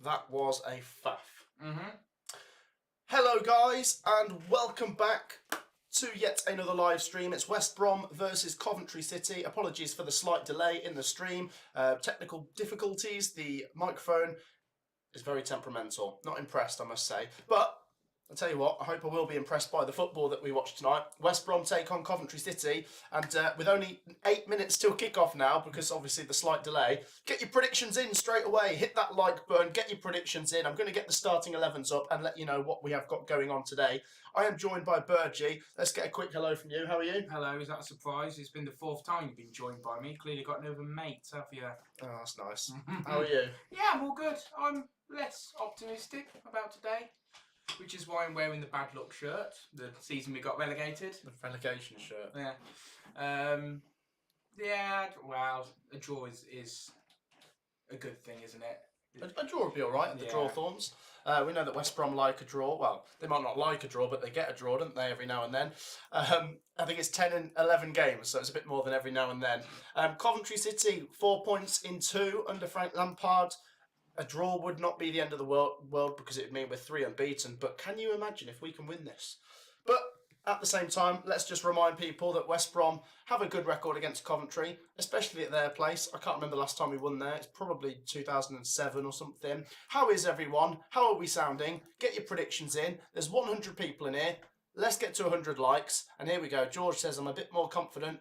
That was a faff. Mm-hmm. Hello guys, and welcome back to yet another live stream. It's West Brom versus Coventry City. Apologies for the slight delay in the stream. Technical difficulties. The microphone is very temperamental. Not impressed, I must say. But I'll tell you what, I hope I will be impressed by the football that we watched tonight. West Brom take on Coventry City, and with only 8 minutes till kick-off now, because obviously the slight delay, get your predictions in straight away. Hit that like button, get your predictions in. I'm going to get the starting 11s up and let you know what we have got going on today. I am joined by Burgie. Let's get a quick hello from you. How are you? Hello, is that a surprise? It's been the 4th time you've been joined by me. Clearly got another mate, have you? Oh, that's nice. How are you? Yeah, I'm all good. I'm less optimistic about today, which is why I'm wearing the bad luck shirt. The season we got relegated. The relegation shirt. Yeah. Well, a draw is a good thing, isn't it? A draw would be all right at the draw thorns. We know that West Brom like a draw. Well, they might not like a draw, but they get a draw, don't they, every now and then. I think it's 10 and 11 games, so it's a bit more than every now and then. Coventry City, 4 points in 2 under Frank Lampard. A draw would not be the end of the world because it would mean we're 3 unbeaten. But can you imagine if we can win this? But at the same time, let's just remind people that West Brom have a good record against Coventry, especially at their place. I can't remember the last time we won there. It's probably 2007 or something. How is everyone? How are we sounding? Get your predictions in. There's 100 people in here. Let's get to 100 likes. And here we go. George says, I'm a bit more confident.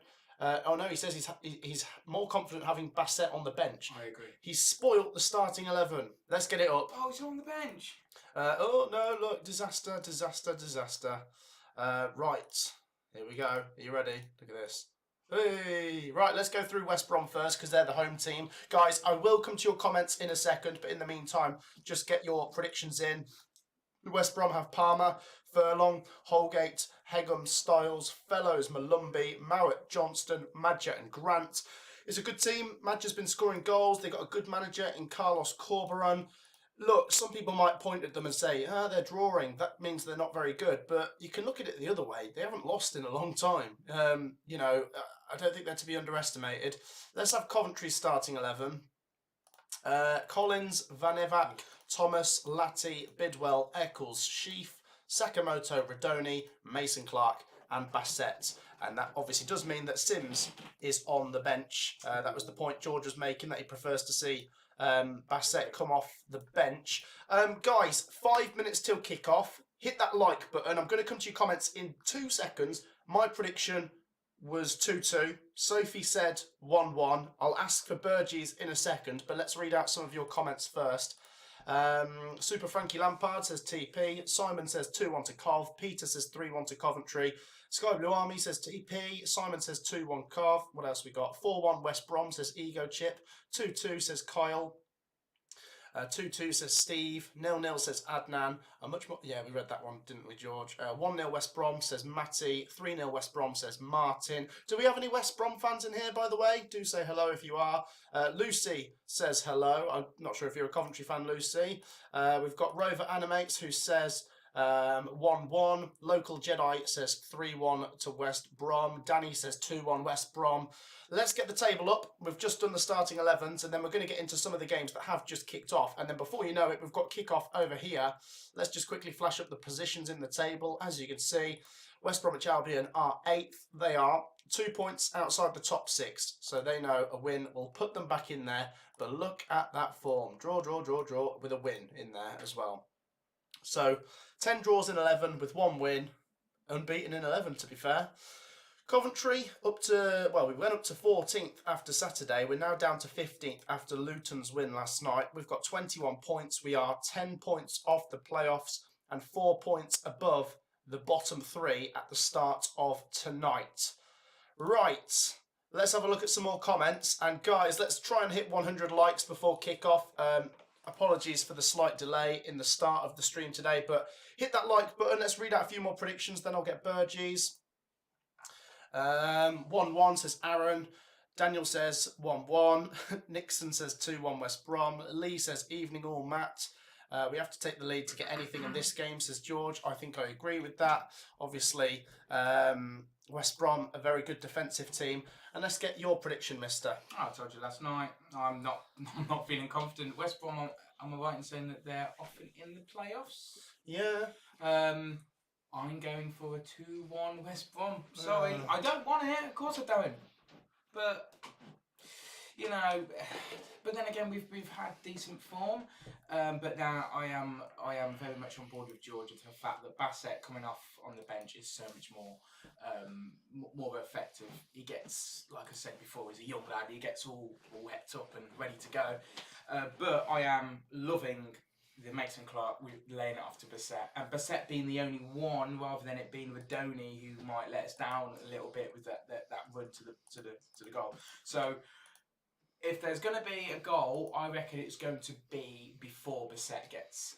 He says he's more confident having Bassett on the bench. I agree. He's spoilt the starting 11. Let's get it up. Oh, he's on the bench. Oh, no, look. Disaster. Right. Here we go. Are you ready? Look at this. Hey! Right, let's go through West Brom first because they're the home team. Guys, I will come to your comments in a second, but in the meantime, just get your predictions in. West Brom have Palmer, Furlong, Holgate, Hegum, Styles, Fellows, Malumbi, Mowat, Johnston, Madja and Grant. It's a good team. Madja's been scoring goals. They've got a good manager in Carlos Corberán. Look, some people might point at them and say, they're drawing. That means they're not very good. But you can look at it the other way. They haven't lost in a long time. I don't think they're to be underestimated. Let's have Coventry starting 11. Collins, Vanevac, Thomas, Latti, Bidwell, Eccles, Sheaf, Sakamoto, Radoni, Mason Clark and Bassett. And that obviously does mean that Sims is on the bench. That was the point George was making, that he prefers to see Bassett come off the bench. Guys, 5 minutes till kick-off. Hit that like button. I'm going to come to your comments in 2 seconds. My prediction was 2-2. Sophie said 1-1. I'll ask for Burgie's in a second, but let's read out some of your comments first. Super Frankie Lampard says TP. Simon says 2-1 to Cov. Peter says 3-1 to Coventry. Sky Blue Army says TP. Simon says 2-1 Cov. What else we got? 4-1 West Brom says Ego Chip. 2-2 says Kyle. 2-2 says Steve. 0-0 says Adnan. Much more. Yeah, we read that one, didn't we, George? 1-0 West Brom says Matty. 3-0 West Brom says Martin. Do we have any West Brom fans in here, by the way? Do say hello if you are. Lucy says hello. I'm not sure if you're a Coventry fan, Lucy. We've got Rover Animates who says 1-1. Local Jedi says 3-1 to West Brom. Danny says 2-1 West Brom. Let's get the table up. We've just done the starting 11s, and then we're going to get into some of the games that have just kicked off. And then before you know it, we've got kick-off over here. Let's just quickly flash up the positions in the table. As you can see, West Bromwich Albion are 8th. They are 2 points outside the top 6. So they know a win will put them back in there. But look at that form. Draw, with a win in there as well. So 10 draws in 11 with 1 win. Unbeaten in 11, to be fair. Coventry we went up to 14th after Saturday. We're now down to 15th after Luton's win last night. We've got 21 points. We are 10 points off the playoffs and 4 points above the bottom 3 at the start of tonight. Right, let's have a look at some more comments. And guys, let's try and hit 100 likes before kickoff. Apologies for the slight delay in the start of the stream today, but hit that like button. Let's read out a few more predictions, then I'll get Burgie's. 1-1 says Aaron. Daniel says 1-1. Nixon says 2-1 West Brom. Lee says evening all Matt. We have to take the lead to get anything in this game, says George. I think I agree with that. Obviously, West Brom, a very good defensive team. And let's get your prediction, mister. I told you last night, I'm not feeling confident. West Brom Am I right in saying that they're often in the playoffs? Yeah. I'm going for a 2-1 West Brom. Sorry, I don't want it. Of course I don't. But you know, but then again, we've had decent form. But now I am very much on board with George with the fact that Bassett coming off on the bench is so much more effective. He gets, like I said before, he's a young lad. He gets all hepped up and ready to go. But I am loving the Mason Clark laying it off to Bassett, and Bassett being the only one, rather than it being Radoni who might let us down a little bit with that run to the goal. So if there's going to be a goal, I reckon it's going to be before Bassett gets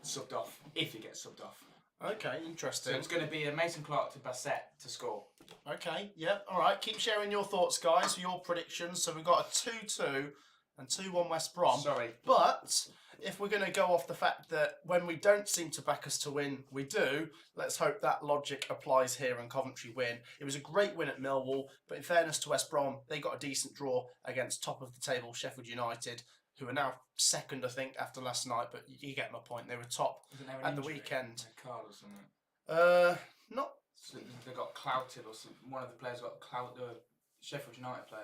subbed off, if he gets subbed off. Okay, interesting. So it's going to be a Mason Clark to Bassett to score. Okay, yeah, all right. Keep sharing your thoughts, guys, your predictions. So we've got a 2-2 and 2-1 West Brom. Sorry. But if we're going to go off the fact that when we don't seem to back us to win, we do, let's hope that logic applies here and Coventry win. It was a great win at Millwall, but in fairness to West Brom, they got a decent draw against top of the table Sheffield United, who are now second, I think, after last night, but you get my point. They were top at the weekend. A card or something? Not... So they got clouted, or one of the players got clouted, the Sheffield United player.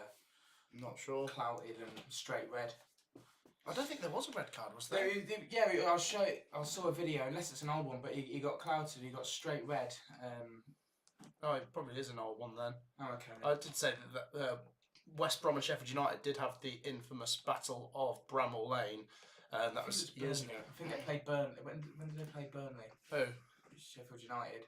Not sure. Clouted and straight red. I don't think there was a red card, was there? Yeah, I'll show it. I saw a video, unless it's an old one, but he got clouted, he got straight red. Oh, it probably is an old one then. Oh, okay. I did say that West Brom and Sheffield United did have the infamous Battle of Bramall Lane. That was years ago. I think they played Burnley. When did they play Burnley? Who? Sheffield United.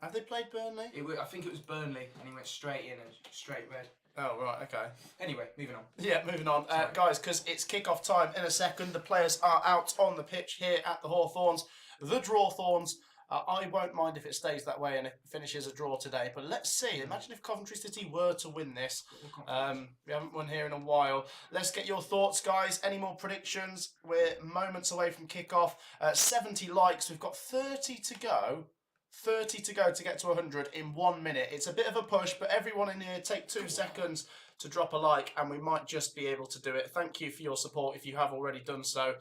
Have they played Burnley? I think it was Burnley, and he went straight in and straight red. Oh, right, okay. Anyway, moving on. Yeah, moving on. Guys, because it's kick-off time in a second. The players are out on the pitch here at the Hawthorns. The Drawthorns. I won't mind if it stays that way and it finishes a draw today. But let's see. Imagine if Coventry City were to win this. We haven't won here in a while. Let's get your thoughts, guys. Any more predictions? We're moments away from kick-off. 70 likes. We've got 30 to go. 30 to go to get to 100 in 1 minute. It's a bit of a push, but everyone in here, take 2 seconds to drop a like, and we might just be able to do it. Thank you for your support if you have already done so.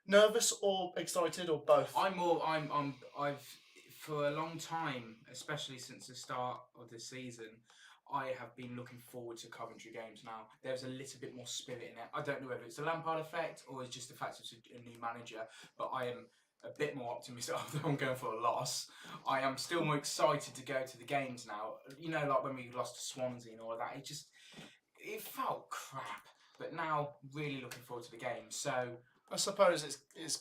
Nervous or excited or both? I've for a long time, especially since the start of the season, I have been looking forward to Coventry games now. There's a little bit more spirit in it. I don't know whether it's the Lampard effect or it's just the fact it's a new manager, but I am a bit more optimistic, although I'm going for a loss. I am still more excited to go to the games now. You know, like when we lost to Swansea and all of that, it felt crap. But now, really looking forward to the game. So I suppose it's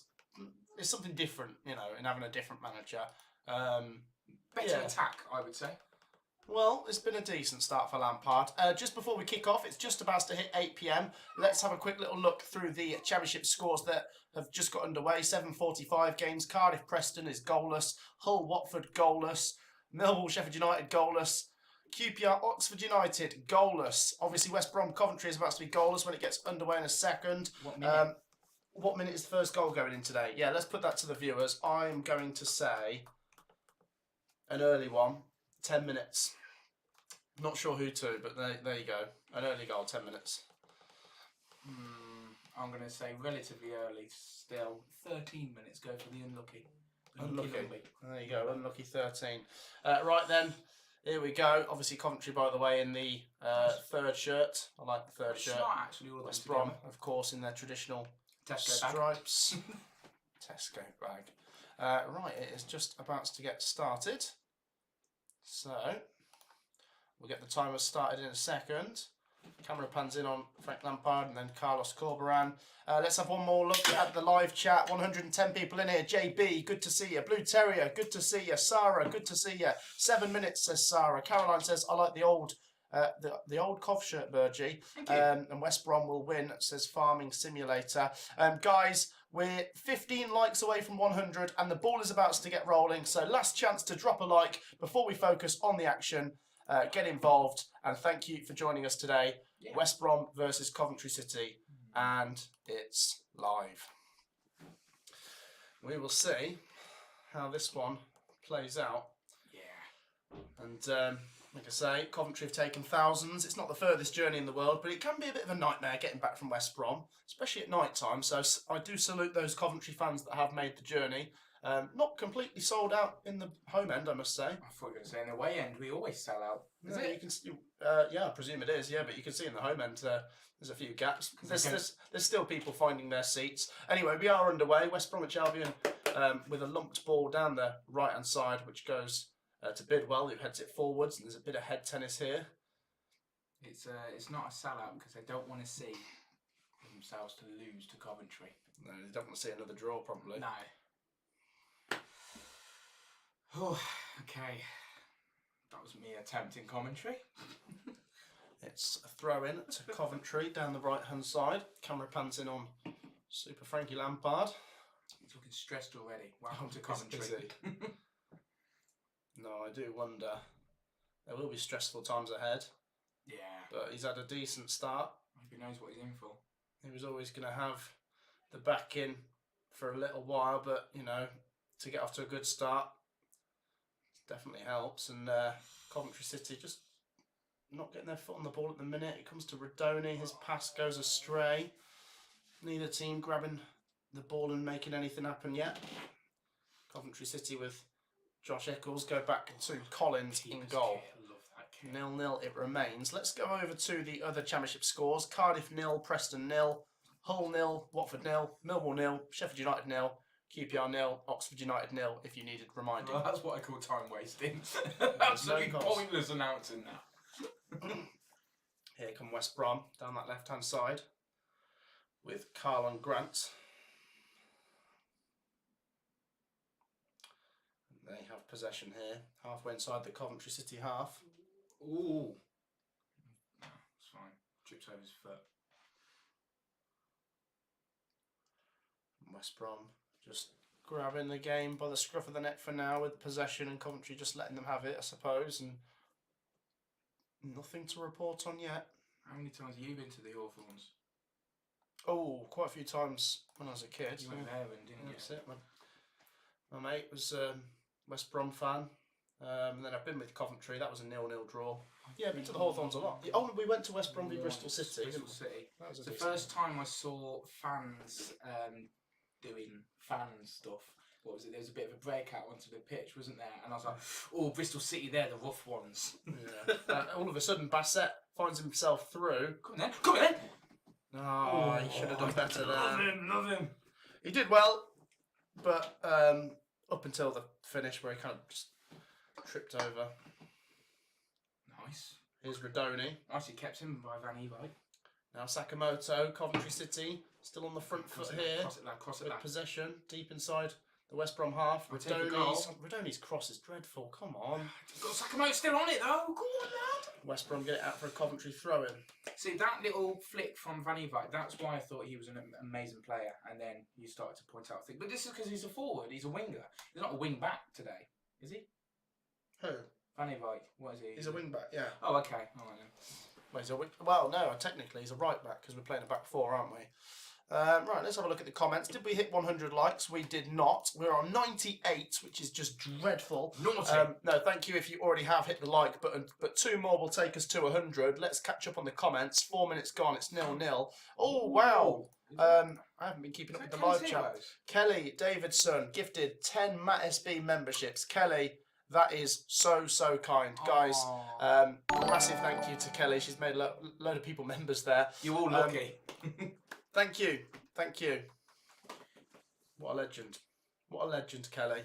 something different, you know, in having a different manager. Better attack, I would say. Well, it's been a decent start for Lampard. Just before we kick off, it's just about to hit 8 p.m. Let's have a quick little look through the Championship scores that have just got underway. 7:45 games. Cardiff Preston is goalless. Hull Watford goalless. Millwall Sheffield United goalless. QPR Oxford United goalless. Obviously West Brom Coventry is about to be goalless when it gets underway in a second. What minute is the first goal going in today? Yeah, let's put that to the viewers. I'm going to say an early one. 10 minutes. Not sure who to, but there you go. An early goal, 10 minutes. I'm going to say relatively early still. 13 minutes go for the unlucky. Unlucky. There you go, unlucky 13. Right then, here we go. Obviously Coventry, by the way, in the third shirt. I like the third shirt. It's not actually all West Brom, of course, in their traditional Tesco stripes. Tesco bag. Right, it is just about to get started. So, we'll get the timer started in a second. Camera pans in on Frank Lampard and then Carlos Corberan. Let's have one more look at the live chat. 110 people in here. JB, good to see you. Blue Terrier, good to see you. Sarah, good to see you. 7 minutes, says Sarah. Caroline says, I like the old Cov shirt, Burgie. Thank you. And West Brom will win, says Farming Simulator. Guys, we're 15 likes away from 100 and the ball is about to get rolling. So last chance to drop a like before we focus on the action. Get involved and thank you for joining us today. Yeah. West Brom versus Coventry City and it's live. We will see how this one plays out. Yeah. And Like I say, Coventry have taken thousands. It's not the furthest journey in the world, but it can be a bit of a nightmare getting back from West Brom, especially at night time. So I do salute those Coventry fans that have made the journey. Not completely sold out in the home end, I must say. I thought you were going to say in the away end we always sell out. Is No, it? you can. Yeah, I presume it is. Yeah, but you can see in the home end there's a few gaps. There's still people finding their seats. Anyway, we are underway. West Bromwich Albion with a lumped ball down the right hand side, which goes to Bidwell, who heads it forwards, and there's a bit of head tennis here. It's not a sellout because they don't want to see themselves to lose to Coventry. No, they don't want to see another draw, probably. No. Oh, okay. That was me attempting commentary. It's a throw in to Coventry down the right hand side. Camera pans in on Super Frankie Lampard. He's looking stressed already. Welcome to Coventry. No, I do wonder. There will be stressful times ahead. Yeah. But he's had a decent start. He knows what he's in for. He was always going to have the back in for a little while, but, you know, to get off to a good start definitely helps. And Coventry City just not getting their foot on the ball at the minute. It comes to Rodoni. His pass goes astray. Neither team grabbing the ball and making anything happen yet. Coventry City with Josh Eccles go back to Collins in goal. 0-0 it remains. Let's go over to the other championship scores. Cardiff 0, Preston 0, Hull 0, Watford 0, Millwall 0, Sheffield United 0, QPR 0, Oxford United 0, if you needed reminding. Well, that's what I call time wasting. Absolutely pointless announcing that. Here come West Brom down that left hand side with Carl and Grant. They have possession here, halfway inside the Coventry City half. Ooh. That's fine. Trips over his foot. West Brom just grabbing the game by the scruff of the neck for now with possession, and Coventry just letting them have it, I suppose, and nothing to report on yet. How many times have you been to the Hawthorns? Oh, quite a few times when I was a kid. You went there, didn't you? That's it. My mate was West Brom fan. And then I've been with Coventry. That was a 0-0 draw. Yeah, I've been to the Hawthorns a lot. Oh, we went to West Brom v Bristol City. Bristol City. That was the first time I saw fans doing fan stuff. What was it? There was a bit of a breakout onto the pitch, wasn't there? And I was like, oh, Bristol City, they're the rough ones. Yeah. All of a sudden, Bassett finds himself through. Come on then, come on then! Oh, he should have done better there. Love him. He did well, but up until the finish where he kind of just tripped over. Nice. Here's Rodoni. Actually kept him by Van Evite. Now Sakamoto, Coventry City, still on the front foot here. Cross it with back. possession, deep inside the West Brom half. Rodoni's cross is dreadful, come on. Got Sakamoto still on it though, go on lad. West Brom get it out for a Coventry throw-in. See, that little flick from Van Evite, that's why I thought he was an amazing player. And then you started to point out things. But this is because he's a forward, he's a winger. He's not a wing back today, is he? Who? Van Evite, what is he? He's a wing back, yeah. Oh, okay. All right then. Well, no, technically he's a right back because we're playing a back four, aren't we? Right, let's have a look at the comments. Did we hit 100 likes? We did not. We're on 98, which is just dreadful. No, thank you if you already have hit the like button, but 2 more will take us to 100. Let's catch up on the comments. 4 minutes gone, it's 0-0. Oh, wow. I haven't been keeping up with the live chat. Kelly Davidson gifted 10 Matt SB memberships. Kelly, that is so kind, guys. Massive thank you to Kelly. She's made a load of people members there. You're all lucky. Thank you. What a legend. What a legend, Kelly.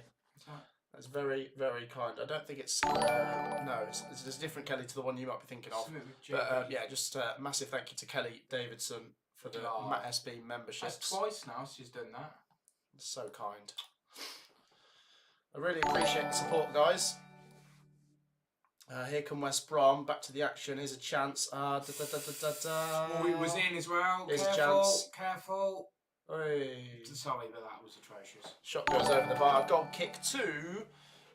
That's very kind. I don't think it's no, it's a different Kelly to the one you might be thinking of. But yeah, just massive thank you to Kelly Davidson for the Matt SB memberships. That's twice now she's done that. So kind. I really appreciate the support, guys. Here come West Brom. Back to the action. Here's a chance. Oh, he was in as well. Here's Careful, a chance. careful. Oi. Sorry, but that was atrocious. Shot goes over the bar. Goal kick to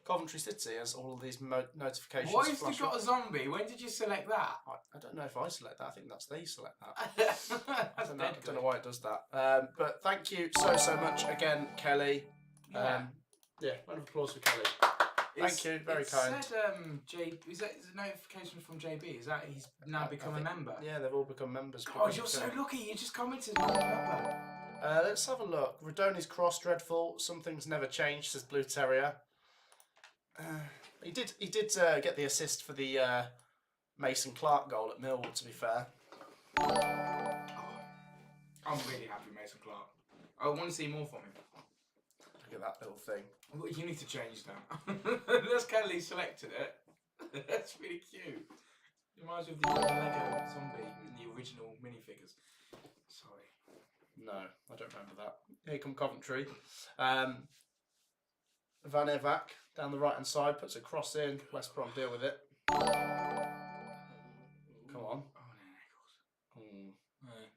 Coventry City as all of these notifications Why have flash you got up. a zombie? When did you select that? I don't know if I select that. I think they select that. I don't know why it does that. But thank you so much again, Kelly. Yeah, round of applause for Kelly. Thank you, very kind. It said, is that a notification from JB? Is that he's now become a member? Yeah, they've all become members. God, you're so lucky. You just commented on a member. Let's have a look. Radoni's cross, dreadful. Some things never change, says Blue Terrier. He did get the assist for the Mason Clark goal at Millwall, to be fair. I'm really happy with Mason Clark. I want to see more from him. Look at that little thing. Well, you need to change that. That's Kelly selected it. That's really cute. It reminds me of the Lego zombie in the original minifigures. Sorry. No, I don't remember that. Here come Coventry. Van Evak down the right hand side puts a cross in. West Brom deal with it. Come on. Oh, no,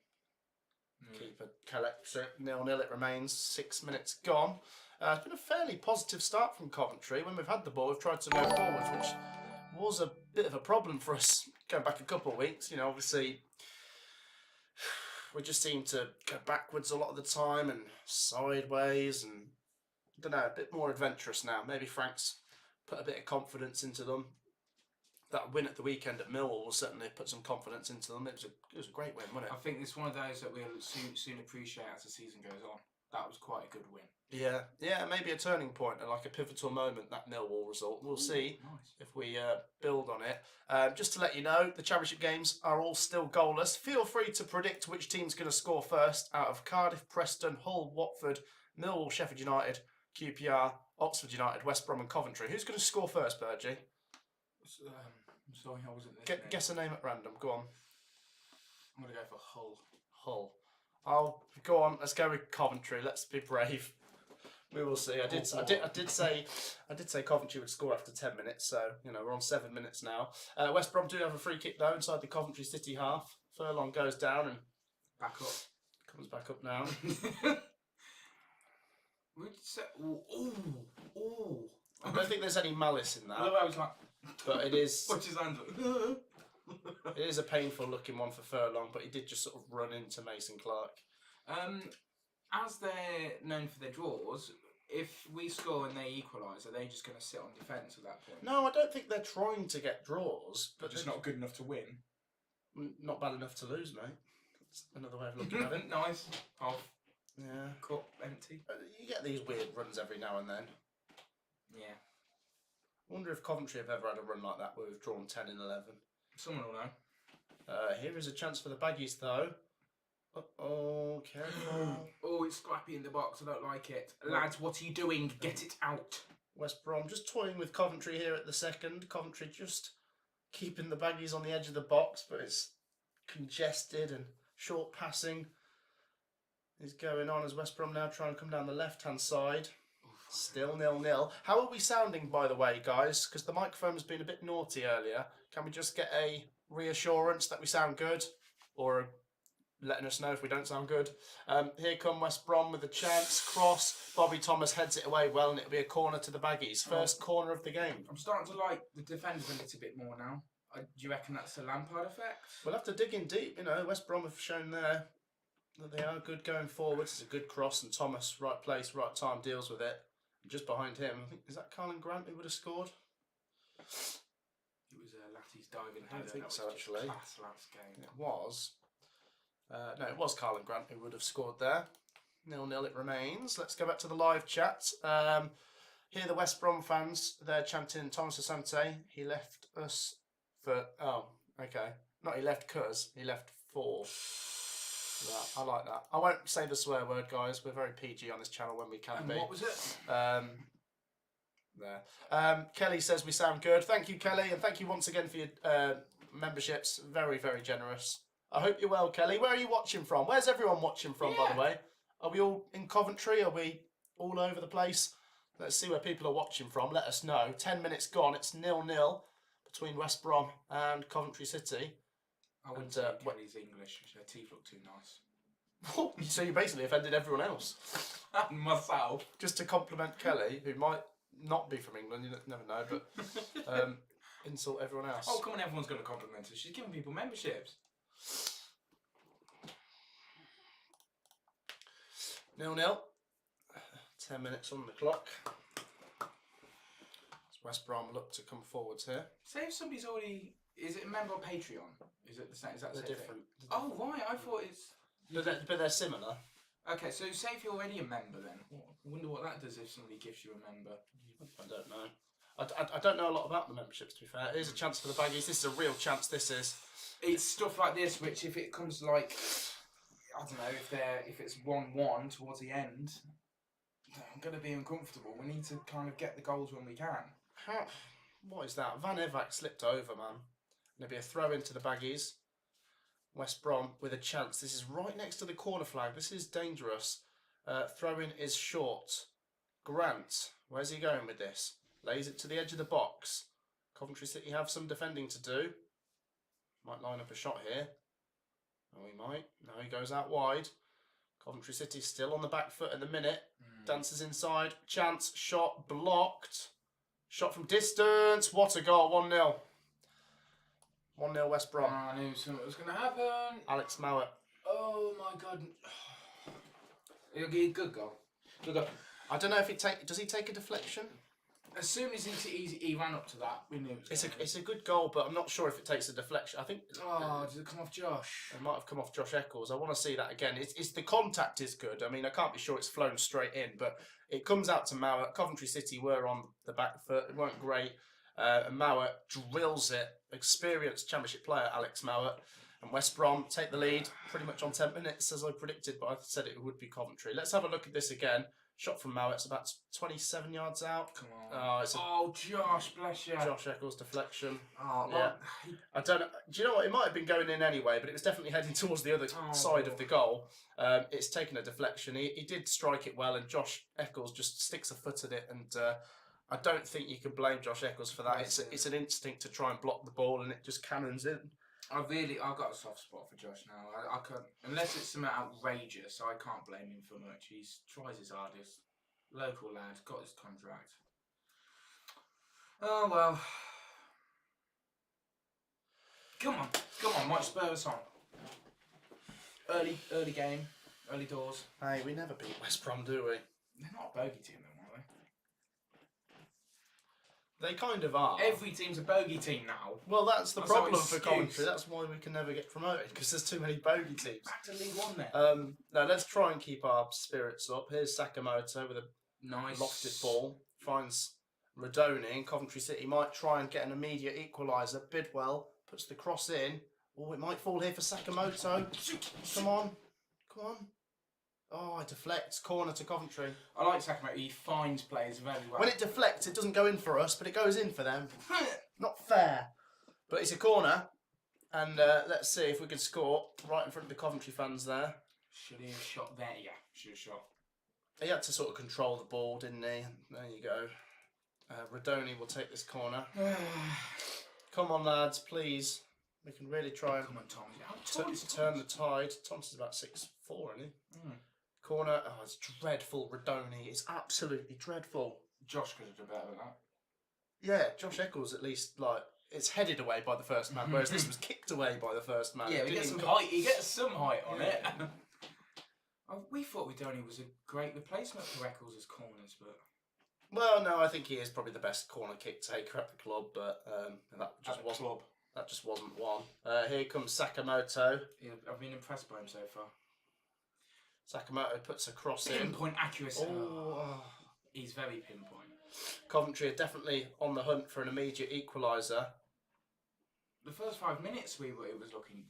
Keeper collects it. 0-0 it remains. 6 minutes gone. It's been a fairly positive start from Coventry. When we've had the ball, we've tried to go forwards, which was a bit of a problem for us going back a couple of weeks. You know, obviously, we just seem to go backwards a lot of the time and sideways, and I don't know, a bit more adventurous now. Maybe Frank's put a bit of confidence into them. That win at the weekend at Millwall will certainly put some confidence into them. It was a great win, wasn't it? I think it's one of those that we'll soon appreciate as the season goes on. That was quite a good win. Yeah, maybe a turning point and like a pivotal moment, that Millwall result. We'll see if we build on it. Just to let you know, the Championship games are all still goalless. Feel free to predict which team's going to score first out of Cardiff, Preston, Hull, Watford, Millwall, Sheffield United, QPR, Oxford United, West Brom and Coventry. Who's going to score first, Bergie? I'm sorry, I wasn't listening. Guess a name at random. Go on. I'm going to go for Hull. Hull. I'll go on. Let's go with Coventry. Let's be brave. We will see. I did say Coventry would score after 10 minutes. So you know we're on 7 minutes now. West Brom do have a free kick though inside the Coventry City half. Furlong goes down and back up. Comes back up now. I don't think there's any malice in that. I was like, but it is. What's his hand? It is a painful looking one for Furlong, but he did just sort of run into Mason Clark. As they're known for their draws, if we score and they equalise, are they just going to sit on defence at that point? No, I don't think they're trying to get draws, but just not good enough to win. Not bad enough to lose, mate. That's another way of looking at it. Nice. Off. Yeah. Cup empty. You get these weird runs every now and then. Yeah. I wonder if Coventry have ever had a run like that where we've drawn 10 in 11. Someone will know. Here is a chance for the Baggies, though. Oh, careful. Oh, it's scrappy in the box. I don't like it. Lads, what are you doing? Get it out. West Brom just toying with Coventry here at the second. Coventry just keeping the Baggies on the edge of the box, but it's congested and short passing is going on as West Brom now trying to come down the left-hand side. Still 0-0. How are we sounding, by the way, guys? Because the microphone has been a bit naughty earlier. Can we just get a reassurance that we sound good? Or letting us know if we don't sound good? Here come West Brom with a chance. Cross. Bobby Thomas heads it away well, and it'll be a corner to the Baggies. First corner of the game. I'm starting to like the defenders a little bit more now. Do you reckon that's a Lampard effect? We'll have to dig in deep. You know, West Brom have shown there that they are good going forwards. It's a good cross, and Thomas, right place, right time, deals with it. Just behind him, I think, is that Carlin Grant who would have scored? It was Latty's diving header. I don't think that so, was actually. Class last game. It was. No, it was Carlin Grant who would have scored there. 0-0 it remains. Let's go back to the live chat. Here the West Brom fans, they're chanting Thomas Asante. He left us for... Oh, okay. Not he left cuz, he left for... That. I like that. I won't say the swear word, guys. We're very PG on this channel when we can be. What was it? There. Kelly says we sound good. Thank you, Kelly, and thank you once again for your memberships. Very, very generous. I hope you're well, Kelly. Where are you watching from? Where's everyone watching from, by the way? Are we all in Coventry? Are we all over the place? Let's see where people are watching from. Let us know. 10 minutes gone. It's 0-0 between West Brom and Coventry City. I wouldn't say Kelly's English. Her teeth look too nice. So you basically offended everyone else. And myself. Just to compliment Kelly, who might not be from England, you never know, but insult everyone else. Oh, come on, everyone's going to compliment her. She's giving people memberships. 0-0. 10 minutes on the clock. As West Brom look to come forwards here. Say if somebody's already... Is it a member of Patreon? Is it the same? Is that the They're same different. thing? Oh, right. I thought it's... But they're similar. Okay, so say if you're already a member then. I wonder what that does if somebody gives you a member. I don't know. I don't know a lot about the memberships, to be fair. Here's a chance for the Baggies. This is a real chance, this is. It's stuff like this, which if it comes like... I don't know, if it's 1-1 towards the end, I'm going to be uncomfortable. We need to kind of get the goals when we can. What is that? Van Evak slipped over, man. There'll be a throw into the Baggies. West Brom with a chance. This is right next to the corner flag. This is dangerous. Throw-in is short. Grant, where's he going with this? Lays it to the edge of the box. Coventry City have some defending to do. Might line up a shot here. Oh, he might. No, he goes out wide. Coventry City still on the back foot at the minute. Dances inside. Chance. Shot. Blocked. Shot from distance. What a goal. 1-0. 1-0 West Brom. I knew something was going to happen. Alex Mowat. Oh my god. It'll be a good goal. Good goal. I don't know if does he take a deflection? As soon as he ran up to that, we knew it was It's a good goal, but I'm not sure if it takes a deflection. I think. Oh, did it come off Josh? It might have come off Josh Eccles. I want to see that again. It's the contact is good. I mean, I can't be sure it's flown straight in, but it comes out to Mowat. Coventry City were on the back foot. It weren't great. And Mowat drills it. Experienced Championship player Alex Mowat. And West Brom take the lead pretty much on 10 minutes, as I predicted, but I said it would be Coventry. Let's have a look at this again. Shot from Mowat. It's about 27 yards out. Come on. Josh, bless you. Josh Eccles deflection. Oh, yeah. I don't know. Do you know what? It might have been going in anyway, but it was definitely heading towards the other side of the goal. It's taken a deflection. He did strike it well, and Josh Eccles just sticks a foot at it. And I don't think you can blame Josh Eccles for that. It's an instinct to try and block the ball, and it just cannons in. I've got a soft spot for Josh now. I can't, unless it's something outrageous, I can't blame him for much. He tries his hardest. Local lad, got his contract. Oh well. Come on, might spur us on. Early game, early doors. Hey, we never beat West Brom, do we? They're not a bogey team, though, are they? They kind of are. Every team's a bogey team now. Well, that's the That's our problem for excuse. Coventry. That's why we can never get promoted, because there's too many bogey teams. Back to League One then. Now let's try and keep our spirits up. Here's Sakamoto with a Nice. lofted ball. Finds Rodoni, and Coventry City might try and get an immediate equaliser. Bidwell puts the cross in. Oh, it might fall here for Sakamoto. Come on. Oh, it deflects. Corner to Coventry. I like Sakamoto. He finds players very well. When it deflects, it doesn't go in for us, but it goes in for them. Not fair. But it's a corner. And let's see if we can score right in front of the Coventry fans there. Should he have shot there? Yeah, should have shot. He had to sort of control the ball, didn't he? There you go. Rodoni will take this corner. Come on, lads, please. We can really try and Come on, Tom. turn the tide. Thompson's about 6'4", isn't he? Corner. Oh, it's dreadful, Rodoni. It's absolutely dreadful. Josh could have done better than that. Yeah, Josh Eccles at least, like, it's headed away by the first man, whereas this was kicked away by the first man. Yeah, he gets some height. He gets some height on it. We thought Rodoni was a great replacement for Eccles as corners, but... Well, no, I think he is probably the best corner kick taker at the club, but that just wasn't one. Here comes Sakamoto. Yeah, I've been impressed by him so far. Sakamoto puts a cross in. Pinpoint accuracy. Oh. He's very pinpoint. Coventry are definitely on the hunt for an immediate equaliser. The first 5 minutes it was looking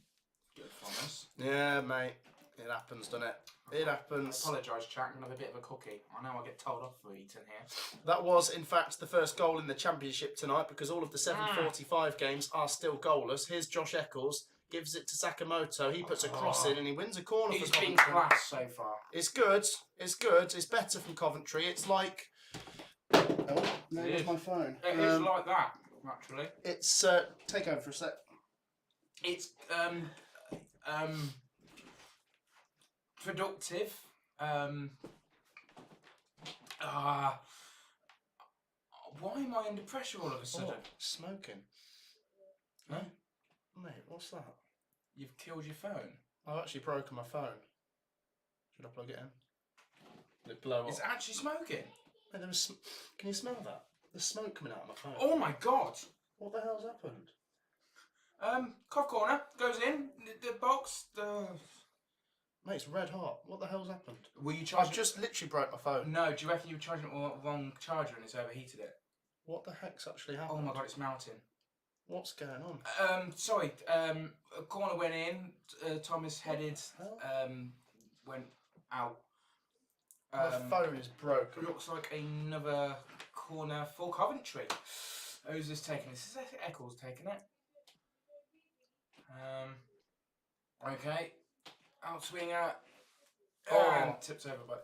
good from us. Yeah, mate. It happens, doesn't it? It happens. I apologise, chat. I'm going to have a bit of a cookie. I know I get told off for eating here. That was, in fact, the first goal in the Championship tonight, because all of the 7:45 games are still goalless. Here's Josh Eccles. Gives it to Sakamoto. He puts a cross in and he wins a corner for Coventry. He's been class so far. It's good. It's good. It's better from Coventry. It's like... Oh, there's my phone. It is like that, actually. It's... take over for a sec. It's... productive. Why am I under pressure all of a sudden? Oh, smoking. Huh? Mate, what's that? You've killed your phone. I've actually broken my phone. Should I plug it in? Did it blow up? It's actually smoking. Mate, can you smell that? There's smoke coming out of my phone. Oh my god! What the hell's happened? Cov corner goes in the box. Mate, it's red hot. What the hell's happened? Were you I charging? just literally broke my phone. No, do you reckon you were charging it with the wrong charger and it's overheated it? What the heck's actually happened? Oh my god, it's melting. What's going on? Sorry. A corner went in. Thomas headed. Went out. My phone is broken. Looks like another corner for Coventry. Who's this taking? This is Eccles taking it. Okay. Outswinger. And tips over by.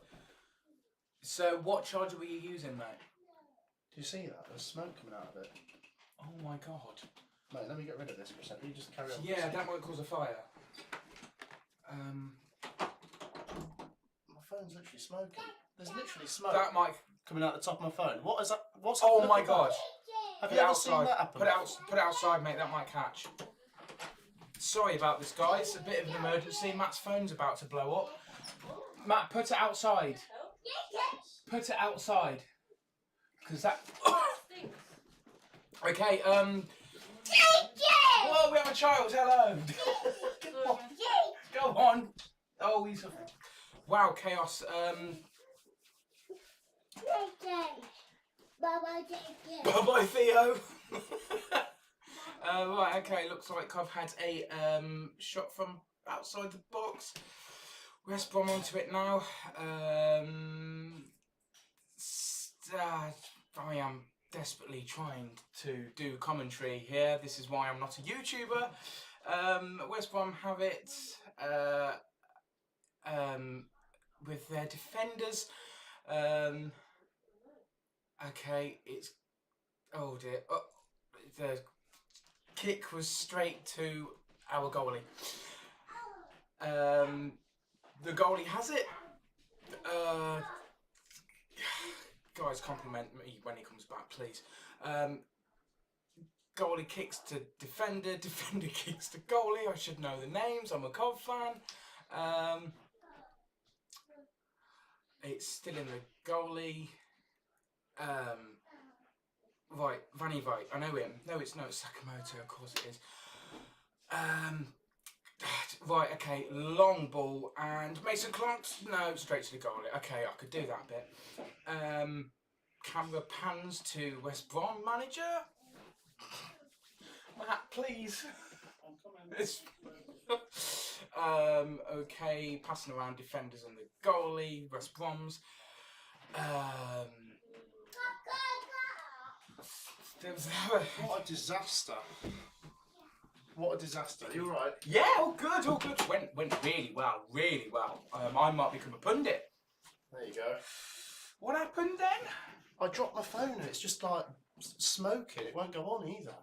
So, what charger were you using, mate? Do you see that? There's smoke coming out of it. Oh my god. Mate, let me get rid of this for a second. You just carry on. Yeah, that might cause a fire. My phone's literally smoking. There's literally smoke That might. coming out the top of my phone. What is that? What's Oh look my at god. that. Have Put you it ever outside. seen that happen? Put it outside, mate. That might catch. Sorry about this, guys. A bit of an emergency. Matt's phone's about to blow up. Matt, put it outside. Put it outside. Because that. Okay. Whoa, we have a child. Hello. Go on. Oh, he's. Wow, chaos. Bye bye, Theo. Right, okay, looks like I've had a shot from outside the box. West Brom onto it now. I am desperately trying to do commentary here. This is why I'm not a YouTuber. West Brom have it with their defenders. Okay, it's... Oh dear. Oh, the kick was straight to our goalie. The goalie has it. Guys, compliment me when he comes back, please. Goalie kicks to defender. Defender kicks to goalie. I should know the names. I'm a Cov fan. It's still in the goalie. Right, Vanny Vite, I know him. No, it's Sakamoto, of course it is. Right, okay, long ball, and Mason Clark's, no, straight to the goalie. Okay, I could do that bit. Camera pans to West Brom manager. Matt, please. Okay, passing around defenders and the goalie, West Brom's. What a disaster. What a disaster. You alright? Yeah, all good, all good. Went really well, really well. I might become a pundit. There you go. What happened then? I dropped my phone and it's just like smoking. It won't go on either.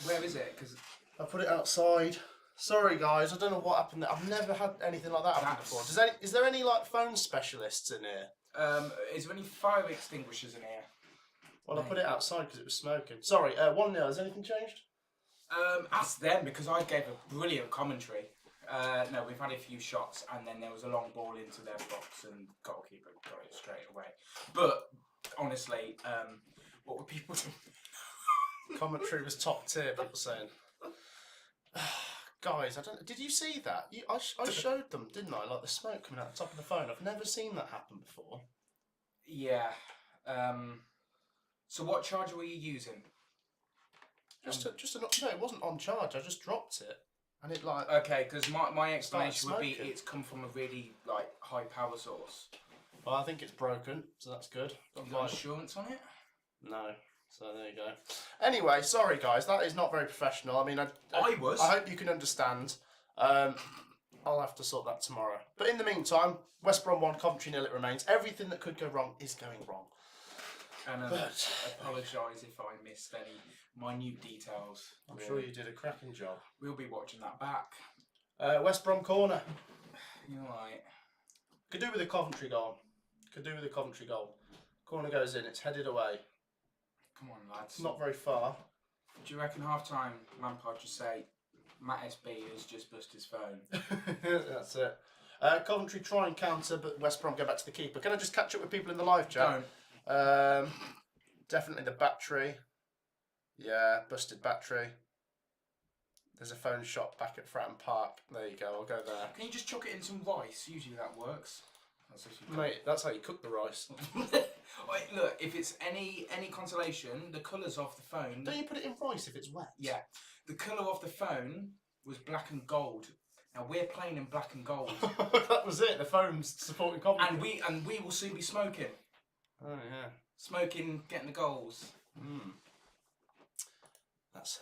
Where is it? Because I put it outside. Sorry guys, I don't know what happened there. I've never had anything like that happen before. Is there any like phone specialists in here? Is there any fire extinguishers in here? Well, I put it outside because it was smoking. Sorry, 1-0. Has anything changed? Ask them because I gave a brilliant commentary. No, we've had a few shots and then there was a long ball into their box and goalkeeper got it straight away. But honestly, what were people doing? Commentary was top tier. People saying, guys, I don't. Did you see that? I showed them, didn't I? Like the smoke coming out the top of the phone. I've never seen that happen before. Yeah. So what charger were you using? No, it wasn't on charge. I just dropped it, and it like. Okay, because my explanation would be smoking. it's come from a really like high power source. Well, I think it's broken, so that's good. You got insurance on it? No. So there you go. Anyway, sorry guys, that is not very professional. I mean, I hope you can understand. I'll have to sort that tomorrow. But in the meantime, West Brom 1, Coventry 0 it remains. Everything that could go wrong is going wrong. And I apologise if I missed any minute details. I'm sure you did a cracking job. We'll be watching that back. West Brom corner. You're right. Could do with a Coventry goal. Corner goes in, it's headed away. Come on, lads. Not very far. Do you reckon half time Lampard just say, Matt SB has just bust his phone? That's it. Coventry try and counter, but West Brom go back to the keeper. Can I just catch up with people in the live chat? Don't. Definitely the battery. Yeah, busted battery. There's a phone shop back at Fratton Park. There you go, I'll go there. Can you just chuck it in some rice? Usually that works. Mate, that's how you cook the rice. Wait, look, if it's any consolation, the colours off the phone... Don't you put it in rice if it's wet? Yeah. The colour of the phone was black and gold. Now we're playing in black and gold. That was it, the phone's supporting Coventry. And we will soon be smoking. Oh, yeah. Smoking, getting the goals. That's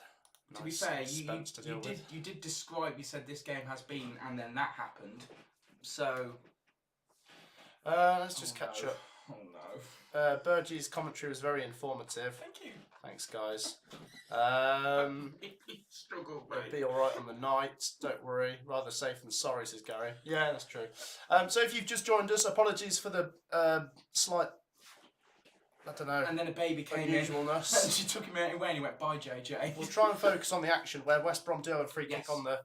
to be fair, you did describe. You said this game has been, and then that happened. So let's just catch up. Oh no. Burgie's commentary was very informative. Thank you. Thanks, guys. Struggle, It'll be all right on the night. Don't worry. Rather safe than sorry, says Gary. Yeah, that's true. So if you've just joined us, apologies for the slight. I don't know. And then a baby came unusualness. in. And she took him away and he went, bye, JJ. We'll try and focus on the action where West Brom do have a free kick on the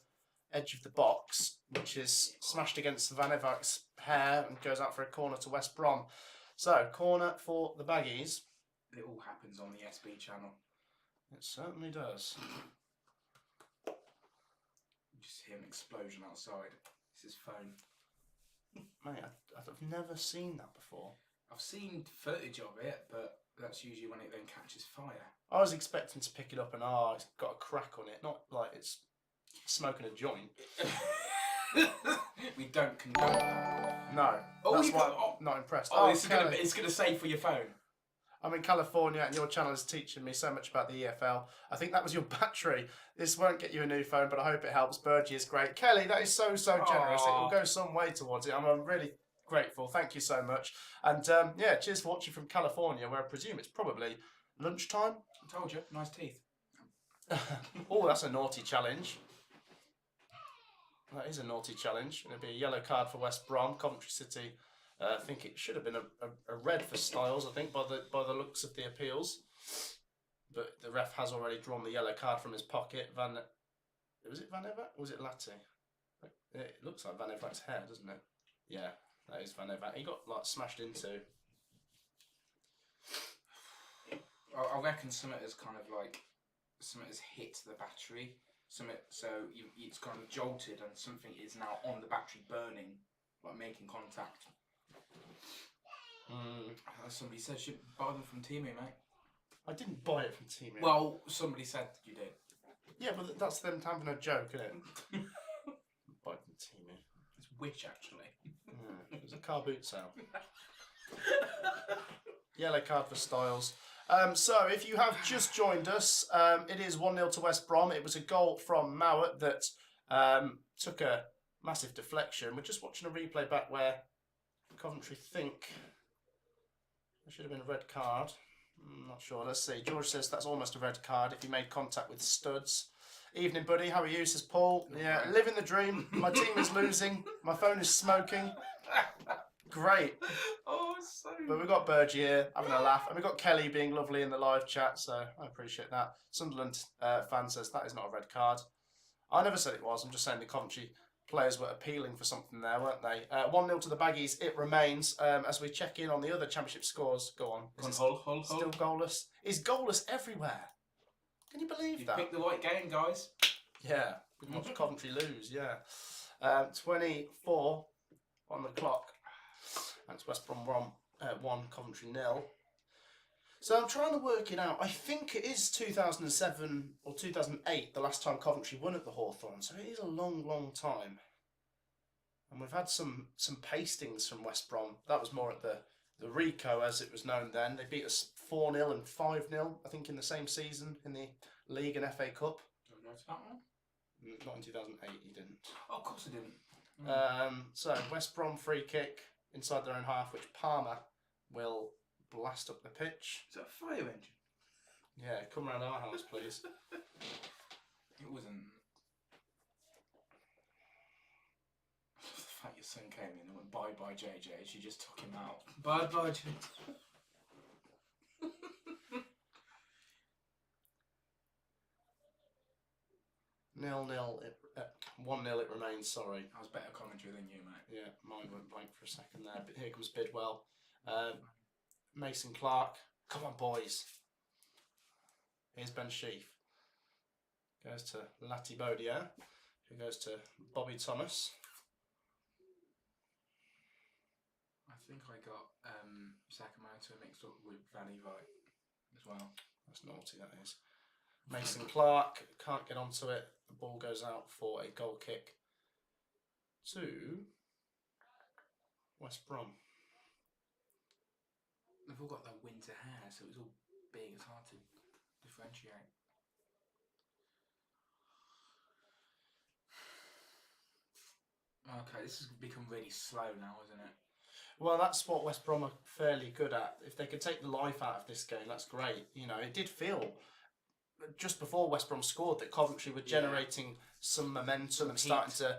edge of the box, which is smashed against Van Evert's hair and goes out for a corner to West Brom. So, corner for the Baggies. It all happens on the SB channel. It certainly does. You just hear an explosion outside. It's his phone. Mate, I've never seen that before. I've seen footage of it, but that's usually when it then catches fire. I was expecting to pick it up and it's got a crack on it, not like it's smoking a joint. We don't condone that. No, that's why I'm not impressed. It's gonna say for your phone. I'm in California and your channel is teaching me so much about the EFL. I think that was your battery. This won't get you a new phone, but I hope it helps. Burgie is great. Kelly, that is so generous. It will go some way towards it. I'm really grateful. Thank you so much. And yeah, cheers for watching from California, where I presume it's probably lunchtime. I told you, nice teeth. Oh, that's a naughty challenge. That is a naughty challenge. It'll be a yellow card for West Brom. Coventry City. I think it should have been a red for Styles, I think, by the looks of the appeals. But the ref has already drawn the yellow card from his pocket. Was it Van Evert or was it Latte? It looks like Van Evert's hair, doesn't it? Yeah, that is Van Evert. He got like smashed into. I reckon something has kind of like hit the battery. So it's kind of jolted and something is now on the battery burning, like making contact. Somebody said you should buy them from Teemu, mate. I didn't buy it from Teemu. Well, somebody said you did. Yeah, but that's them having a joke, isn't it? Buy it from Teemu. It's Wish, actually. Yeah, it was a car boot sale. Yellow card for Styles. So, if you have just joined us, it is 1-0 to West Brom. It was a goal from Mowat that took a massive deflection. We're just watching a replay back where Coventry think there should have been a red card. I'm not sure. Let's see. George says that's almost a red card if he made contact with studs. Evening, buddy. How are you? Says Paul. Yeah, living the dream. My team is losing. My phone is smoking. Great. Oh, so... But we've got Burgie here having a laugh. And we've got Kelly being lovely in the live chat, so I appreciate that. Sunderland fan says that is not a red card. I never said it was. I'm just saying the Coventry players were appealing for something there, weren't they? 1-0 to the Baggies. It remains. As we check in on the other championship scores. Go on. Hold. Still goalless? He's goalless everywhere. Can you believe that? You picked the right game, guys. Yeah. We can watch Coventry lose, yeah. 24 on the clock. That's West Brom 1, Coventry 0. So I'm trying to work it out. I think it is 2007 or 2008, the last time Coventry won at the Hawthorn. So it is a long, long time. And we've had some pastings from West Brom. That was more at the Rico, as it was known then. They beat us 4-0 and 5-0, I think, in the same season in the League and FA Cup. Don't go to that one? Not in 2008, he didn't. Oh, of course I didn't. So West Brom free kick inside their own half, which Palmer will blast up the pitch. Is that a fire engine? Yeah, come round our house, please. It wasn't. The fact your son came in and went bye JJ, she just took him out. Bye JJ. 0-0. 1-0 it remains, sorry. I was better commentary than you, mate. Yeah, mine went blank for a second there. But here comes Bidwell. Mason Clark Come on, boys. Here's Ben Sheaf. Goes to Latibodia, who goes to Bobby Thomas. I think I got Sakamoto mixed up with Van Evite as well. That's naughty, that is. Mason Clark can't get onto it. The ball goes out for a goal kick to West Brom. They've all got their winter hair, so it's all big. It's hard to differentiate. Okay, this has become really slow now, isn't it? Well, that's what West Brom are fairly good at. If they could take the life out of this game, that's great. You know, it did feel just before West Brom scored that Coventry were generating some momentum and starting to,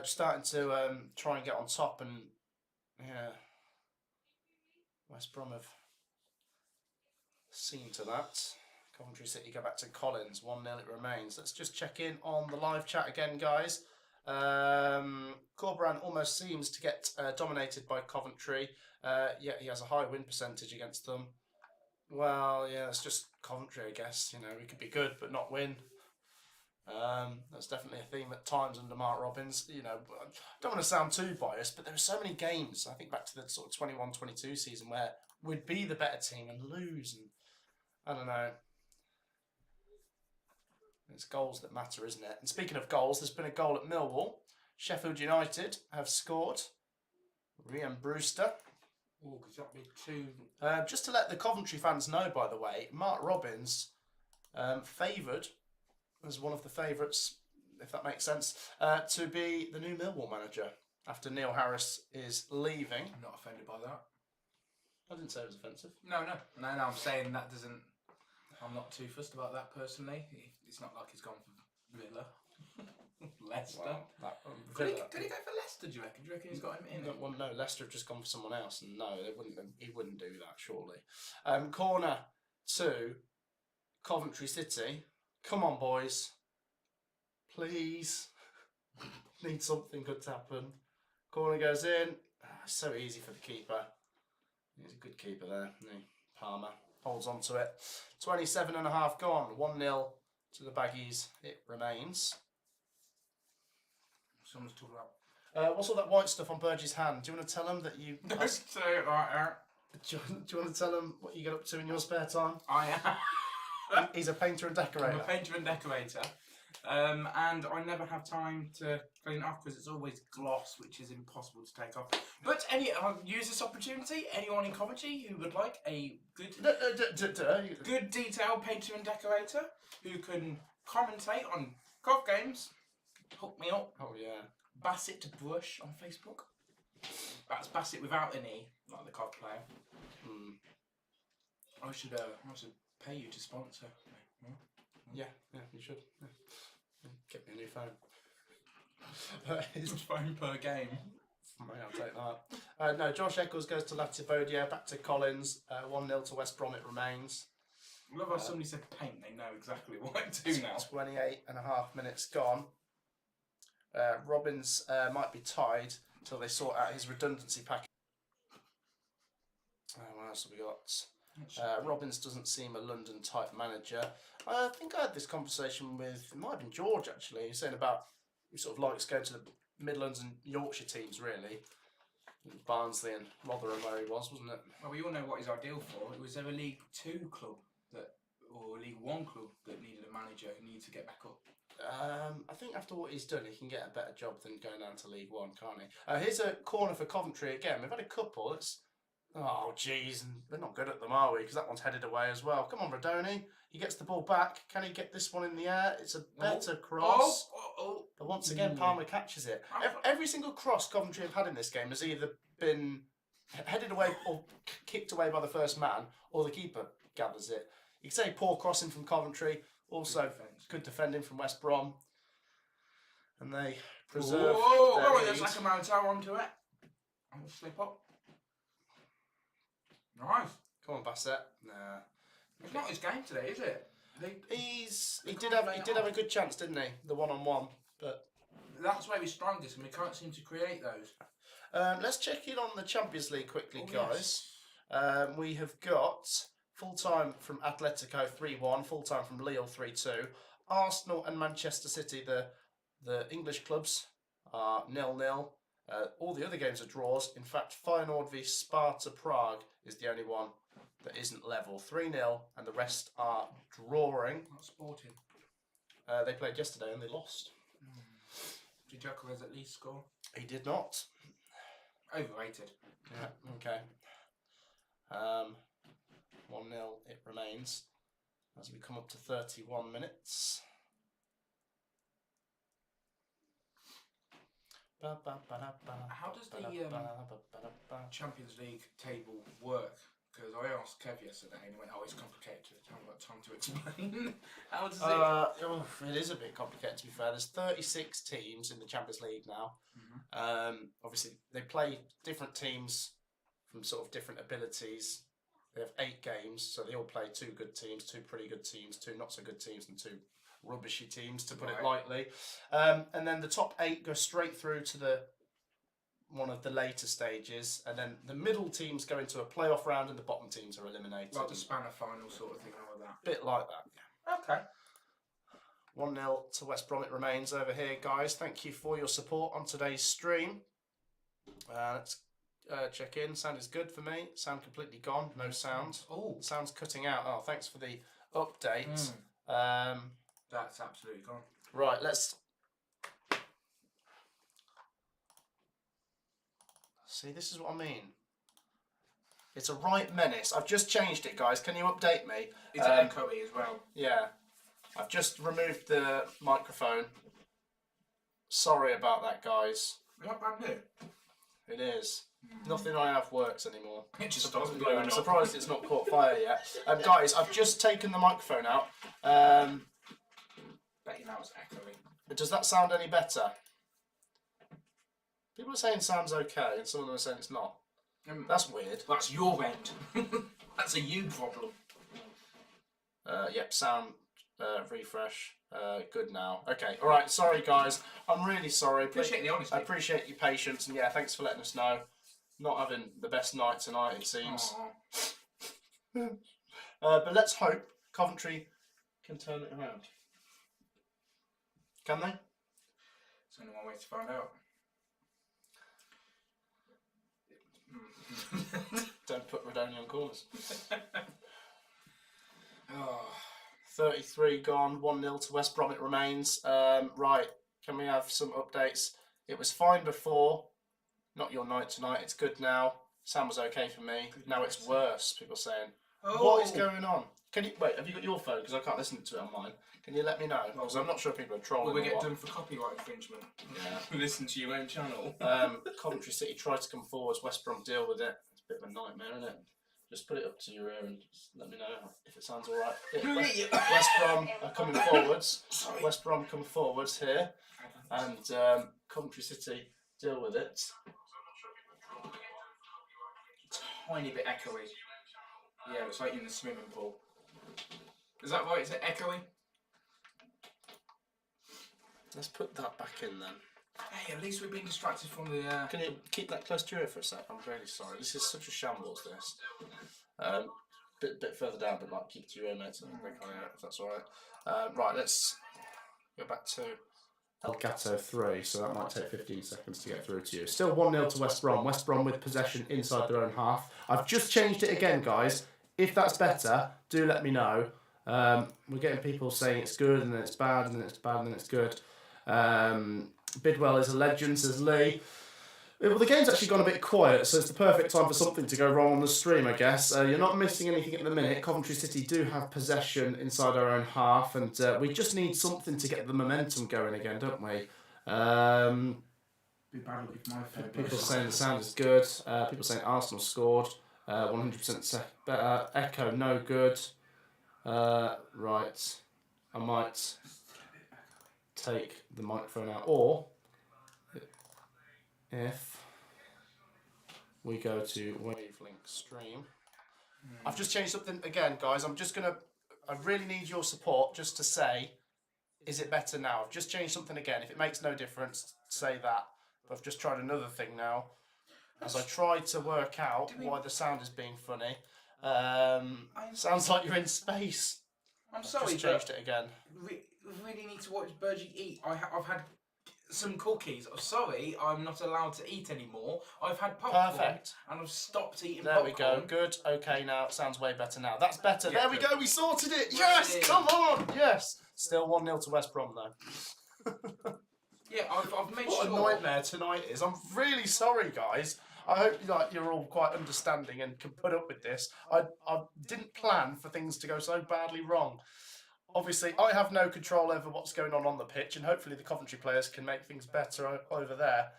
starting to try and get on top. And yeah, West Brom have seen to that. Coventry City go back to Collins. 1-0 it remains. Let's just check in on the live chat again, guys. Corberan almost seems to get dominated by Coventry, yet he has a high win percentage against them. Well, yeah, it's just Coventry, I guess. You know, we could be good but not win. That's definitely a theme at times under Mark Robins. You know, I don't want to sound too biased, but there are so many games, I think back to the sort of 21-22 season, where we'd be the better team and lose, and I don't know. It's goals that matter, isn't it? And speaking of goals, there's been a goal at Millwall. Sheffield United have scored. Rhian Brewster. Oh, could that be two? Just to let the Coventry fans know, by the way, Mark Robins favoured, as one of the favourites, if that makes sense, to be the new Millwall manager after Neil Harris is leaving. I'm not offended by that. I didn't say it was offensive. No, I'm saying that doesn't... I'm not too fussed about that personally. It's not like he's gone for Villa. Leicester. Well, could he go for Leicester, do you reckon? Do you reckon he's got him in it? Well, no, Leicester have just gone for someone else, and no, he wouldn't do that, surely. Corner to Coventry City. Come on, boys. Please. Need something good to happen. Corner goes in. So easy for the keeper. He's a good keeper there, isn't he? Palmer holds on to it. 27.5 gone. 1-0 to the Baggies. It remains. Someone's talking about... what's all that white stuff on Burgie's hand? Do you want to tell him that you... Don't say it like that. Do you want to tell him what you get up to in your spare time? I am. He's a painter and decorator. I'm a painter and decorator. And I never have time to clean it off because it's always gloss, which is impossible to take off. But I'll use this opportunity. Anyone in Coventry who would like a good detailed painter and decorator who can commentate on Cov games, hook me up. Oh yeah. Bassett Brush on Facebook. That's Bassett without an E, like the Cov player. I should pay you to sponsor me. Yeah, you should. Yeah. Get me a new phone. His phone per game. I'll take that. No, Josh Eccles goes to Latibodia, back to Collins. 1-0 to West Brom it remains. I love how somebody said paint, they know exactly what to do now. 28.5 minutes gone. Robins might be tied until they sort out his redundancy package. What else have we got? Robins doesn't seem a London type manager. I think I had this conversation with, it might have been George actually, he was saying about he sort of likes going to the Midlands and Yorkshire teams really. Barnsley and Rotherham where he was, wasn't it? Well, we all know what he's ideal for. It was there a League 2 club or a League 1 club that needed a manager who needed to get back up? I think after what he's done, he can get a better job than going down to League 1, can't he? Here's a corner for Coventry again. We've had a couple. Oh, jeez, and we're not good at them, are we? Because that one's headed away as well. Come on, Radoni. He gets the ball back. Can he get this one in the air? It's a better cross. But once again, Palmer catches it. Every single cross Coventry have had in this game has either been headed away or kicked away by the first man, or the keeper gathers it. You could say poor crossing from Coventry. Also, good defending from West Brom. And they preserve their lead. There's like a Mountain onto it. I'm going to slip up. Nice. Come on, Bassett. Nah. It's not his game today, is it? He did have a good chance, didn't he? The one-on-one, but that's where he's strongest, and we can't seem to create those. Let's check in on the Champions League quickly, guys. We have got full time from Atletico 3-1, full time from Lille 3-2. Arsenal and Manchester City, the English clubs, are 0-0. All the other games are draws. In fact, Feyenoord v Sparta Prague is the only one that isn't level. 3-0, and the rest are drawing. Not Sporting. They played yesterday and they lost. Did Djokovic at least score? He did not. Overrated. Yeah, okay. 1-0 it remains as we come up to 31 minutes. How does the Champions League table work? Because I asked Kev yesterday and he went, "Oh, it's complicated. I haven't got time to explain." How does it? It is a bit complicated, to be fair. There's 36 teams in the Champions League now. Obviously, they play different teams from sort of different abilities. They have 8 games, so they all play 2 good teams, 2 pretty good teams, 2 not so good teams, and 2 rubbishy teams, to put it lightly. And then the top 8 go straight through to one of the later stages, and then the middle teams go into a playoff round, and the bottom teams are eliminated. Like the spanner final sort of thing, all of that. Bit like that, yeah. Okay. 1-0 to West Brom it remains over here, guys. Thank you for your support on today's stream. Let's check in. Sound is good for me. Sound completely gone. No sound. Oh, Sound's cutting out. Oh, thanks for the update. That's absolutely gone. Right, let's... See, this is what I mean. It's a right menace. I've just changed it, guys. Can you update me? It's echoey as well. Yeah. I've just removed the microphone. Sorry about that, guys. Is that brand new? It is. Nothing I have works anymore. It just doesn't blow. I'm surprised it's not caught fire yet. Guys, I've just taken the microphone out. Bet you now it's echoey. Does that sound any better? People are saying sounds okay, and some of them are saying it's not. That's weird. That's your end. That's a you problem. Yep, sound refresh. Good now. Okay, alright, sorry guys. I'm really sorry. Appreciate the honesty. I appreciate your patience, and yeah, thanks for letting us know. Not having the best night tonight, it seems. But let's hope Coventry can turn it around. Can they? There's only one way to find out. Don't put Radoni on corners. Oh. 33 gone, 1-0 to West Brom it remains. Right, can we have some updates? It was fine before. Not your night tonight, it's good now. Sam was okay for me. Now it's worse, people saying. Oh. What is going on? Can you wait, have you got your phone? Because I can't listen to it on mine. Can you let me know? Because I'm not sure if people are trolling. Will we or get what. done for copyright infringement? Yeah. Listen to your own channel. Coventry City tried to come forwards, West Brom deal with it. It's a bit of a nightmare, isn't it? Just put it up to your ear and just let me know if it sounds alright. West Brom are coming forwards. Sorry. West Brom come forwards here. And Coventry City deal with it. Tiny bit echoey. Yeah, it's like you're in the swimming pool. Is that right? Is it echoey? Let's put that back in then. Hey, at least we've been distracted from the... Can you keep that close to your ear for a sec? I'm really sorry. This is such a shambles, this. Bit further down, but like keep to your ear, mate, so they can't hear it, if that's alright. Right, let's go back to Elgato 3, so that might take 15 seconds to get through to you. Still 1-0 to West Brom. West Brom with possession inside their own half. I've just changed it again, guys. If that's better, do let me know. We're getting people saying it's good, and then it's bad, and then it's bad, and then it's good. Bidwell is a legend, says Lee. Well, the game's actually gone a bit quiet, so it's the perfect time for something to go wrong on the stream, I guess. You're not missing anything at the minute. Coventry City do have possession inside our own half, and we just need something to get the momentum going again, don't we? People saying the sound is good. People saying Arsenal scored. 100% better. Echo, no good. Right. I might take the microphone out, or if we go to Wavelink Stream. I've just changed something again, guys. I really need your support just to say, is it better now? I've just changed something again. If it makes no difference, say that. But I've just tried another thing now. as I try to work out why the sound is being funny. Sounds like you're in space. I'm sorry, Just changed it again. We really need to watch Burgie eat. I've had some cookies. I'm sorry, I'm not allowed to eat anymore. I've had popcorn. Perfect. And I've stopped eating There popcorn. we go. Good. Okay, now it sounds way better now. That's better. Yeah, there we good. go. We sorted it. Yes. Come on. Yes. Still 1-0 to West Brom though. Yeah, I've made What sure. a nightmare tonight is. I'm really sorry, guys. I hope you're all quite understanding and can put up with this. I didn't plan for things to go so badly wrong. Obviously, I have no control over what's going on the pitch, and hopefully the Coventry players can make things better over there.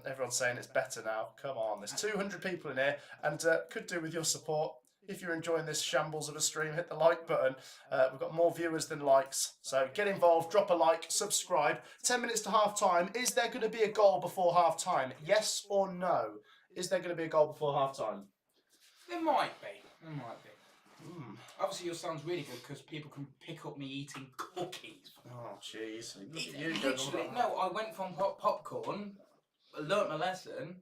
Everyone's saying it's better now. Come on, there's 200 people in here, and could do with your support. If you're enjoying this shambles of a stream, hit the like button. We've got more viewers than likes, so get involved, drop a like, subscribe. 10 minutes to half time. Is there going to be a goal before half time? Yes or no? Is there going to be a goal before half time? There might be. Obviously, your sound's really good because people can pick up me eating cookies. Oh, jeez. Literally, no, I went from popcorn, learnt my lesson,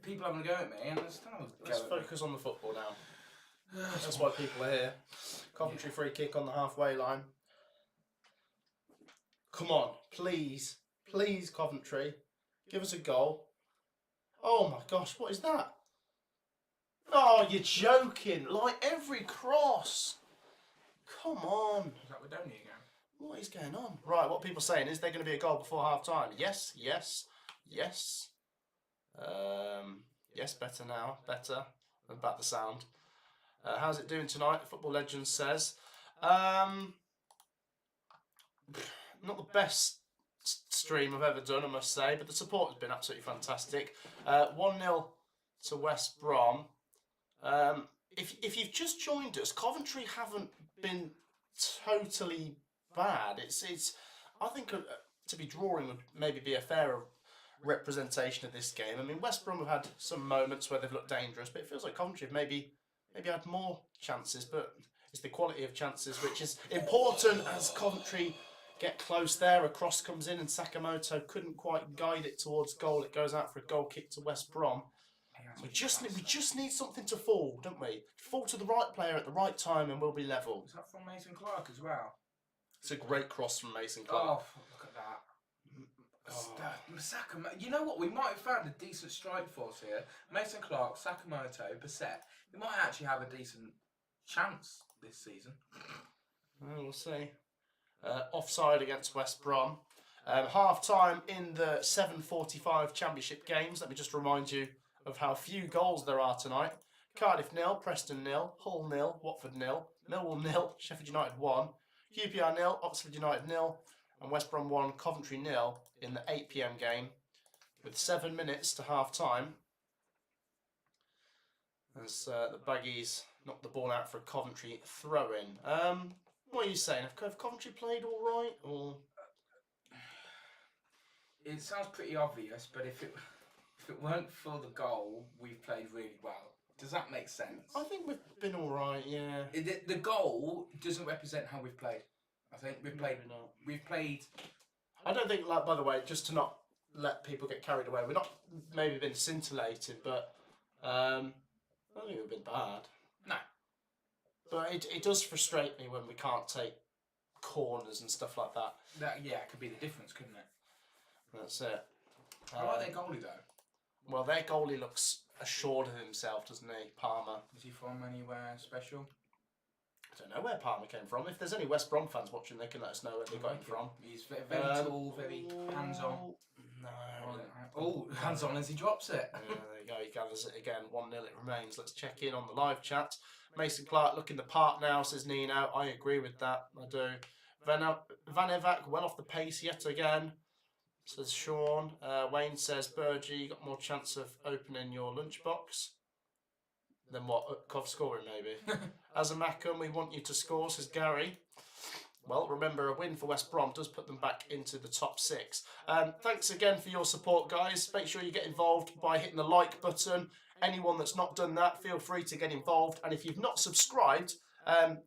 people having a go at me, and it's kind of Let's focus on the football now. That's why people are here. Coventry free kick on the halfway line. Come on, please. Please, Coventry. Give us a goal. Oh my gosh, what is that? Oh, you're joking. Like every cross. Come on. Is that Wadonia again? What is going on? Right, what are people saying? Is there going to be a goal before half time? Yes, yes, yes. Yes, better now. Better. About the sound. How's it doing tonight? Football Legends says. Not the best stream I've ever done, I must say, but the support has been absolutely fantastic. 1-0 to West Brom. If you've just joined us, Coventry haven't been totally bad. It's I think to be drawing would maybe be a fairer representation of this game. I mean, West Brom have had some moments where they've looked dangerous, but it feels like Coventry have maybe had more chances, but it's the quality of chances which is important as Coventry get close there. A cross comes in and Sakamoto couldn't quite guide it towards goal. It goes out for a goal kick to West Brom. We just need something to fall, don't we? Fall to the right player at the right time and we'll be level. Is that from Mason Clark as well? It's a great cross from Mason Clark. Oh, look at that. Sakamoto. You know what? We might have found a decent strike force here. Mason Clark, Sakamoto, Bissett. We might actually have a decent chance this season. We'll see. Offside against West Brom. Half time in the 7:45 Championship games. Let me just remind you of how few goals there are tonight. Cardiff 0, Preston 0, Hull 0, Watford 0, Millwall 0, Sheffield United 1, QPR 0, Oxford United 0, and West Brom 1, Coventry 0 in the 8 PM game with 7 minutes to half time. As the Baggies knocked the ball out for a Coventry throw-in. What are you saying? Have Coventry played all right? Or it sounds pretty obvious, but if it weren't for the goal, we've played really well. Does that make sense? I think we've been all right. Yeah. The goal doesn't represent how we've played. I think we've played. Maybe not. We've played. I don't think, like, by the way, just to not let people get carried away, we're not maybe been scintillated, but I don't think we've been bad. No. But it does frustrate me when we can't take corners and stuff like that. It could be the difference, couldn't it? That's it. I like their goalie though. Well, their goalie looks assured of himself, doesn't he, Palmer? Is he from anywhere special? I don't know where Palmer came from. If there's any West Brom fans watching, they can let us know where they got him from. He's very tall, very hands-on. No. Oh, hands-on as he drops it. Yeah, there you go. He gathers it again. 1-0 it remains. Let's check in on the live chat. Mason Clark looking the part now, says Nino. I agree with that. I do. Van Evak well off the pace yet again, says Sean. Wayne says, Burgie, you got more chance of opening your lunchbox than what? Cov scoring, maybe. As a Mackham, we want you to score, says Gary. Well, remember, a win for West Brom does put them back into the top 6. Thanks again for your support, guys. Make sure you get involved by hitting the like button. Anyone that's not done that, feel free to get involved. And if you've not subscribed,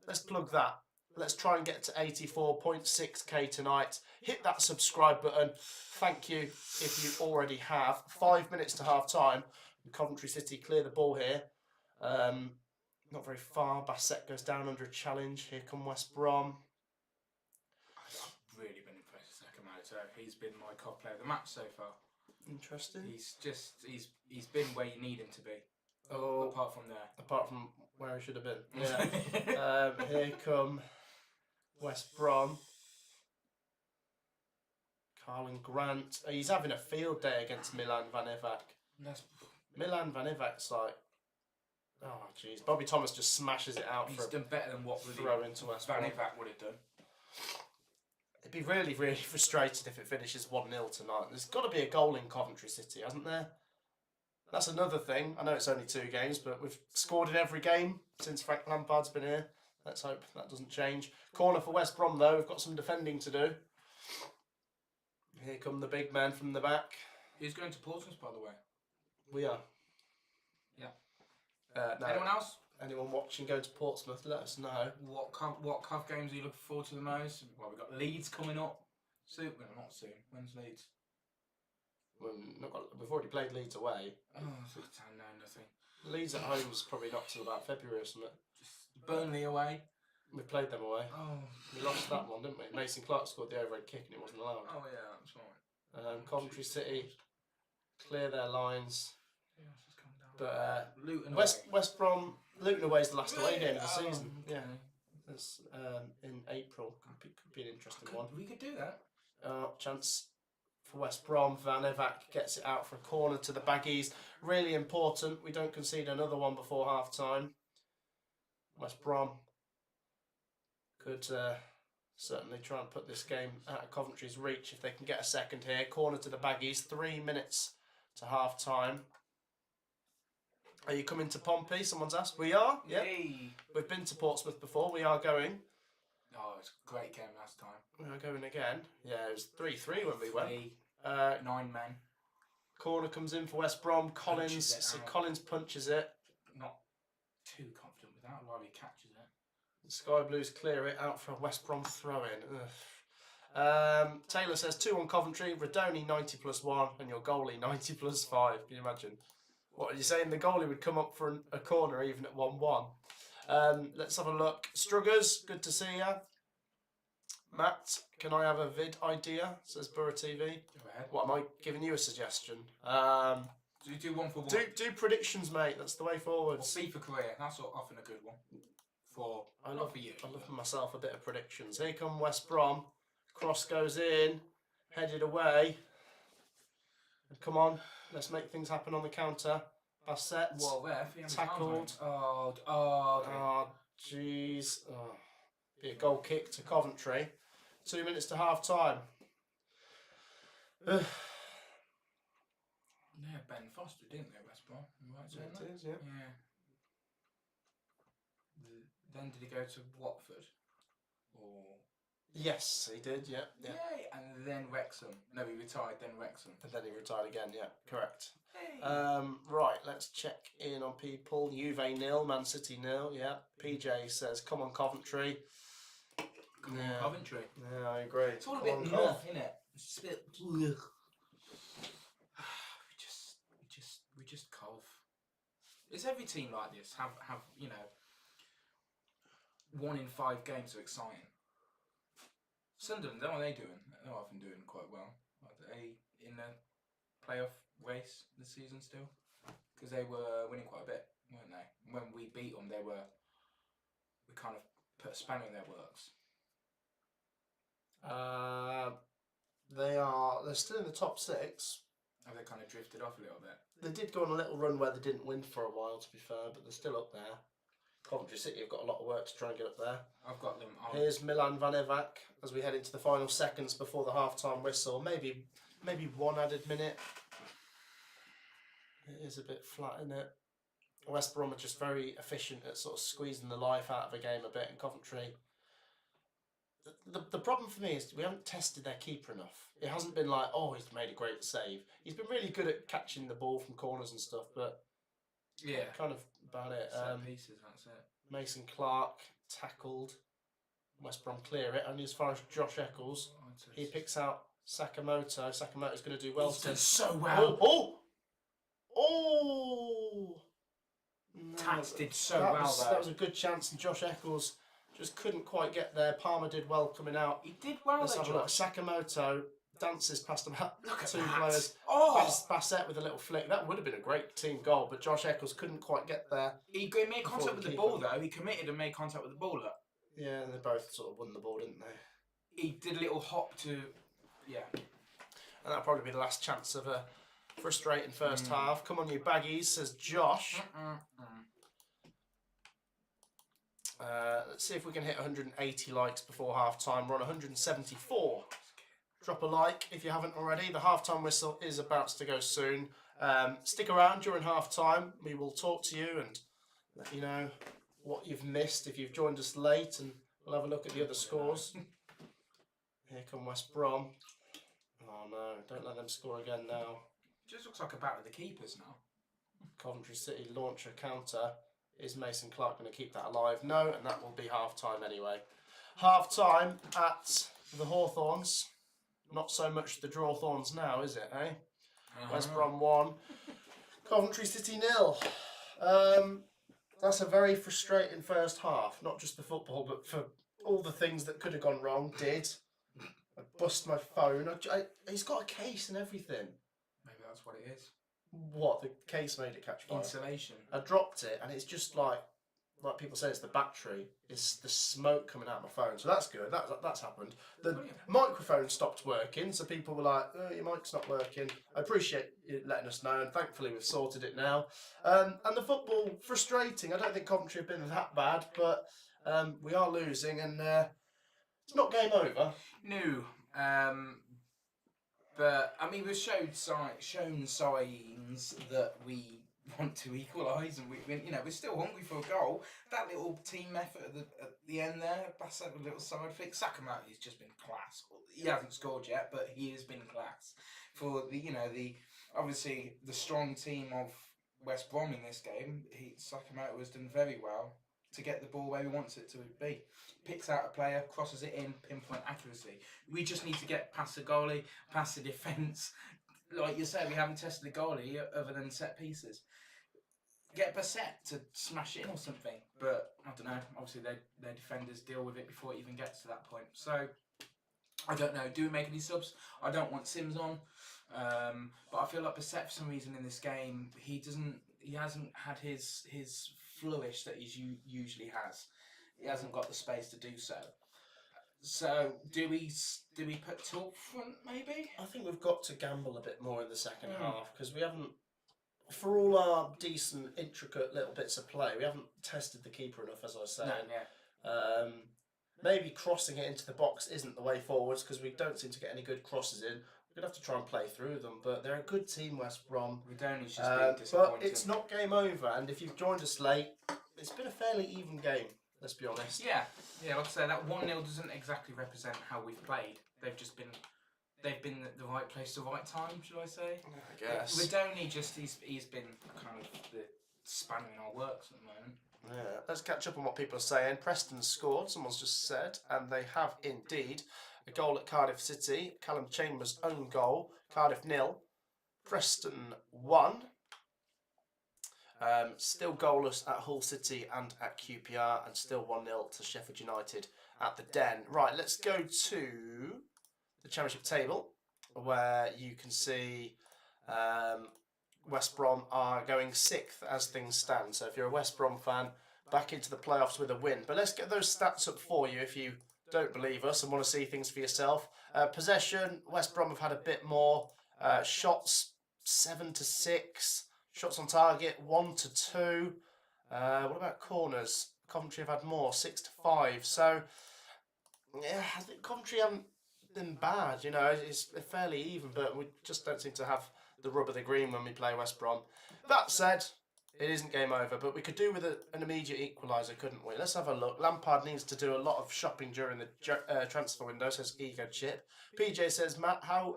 let's plug that. Let's try and get to 84.6k tonight. Hit that subscribe button. Thank you if you already have. 5 minutes to half time. Coventry City clear the ball here. Not very far. Bassett goes down under a challenge. Here come West Brom. I've really been impressed with Sakamoto. He's been my top player of the match so far. Interesting. He's been where you need him to be. Oh, apart from there. Apart from where he should have been. Yeah. Here come West Brom. Carlin Grant. He's having a field day against Milan Van Ivak. Milan Van Ivak's like, oh jeez. Bobby Thomas just smashes it out. He's done better than what throw into West Van Brom. Ivak would have done. It'd be really, really frustrating if it finishes 1-0 tonight. There's got to be a goal in Coventry City, hasn't there? That's another thing. I know it's only 2 games, but we've scored in every game since Frank Lampard's been here. Let's hope that doesn't change. Corner for West Brom, though. We've got some defending to do. Here come the big man from the back. Who's going to Portsmouth, by the way? We are. Yeah. No. Anyone else? Anyone watching going to Portsmouth, let us know. What cup games are you looking forward to the most? Well, we've got Leeds coming up soon. Well, not soon. When's Leeds? We've already played Leeds away. Oh, I know nothing. Leeds at home is probably not till about February or something. Just Burnley away. We played them away. Oh. We lost that one, didn't we? Mason Clark scored the overhead kick and it wasn't allowed. Oh yeah, that's right. Coventry City clear their lines. Yeah, just come down. But Luton West Brom, Luton away is the last away game of the season. Okay. Yeah, that's in April. Could be an interesting one. We could do that. Chance for West Brom. Van Ivak gets it out for a corner to the Baggies. Really important. We don't concede another one before half time. West Brom could certainly try and put this game out of Coventry's reach if they can get a second here. Corner to the Baggies. 3 minutes to half time. Are you coming to Pompey? Someone's asked. We are. Yeah. Hey. We've been to Portsmouth before. We are going. Oh, it was a great game last time. We are going again. Yeah, it was 3-3 when we went. 9 men. Corner comes in for West Brom. Collins punches it. Not too confident with that. While he catches it. The Sky Blues clear it out for a West Brom throw-in. Taylor says 2 on Coventry. Radoni 90+1 and your goalie 90+5. Can you imagine? What are you saying? The goalie would come up for a corner even at 1-1. Let's have a look. Struggers, good to see you. Matt, can I have a vid idea? Says Borough TV. Go ahead. What am I giving you a suggestion? Do you do one for one? Do predictions, mate. That's the way forward. B for career. That's often a good one. I love for you. I love myself a bit of predictions. Here come West Brom. Cross goes in, headed away. Come on, let's make things happen on the counter. Bassett. Well, there. Tackled. Oh, jeez. Be a goal kick to Coventry. 2 minutes to half time. Yeah, Ben Foster, didn't they, West Brom? Right, It is, yeah. Then did he go to Watford? Or Yes, he did, yeah. Yay! And then Wrexham. No, he retired, then Wrexham. And then he retired again, yeah, correct. Hey. Right, let's check in on people. Juve 0, Man City 0, yeah. PJ says, come on Coventry. Come on, Coventry. Yeah, I agree. It's all a bit enough, isn't it? It's just a bit. We just cove. It's every team like this have 1 in 5 games are exciting. Sunderland, what are they doing? They're often doing quite well. Are they in the playoff race this season still? Because they were winning quite a bit, weren't they? When we beat them, we kind of put a spanner in their works. They're still in the top 6. Have they kind of drifted off a little bit? They did go on a little run where they didn't win for a while, to be fair, but they're still up there. Coventry City have got a lot of work to try and get up there. I've got them on. Here's Milan Van Ivak as we head into the final seconds before the half-time whistle. Maybe 1 added minute. It is a bit flat, isn't it? West Brom are just very efficient at sort of squeezing the life out of a game a bit, and Coventry. The problem for me is we haven't tested their keeper enough. It hasn't been like, oh, he's made a great save. He's been really good at catching the ball from corners and stuff, but yeah, kind of about it. Set pieces, that's it. Mason Clark tackled. West Brom clear it only as far as Josh Eccles. He picks out Sakamoto. Sakamoto's going to do well. He's done so well. Oh! No, Tats did so that well was, though. That was a good chance, and Josh Eccles just couldn't quite get there. Palmer did well coming out. He did well Let's though, have a look. Josh. Sakamoto dances past about Look at two that. players. Oh! Bassett with a little flick. That would have been a great team goal, but Josh Eccles couldn't quite get there. He made contact with the keeper. ball though. He committed and made contact with the ball. Look. Yeah, they both sort of won the ball, didn't they? He did a little hop to, yeah. And that'll probably be the last chance of a frustrating first half. Come on, you baggies, says Josh. Let's see if we can hit 180 likes before half time. We're on 174. Drop a like if you haven't already. The half-time whistle is about to go soon. Stick around during half-time. We will talk to you and let you know what you've missed if you've joined us late, and we'll have a look at the other scores. Here come West Brom. Oh no, don't let them score again now. Just looks like a battle of the keepers now. Coventry City launch a counter. Is Mason Clark going to keep that alive? No, and that will be half-time anyway. Half-time at the Hawthorns. Not so much the Drawthorns now, is it, eh? West Brom 1. Coventry City 0. That's a very frustrating first half. Not just the football, but for all the things that could have gone wrong, did. I bust my phone. He's got a case and everything. Maybe that's what it is. What? The case made it catch fire? Insulation. I dropped it, and it's just like people say, it's the battery. It's the smoke coming out of my phone. So that's good. That's happened. The microphone stopped working, so people were like, "Oh, your mic's not working." I appreciate you letting us know, and thankfully we've sorted it now. And the football, frustrating. I don't think Coventry have been that bad, but we are losing, and it's not game over. No. But I mean, we've shown signs that we want to equalise, and we're still hungry for a goal. That little team effort at the end there, Bassett with a little side flick. Sakamoto's just been class. He hasn't scored yet, but he has been class for the obviously the strong team of West Brom in this game. Sakamoto has done very well to get the ball where he wants it to be. Picks out a player, crosses it in, pinpoint accuracy. We just need to get past the goalie, past the defence. Like you said, we haven't tested the goalie other than set pieces. Get Bassett to smash it in or something. But, I don't know, obviously their defenders deal with it before it even gets to that point. So, I don't know. Do we make any subs? I don't want Sims on. But I feel like Bassett, for some reason in this game, he hasn't had his flourish that he usually has. He hasn't got the space to do so. So do we put Talk front maybe? I think we've got to gamble a bit more in the second half, because we haven't, for all our decent, intricate little bits of play, we haven't tested the keeper enough, as I was saying. No, yeah. Maybe crossing it into the box isn't the way forwards, because we don't seem to get any good crosses in. We're going to have to try and play through them, but they're a good team, West Brom. We don't. It's just been disappointing. But it's not game over, and if you've joined us late, it's been a fairly even game, let's be honest. Yeah, like I say, that 1-0 doesn't exactly represent how we've played. They've been at the right place at the right time, should I say? I guess. Redoni he's been kind of the spanner in our works at the moment. Yeah, let's catch up on what people are saying. Preston scored, someone's just said, and they have indeed. A goal at Cardiff City, Callum Chambers' own goal. Cardiff 0, Preston 1. Still goalless at Hull City and at QPR, and still 1-0 to Sheffield United at the Den. Right, let's go to the Championship table, where you can see West Brom are going 6th as things stand. So if you're a West Brom fan, back into the playoffs with a win. But let's get those stats up for you if you don't believe us and want to see things for yourself. Possession, West Brom have had a bit more. Shots, 7-6. Shots on target, 1-2. What about corners? Coventry have had more, 6-5. So, yeah, I think Coventry haven't been bad. It's fairly even, but we just don't seem to have the rub of the green when we play West Brom. That said, it isn't game over, but we could do with an immediate equaliser, couldn't we? Let's have a look. Lampard needs to do a lot of shopping during the transfer window, says Ego Chip. PJ says, Matt, how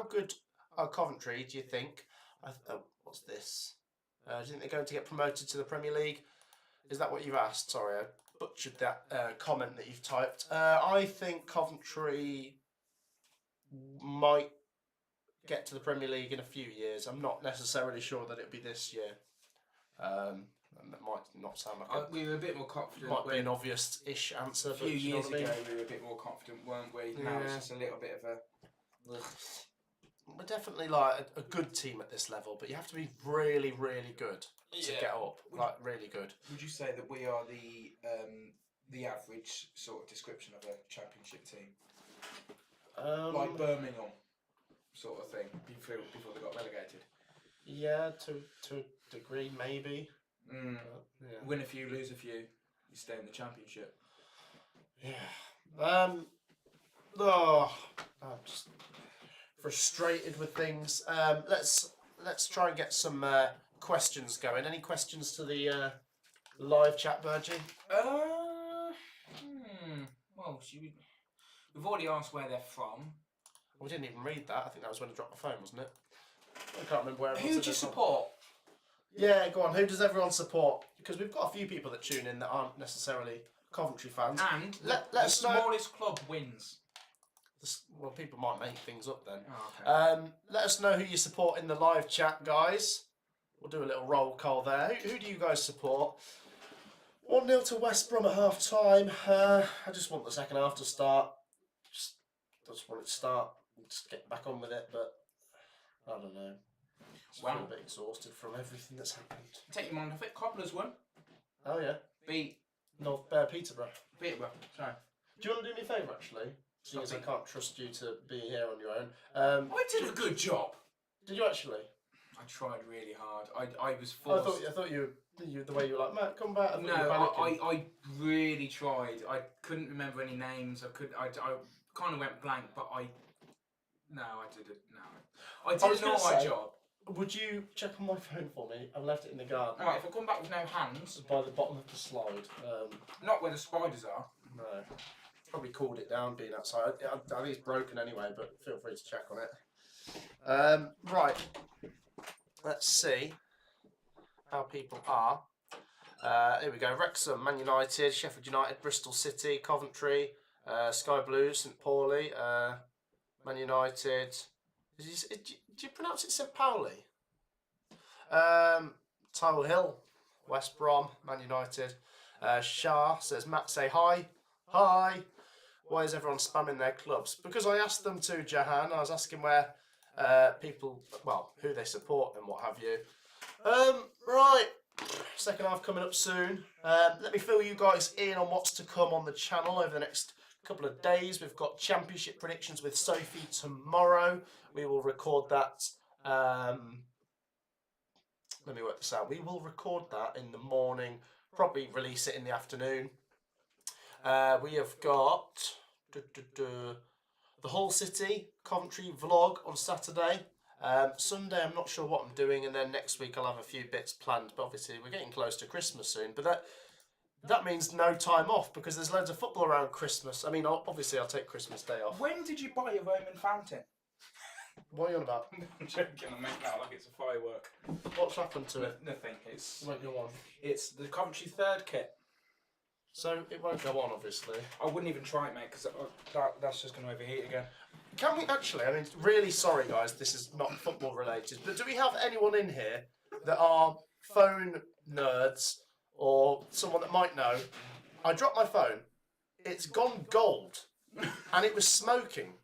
good are Coventry, do you think? What's this? Do you think they're going to get promoted to the Premier League? Is that what you've asked? Sorry, I butchered that comment that you've typed. I think Coventry might get to the Premier League in a few years. I'm not necessarily sure that it'll be this year. And that might not sound like we were a bit more confident. Might be an obvious-ish answer. A few but years you know ago, we were a bit more confident, weren't we? Now it's just a little bit of a. We're definitely like a good team at this level, but you have to be really, really good to get up. Like really good. Would you say that we are the average sort of description of a championship team, like Birmingham, sort of thing, before they got relegated? Yeah, to a degree, maybe. Yeah. Win a few, lose a few, you stay in the championship. Yeah. I'm just frustrated with things. Let's try and get some questions going. Any questions to the live chat, Virgie? Well, we've already asked where they're from. We didn't even read that. I think that was when I dropped my phone, wasn't it? I can't remember where it was. Who do you support? Yeah, go on. Who does everyone support? Because we've got a few people that tune in that aren't necessarily Coventry fans. And the smallest club wins. Well, people might make things up then. Oh, okay. Let us know who you support in the live chat, guys. We'll do a little roll call there. Who do you guys support? 1-0 to West Brom at half time. I just want the second half to start. Just want it to start. Just get back on with it, but I don't know. I feel a bit exhausted from everything that's happened. Take your mind off it. Cobblers won. Oh yeah. Beat Peterborough. Sorry. Do you want to do me a favour actually? Seeing as I can't trust you to be here on your own. I did a good job. Did you actually? I tried really hard. I was forced. I thought you the way you were like, Matt, come back. No, I really tried. I couldn't remember any names. I kind of went blank, but I did it. No, I did not my job. Would you check on my phone for me? I've left it in the garden. Alright, if I come back with no hands. By the bottom of the slide. Not where the spiders are. No. Probably cooled it down being outside. I think it's broken anyway, but feel free to check on it. Right. Let's see how people are. Here we go. Wrexham, Man United, Sheffield United, Bristol City, Coventry, Sky Blues, St Pauli, Man United. Do you pronounce it St Pauli? Tower Hill, West Brom, Man United. Shah says, Matt, say hi. Hi. Why is everyone spamming their clubs? Because I asked them to, Jahan. I was asking where people, who they support and what have you. Right. Second half coming up soon. Let me fill you guys in on what's to come on the channel over the next couple of days. We've got championship predictions with Sophie tomorrow. We will record that. Let me work this out. We will record that in the morning. Probably release it in the afternoon. We have got the Hull City Coventry vlog on Saturday. Sunday I'm not sure what I'm doing, and then next week I'll have a few bits planned. But obviously we're getting close to Christmas soon. But that means no time off because there's loads of football around Christmas. I mean, obviously I'll take Christmas Day off. When did you buy a Roman fountain? What are you on about? I'm joking. I make that like it's a firework. What's happened to it? Nothing. It's It won't go on. It's the Coventry third kit. So it won't go on, obviously. I wouldn't even try it, mate, because that's just going to overheat again. Can we actually? I mean, really sorry, guys. This is not football related, but do we have anyone in here that are phone nerds or someone that might know? I dropped my phone. It's gone gold, and it was smoking.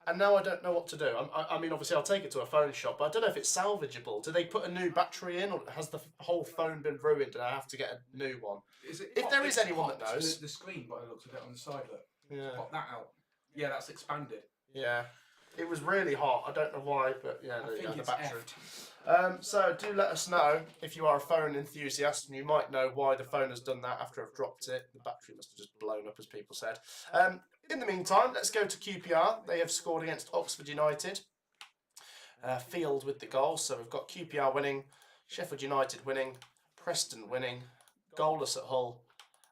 And now I don't know what to do. I mean, obviously, I'll take it to a phone shop, but I don't know if it's salvageable. Do they put a new battery in, or has the whole phone been ruined and I have to get a new one? If there is anyone that knows. The screen button looks a bit on the side, look. Yeah. Pop that out. Yeah, that's expanded. Yeah. It was really hot. I don't know why, but yeah, I think the it's battery. effed. So do let us know if you are a phone enthusiast, and you might know why the phone has done that after I've dropped it. The battery must have just blown up, as people said. In the meantime, let's go to QPR. They have scored against Oxford United. Field with the goal. So we've got QPR winning, Sheffield United winning, Preston winning, goalless at Hull,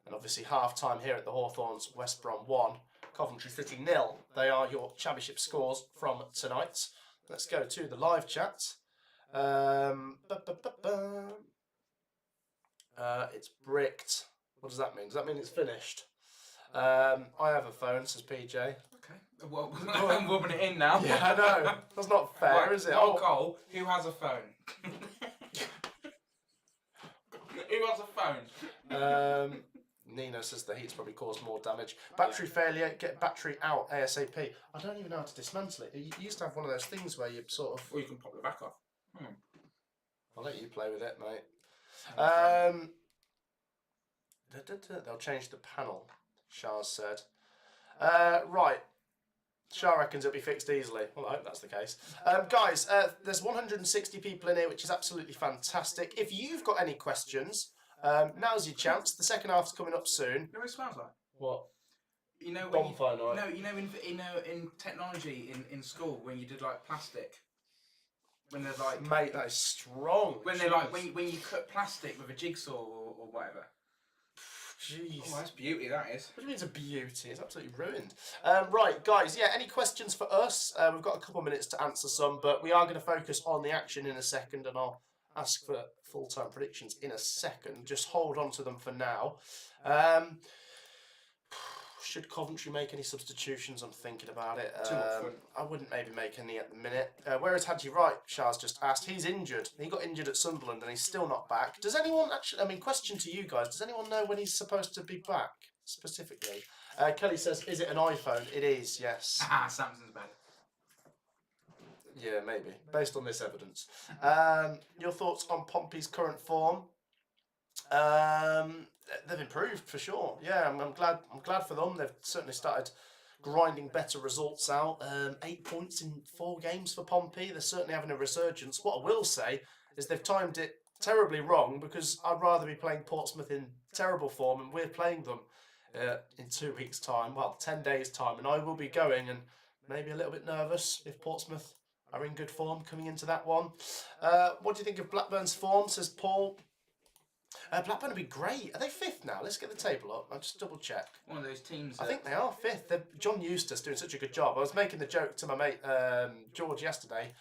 and obviously half-time here at the Hawthorns, West Brom 1, Coventry City 0. They are your championship scores from tonight. Let's go to the live chat. It's bricked. What does that mean? Does that mean it's finished? I have a phone, says PJ. Okay. Well, I'm rubbing it in now. Yeah, I know. That's not fair, Right, is it? Roll call. Who has a phone? Who has a phone? Nino says the heat's probably caused more damage. Battery failure, get battery out ASAP. I don't even know how to dismantle it. You used to have one of those things where you sort of... Or you can pop the back off. I'll let you play with it, mate. They'll change the panel, Shah said. Right. Shah reckons it'll be fixed easily. Well, I hope that's the case. Guys, there's 160 people in here, which is absolutely fantastic. If you've got any questions, now's your chance. The second half's coming up soon. You know what it smells like? What? You know, Bonfire night. No, you know, in technology in school when you did like plastic, when there's like, Mate, that is strong. when they're like when you cut plastic with a jigsaw or whatever. Jeez. Oh, that's beauty. That is. What do you mean it's a beauty? It's absolutely ruined. Right, guys, yeah, any questions for us? We've got a couple of minutes to answer some, but we are going to focus on the action in a second, and I'll ask for full-time predictions in a second. Just hold on to them for now. Should Coventry make any substitutions? I'm thinking about it. I wouldn't maybe make any at the minute. Where is Hadji Wright? Shah's just asked. He's injured. He got injured at Sunderland and he's still not back. Does anyone actually... I mean, question to you guys. Does anyone know when he's supposed to be back, specifically? Kelly says, is it an iPhone? It is, yes. Samsung's bad. Yeah, maybe. Based on this evidence. Your thoughts on Pompey's current form? They've improved for sure. Yeah, I'm glad for them. They've certainly started grinding better results out. 8 points in 4 games for Pompey. They're certainly having a resurgence. What I will say is they've timed it terribly wrong, because I'd rather be playing Portsmouth in terrible form, and we're playing them in 2 weeks' time. Well, 10 days' time, and I will be going and maybe a little bit nervous if Portsmouth are in good form coming into that one. What do you think of Blackburn's form? Says Paul. Blackburn would be great. Are they 5th now? Let's get the table up. I'll just double check. One of those teams. I think they are 5th. John Eustace doing such a good job. I was making the joke to my mate George yesterday.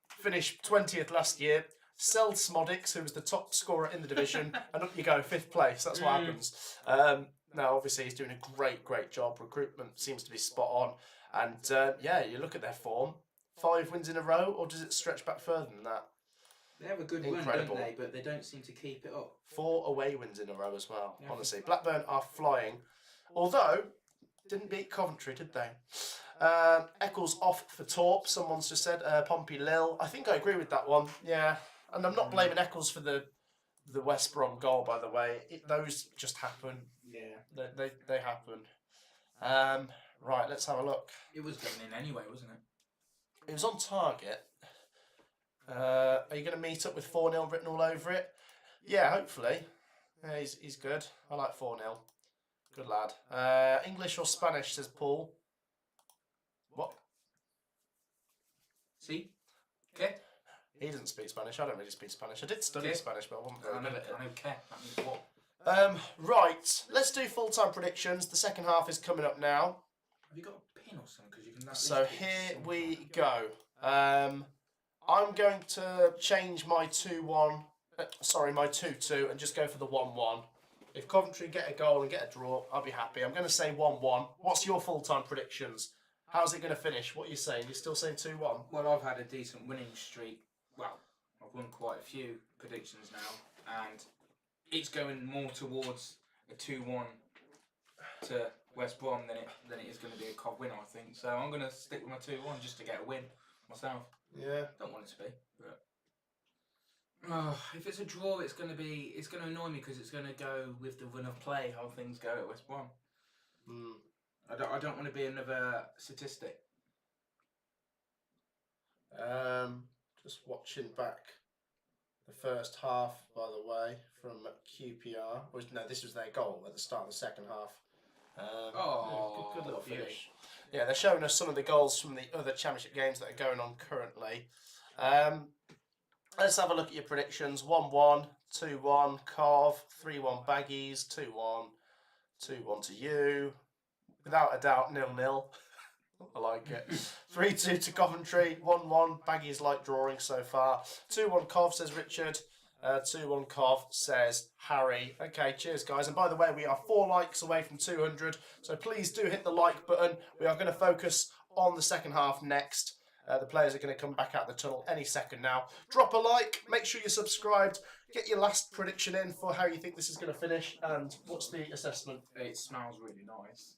Finished 20th last year. Sell Smodix, who was the top scorer in the division, and up you go, 5th place. That's what happens. Now, obviously, he's doing a great job. Recruitment seems to be spot on. And, yeah, you look at their form. 5 wins in a row, or does it stretch back further than that? They have a good Incredible. run, don't they? But they don't seem to keep it up. 4 away wins in a row as well, Yeah. honestly. Blackburn are flying. Although, didn't beat Coventry, did they? Eccles off for Torp, someone's just said. Pompey Lille. I think I agree with that one, yeah. And I'm not blaming Eccles for the West Brom goal, by the way. Those just happen. Yeah. They happen. Right, let's have a look. It was going in anyway, wasn't it? It was on target. Are you going to meet up with 4-0 written all over it? Yeah, hopefully. Yeah, he's good. I like 4-0. Good lad. English or Spanish, says Paul. What? See? Okay. He doesn't speak Spanish. I don't really speak Spanish. I did study Okay. Spanish, but I wasn't very I good at it. don't care. That means what? Right, let's do full-time predictions. The second half is coming up now. Have you got a pin or something? Because you can. So here we go. I'm going to change my 2-1, my 2-2, and just go for the 1-1. If Coventry get a goal and get a draw, I'll be happy. I'm going to say 1-1. What's your full-time predictions? How's it going to finish? What are you saying? You're still saying 2-1? Well, I've had a decent winning streak. Well, I've won quite a few predictions now, and it's going more towards a 2-1 to West Brom than it is going to be a Cov win, I think. So I'm going to stick with my 2-1 just to get a win myself. Yeah. Don't want it to be, but if it's a draw, it's going to annoy me because it's going to go with the run of play how things go at West Brom. I don't want to be another statistic. Just watching back the first half, by the way, from QPR. No, this was their goal at the start of the second half. Good little beauty. finish. Yeah, they're showing us some of the goals from the other championship games that are going on currently. Let's have a look at your predictions. 1-1, 2-1, Cov, 3-1 Baggies, 2-1, 2-1 to you. Without a doubt, 0-0. I like it. 3-2 to Coventry, 1-1. Baggies like drawing so far. 2-1 Cov, says Richard. 2-1 Cov says Harry. Okay, cheers guys. And by the way, we are 4 likes away from 200. So please do hit the like button. We are going to focus on the second half next. The players are going to come back out the tunnel any second now. Drop a like. Make sure you're subscribed. Get your last prediction in for how you think this is going to finish. And what's the assessment? It smells really nice.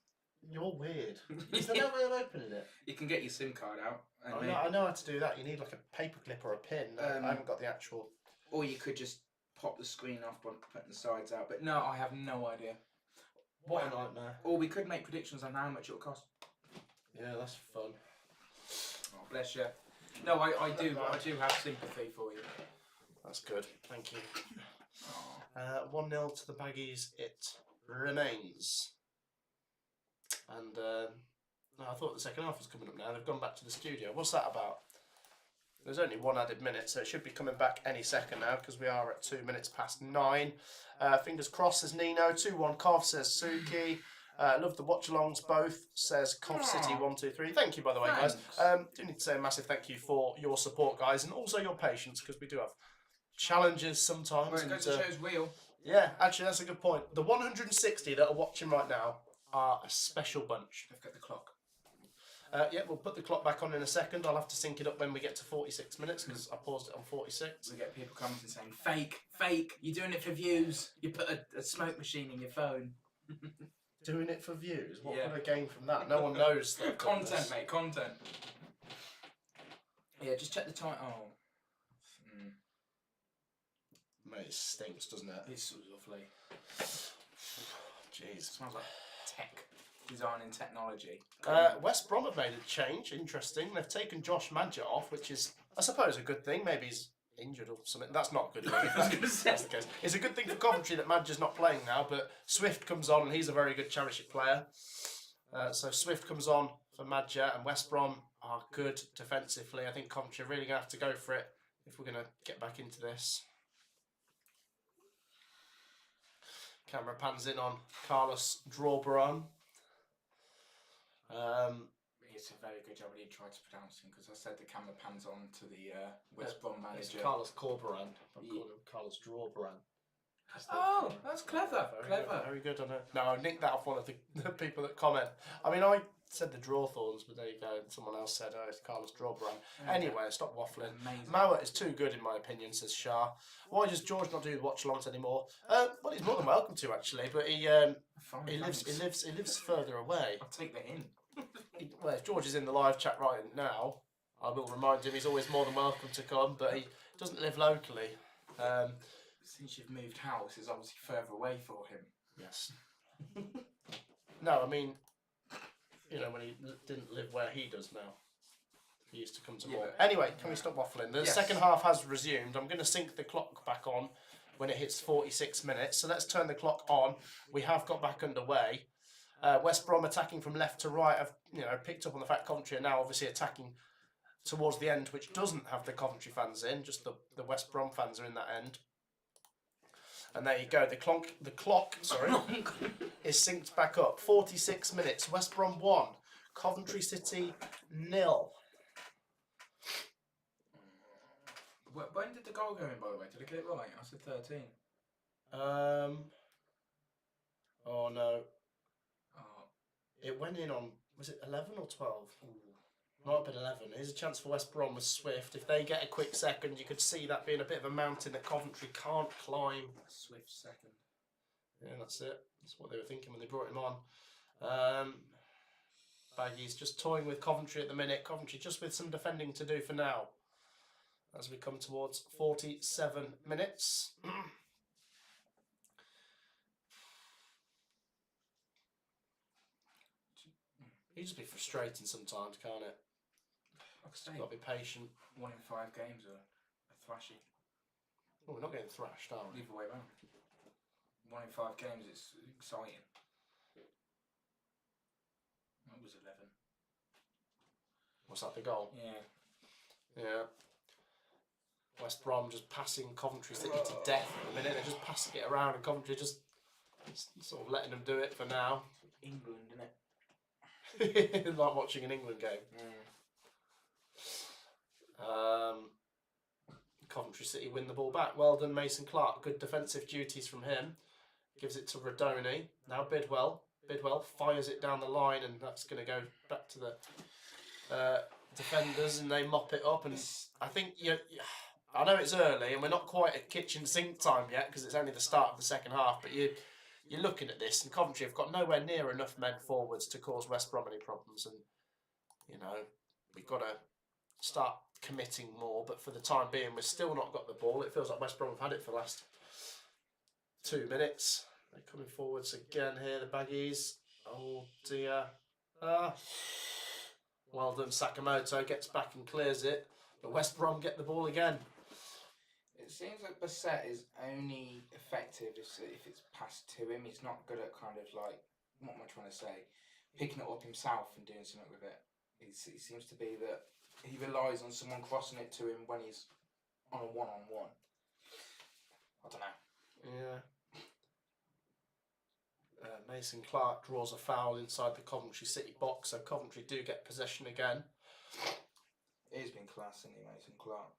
You're weird. Is there no way of opening it? You can get your SIM card out. I know how to do that. You need like a paper clip or a pin. I haven't got the actual... Or you could just pop the screen off by putting the sides out. But no, I have no idea. What a nightmare. Or we could make predictions on how much it'll cost. Yeah, that's fun. Oh, bless you. No, I do have sympathy for you. That's good. Thank you. 1-0 to the Baggies. It remains. And no, I thought the second half was coming up now. They've gone back to the studio. What's that about? There's only 1 added minute, so it should be coming back any second now because we are at 2 minutes past 9. Fingers crossed, says Nino. 2-1 Cov, says Suki. Love the watch-alongs both, says Cov City 123. Thank you, by the way, guys. Do need to say a massive thank you for your support, guys, and also your patience because we do have challenges sometimes. Well, it goes to show's real. Yeah, actually, that's a good point. The 160 that are watching right now are a special bunch. They've got the clock. Yeah, we'll put the clock back on in a second. I'll have to sync it up when we get to 46 minutes because I paused it on 46. We get people commenting saying, fake, fake, you're doing it for views. You put a smoke machine in your phone. Doing it for views? What Yeah. would I gain from that? No one knows that. Content, mate, content. Yeah, just check the time. Oh. Mate, it stinks, doesn't it? It's lovely. Jeez. It smells like tech. Design and technology. West Brom have made a change. Interesting. They've taken Josh Madger off, which is, I suppose, a good thing. Maybe he's injured or something. That's not a good thing. That's the case. It's a good thing for Coventry that Madger's not playing now, but Swift comes on and he's a very good Championship player. So Swift comes on for Madger and West Brom are good defensively. I think Coventry are really going to have to go for it if we're going to get back into this. Camera pans in on Carlos Drawbron. It's a very good job I didn't try to pronounce him because I said the camera pans on to the West Brom manager. It's Carlos Corberan. I'm calling him Carlos Drawbran. Oh, that's clever. Very good, very good. I know. No, I nicked that off one of the people that comment. I mean, I said the Drawthorns, but there you go. Someone else said, it's Carlos Drawbran. Anyway, stop waffling. Amazing. Mowat is too good, in my opinion, says Shah. Why does George not do watch-alongs anymore? Well, he's more than welcome to, actually, but he lives further away. I'll take the hint. Well, if George is in the live chat right now, I will remind him he's always more than welcome to come, but he doesn't live locally. Since you've moved house, it's obviously further away for him. Yes. No, I mean, you know, when he didn't live where he does now. He used to come to more. Anyway, can we stop waffling? The second half has resumed. I'm going to sync the clock back on when it hits 46 minutes. So let's turn the clock on. We have got back underway. West Brom attacking from left to right. I've picked up on the fact Coventry are now obviously attacking towards the end, which doesn't have the Coventry fans in. Just the West Brom fans are in that end. And there you go. The clock is synced back up. 46 minutes. West Brom 1. Coventry City 0. When did the goal go in, by the way? Did I get it right? I said 13. Oh no. Oh. It went in on, was it 11 or 12? Might have been 11. Here's a chance for West Brom with Swift. If they get a quick second, you could see that being a bit of a mountain that Coventry can't climb. Swift second. Yeah, that's it. That's what they were thinking when they brought him on. Baggies just toying with Coventry at the minute. Coventry just with some defending to do for now. As we come towards 47 minutes. It just be frustrating sometimes, can't it? You've got to be patient. 1 in 5 games are thrashing. Well, we're not getting thrashed, are we? Either way round. 1 in 5 games, it's exciting. That was 11. Was that the goal? Yeah. Yeah. West Brom just passing Coventry City to death at the minute. They're just passing it around and Coventry just sort of letting them do it for now. England, isn't it? Like watching an England game. Coventry City win the ball back. Well done, Mason Clark. Good defensive duties from him. Gives it to Rodoni. Now Bidwell. Bidwell fires it down the line, and that's going to go back to the defenders, and they mop it up. And I think I know it's early, and we're not quite at kitchen sink time yet because it's only the start of the second half. But you're looking at this, and Coventry have got nowhere near enough men forwards to cause West Brom any problems. And we've got to start committing more. But for the time being, we've still not got the ball. It feels like West Brom have had it for the last 2 minutes. They're coming forwards again here, the Baggies. Oh dear. Well done, Sakamoto gets back and clears it. But West Brom get the ball again. It seems like Bassett is only effective if it's passed to him. He's not good at kind of like, what am I trying to say, picking it up himself and doing something with it. It seems to be that he relies on someone crossing it to him when he's on a one-on-one. I don't know. Yeah. Mason Clark draws a foul inside the Coventry City box, so Coventry do get possession again. He's been class, hasn't he, Mason Clark?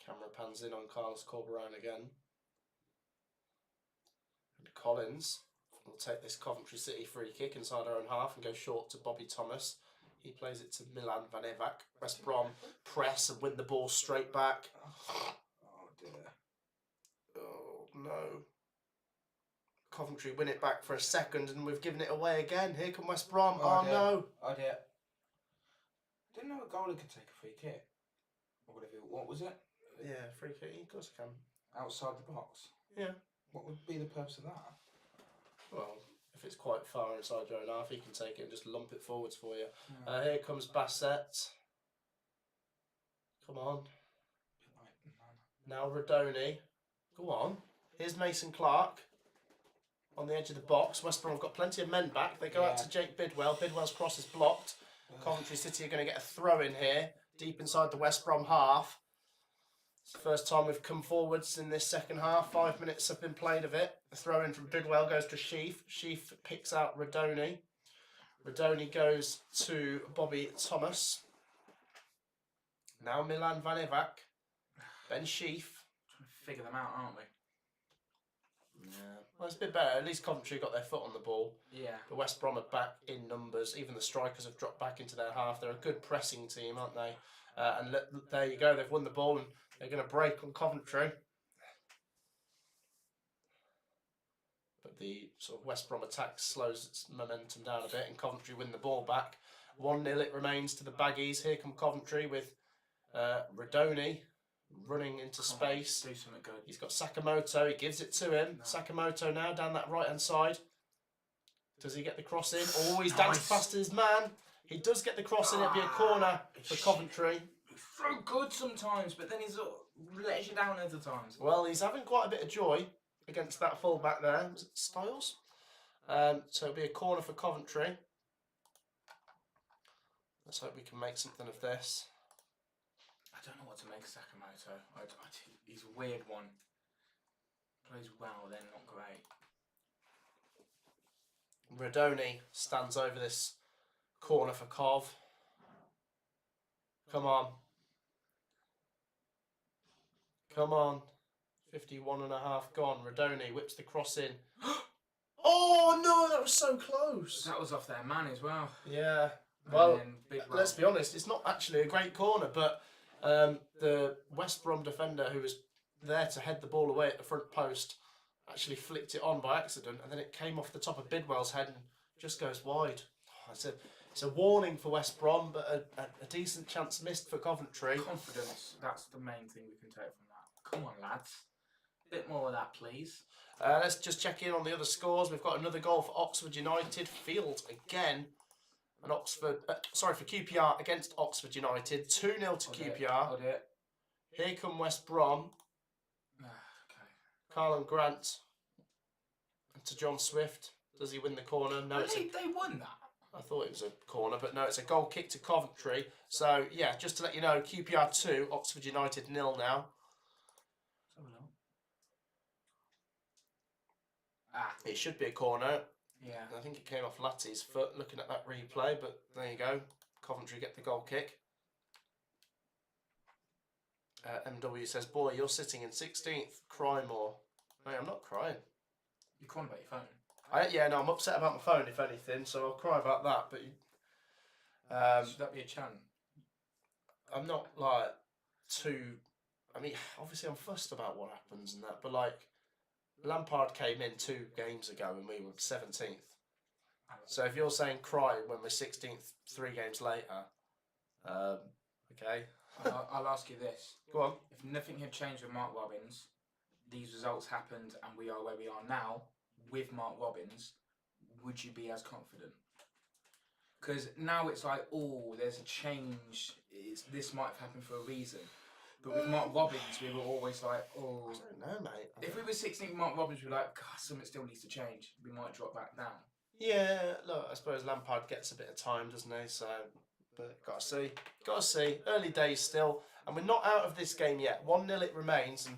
Camera pans in on Carlos Corberán again. And Collins will take this Coventry City free kick inside our own half and go short to Bobby Thomas. He plays it to Milan Van Evac. West Brom press and win the ball straight back. Oh dear. Oh no. Coventry win it back for a second, and we've given it away again. Here come West Brom. Oh no. Oh dear. I didn't know a goalie could take a free kick. Or whatever. What was it? Yeah, free kick. Of course I can. Outside the box? Yeah. What would be the purpose of that? Well, if it's quite far inside your own half, he can take it and just lump it forwards for you. Here comes Bassett. Come on. Now Rodoni. Go on. Here's Mason Clark. On the edge of the box. West Brom have got plenty of men back. They go out to Jake Bidwell. Bidwell's cross is blocked. Coventry City are going to get a throw in here, deep inside the West Brom half. It's the first time we've come forwards in this second half. 5 minutes have been played of it. The throw in from Bidwell goes to Sheaf. Sheaf picks out Rodoni. Rodoni goes to Bobby Thomas. Now Milan Van Evac. Ben Sheaf. Trying to figure them out, aren't we? Yeah. Well, it's a bit better. At least Coventry got their foot on the ball. Yeah. The West Brom are back in numbers. Even the strikers have dropped back into their half. They're a good pressing team, aren't they? There you go. They've won the ball and they're going to break on Coventry. But the sort of West Brom attack slows its momentum down a bit, and Coventry win the ball back. 1-0 it remains to the Baggies. Here come Coventry with Rodoni running into space. Do something good. He's got Sakamoto. He gives it to him. No. Sakamoto now down that right-hand side. Does he get the cross in? Oh, he's danced past his man. He does get the cross in. It'll be a corner for Coventry. He's so good sometimes, but then he's lets you down other times. Well, he's having quite a bit of joy against that full-back there. Was it Styles? So it'll be a corner for Coventry. Let's hope we can make something of this. I don't know what to make of Sakamoto. He's a weird one. Plays well, then not great. Rodoni stands over this corner for Cov. Come on. Come on. 51.5 gone. Rodoni whips the cross in. Oh no, that was so close. That was off their man as well. Yeah. Well, let's be honest, it's not actually a great corner, but the West Brom defender who was there to head the ball away at the front post actually flicked it on by accident, and then it came off the top of Bidwell's head and just goes wide. It's a warning for West Brom, but a decent chance missed for Coventry. Confidence, that's the main thing we can take from that. Come on, lads. A bit more of that, please. Let's just check in on the other scores. We've got another goal for Oxford United. Field again. And for QPR against Oxford United. 2-0 to QPR. Here come West Brom. Okay. Carlon Grant to John Swift. Does he win the corner? No, they won that. I thought it was a corner, but no, it's a goal kick to Coventry. So, yeah, just to let you know, QPR 2, Oxford United 0 now. It should be a corner. Yeah. I think it came off Latty's foot looking at that replay, but there you go. Coventry get the goal kick. MW says, boy, you're sitting in 16th. Cry more. Mate, I'm not crying. You're crying about your phone. No, I'm upset about my phone, if anything, so I'll cry about that. But should that be a chant? I'm not like too. I mean, obviously, I'm fussed about what happens and that, but like, Lampard came in 2 games ago and we were 17th. So if you're saying cry when we're 16th 3 games later, okay. I'll ask you this. Go on. If nothing had changed with Mark Robbins, these results happened and we are where we are now with Mark Robbins, would you be as confident? Because now it's like, oh, there's a change. This might have happened for a reason. But with Mark Robbins, we were always like, oh. I don't know, mate. If we were 16th Mark Robbins, we were like, God, something still needs to change. We might drop back down. Yeah, look, I suppose Lampard gets a bit of time, doesn't he? So, but gotta see. Early days still, and we're not out of this game yet. 1-0 it remains, and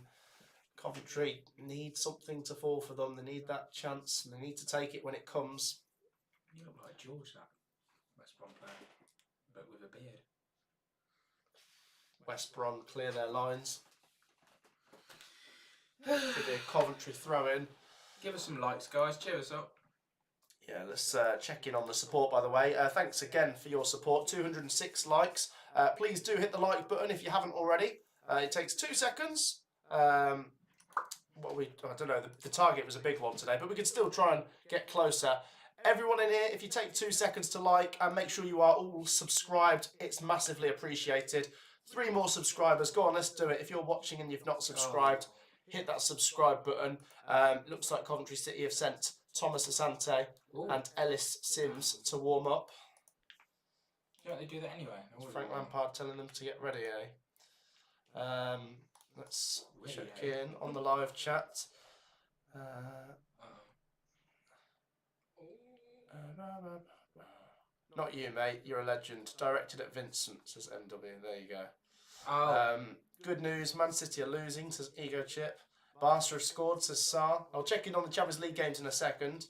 Coventry need something to fall for them. They need that chance, and they need to take it when it comes. You look like George, that West Brom player, but with a beard. West Brom clear their lines. Could be a Coventry throw-in. Give us some likes, guys. Cheer us up. Yeah, let's check in on the support, by the way. Thanks again for your support. 206 likes. Please do hit the like button if you haven't already. It takes 2 seconds. I don't know, the target was a big one today, but we can still try and get closer. Everyone in here, if you take 2 seconds to like, and make sure you are all subscribed, it's massively appreciated. 3 more subscribers. Go on, let's do it. If you're watching and you've not subscribed, hit that subscribe button. Looks like Coventry City have sent Thomas Asante and Ellis Sims to warm up. Don't they do that anyway? Frank Lampard telling them to get ready, eh? Let's check in on the live chat. Not you, mate. You're a legend. Directed at Vincent, says MW. There you go. Good news. Man City are losing, says Ego Chip. Barca have scored, says Sar. I'll check in on the Champions League games in a second.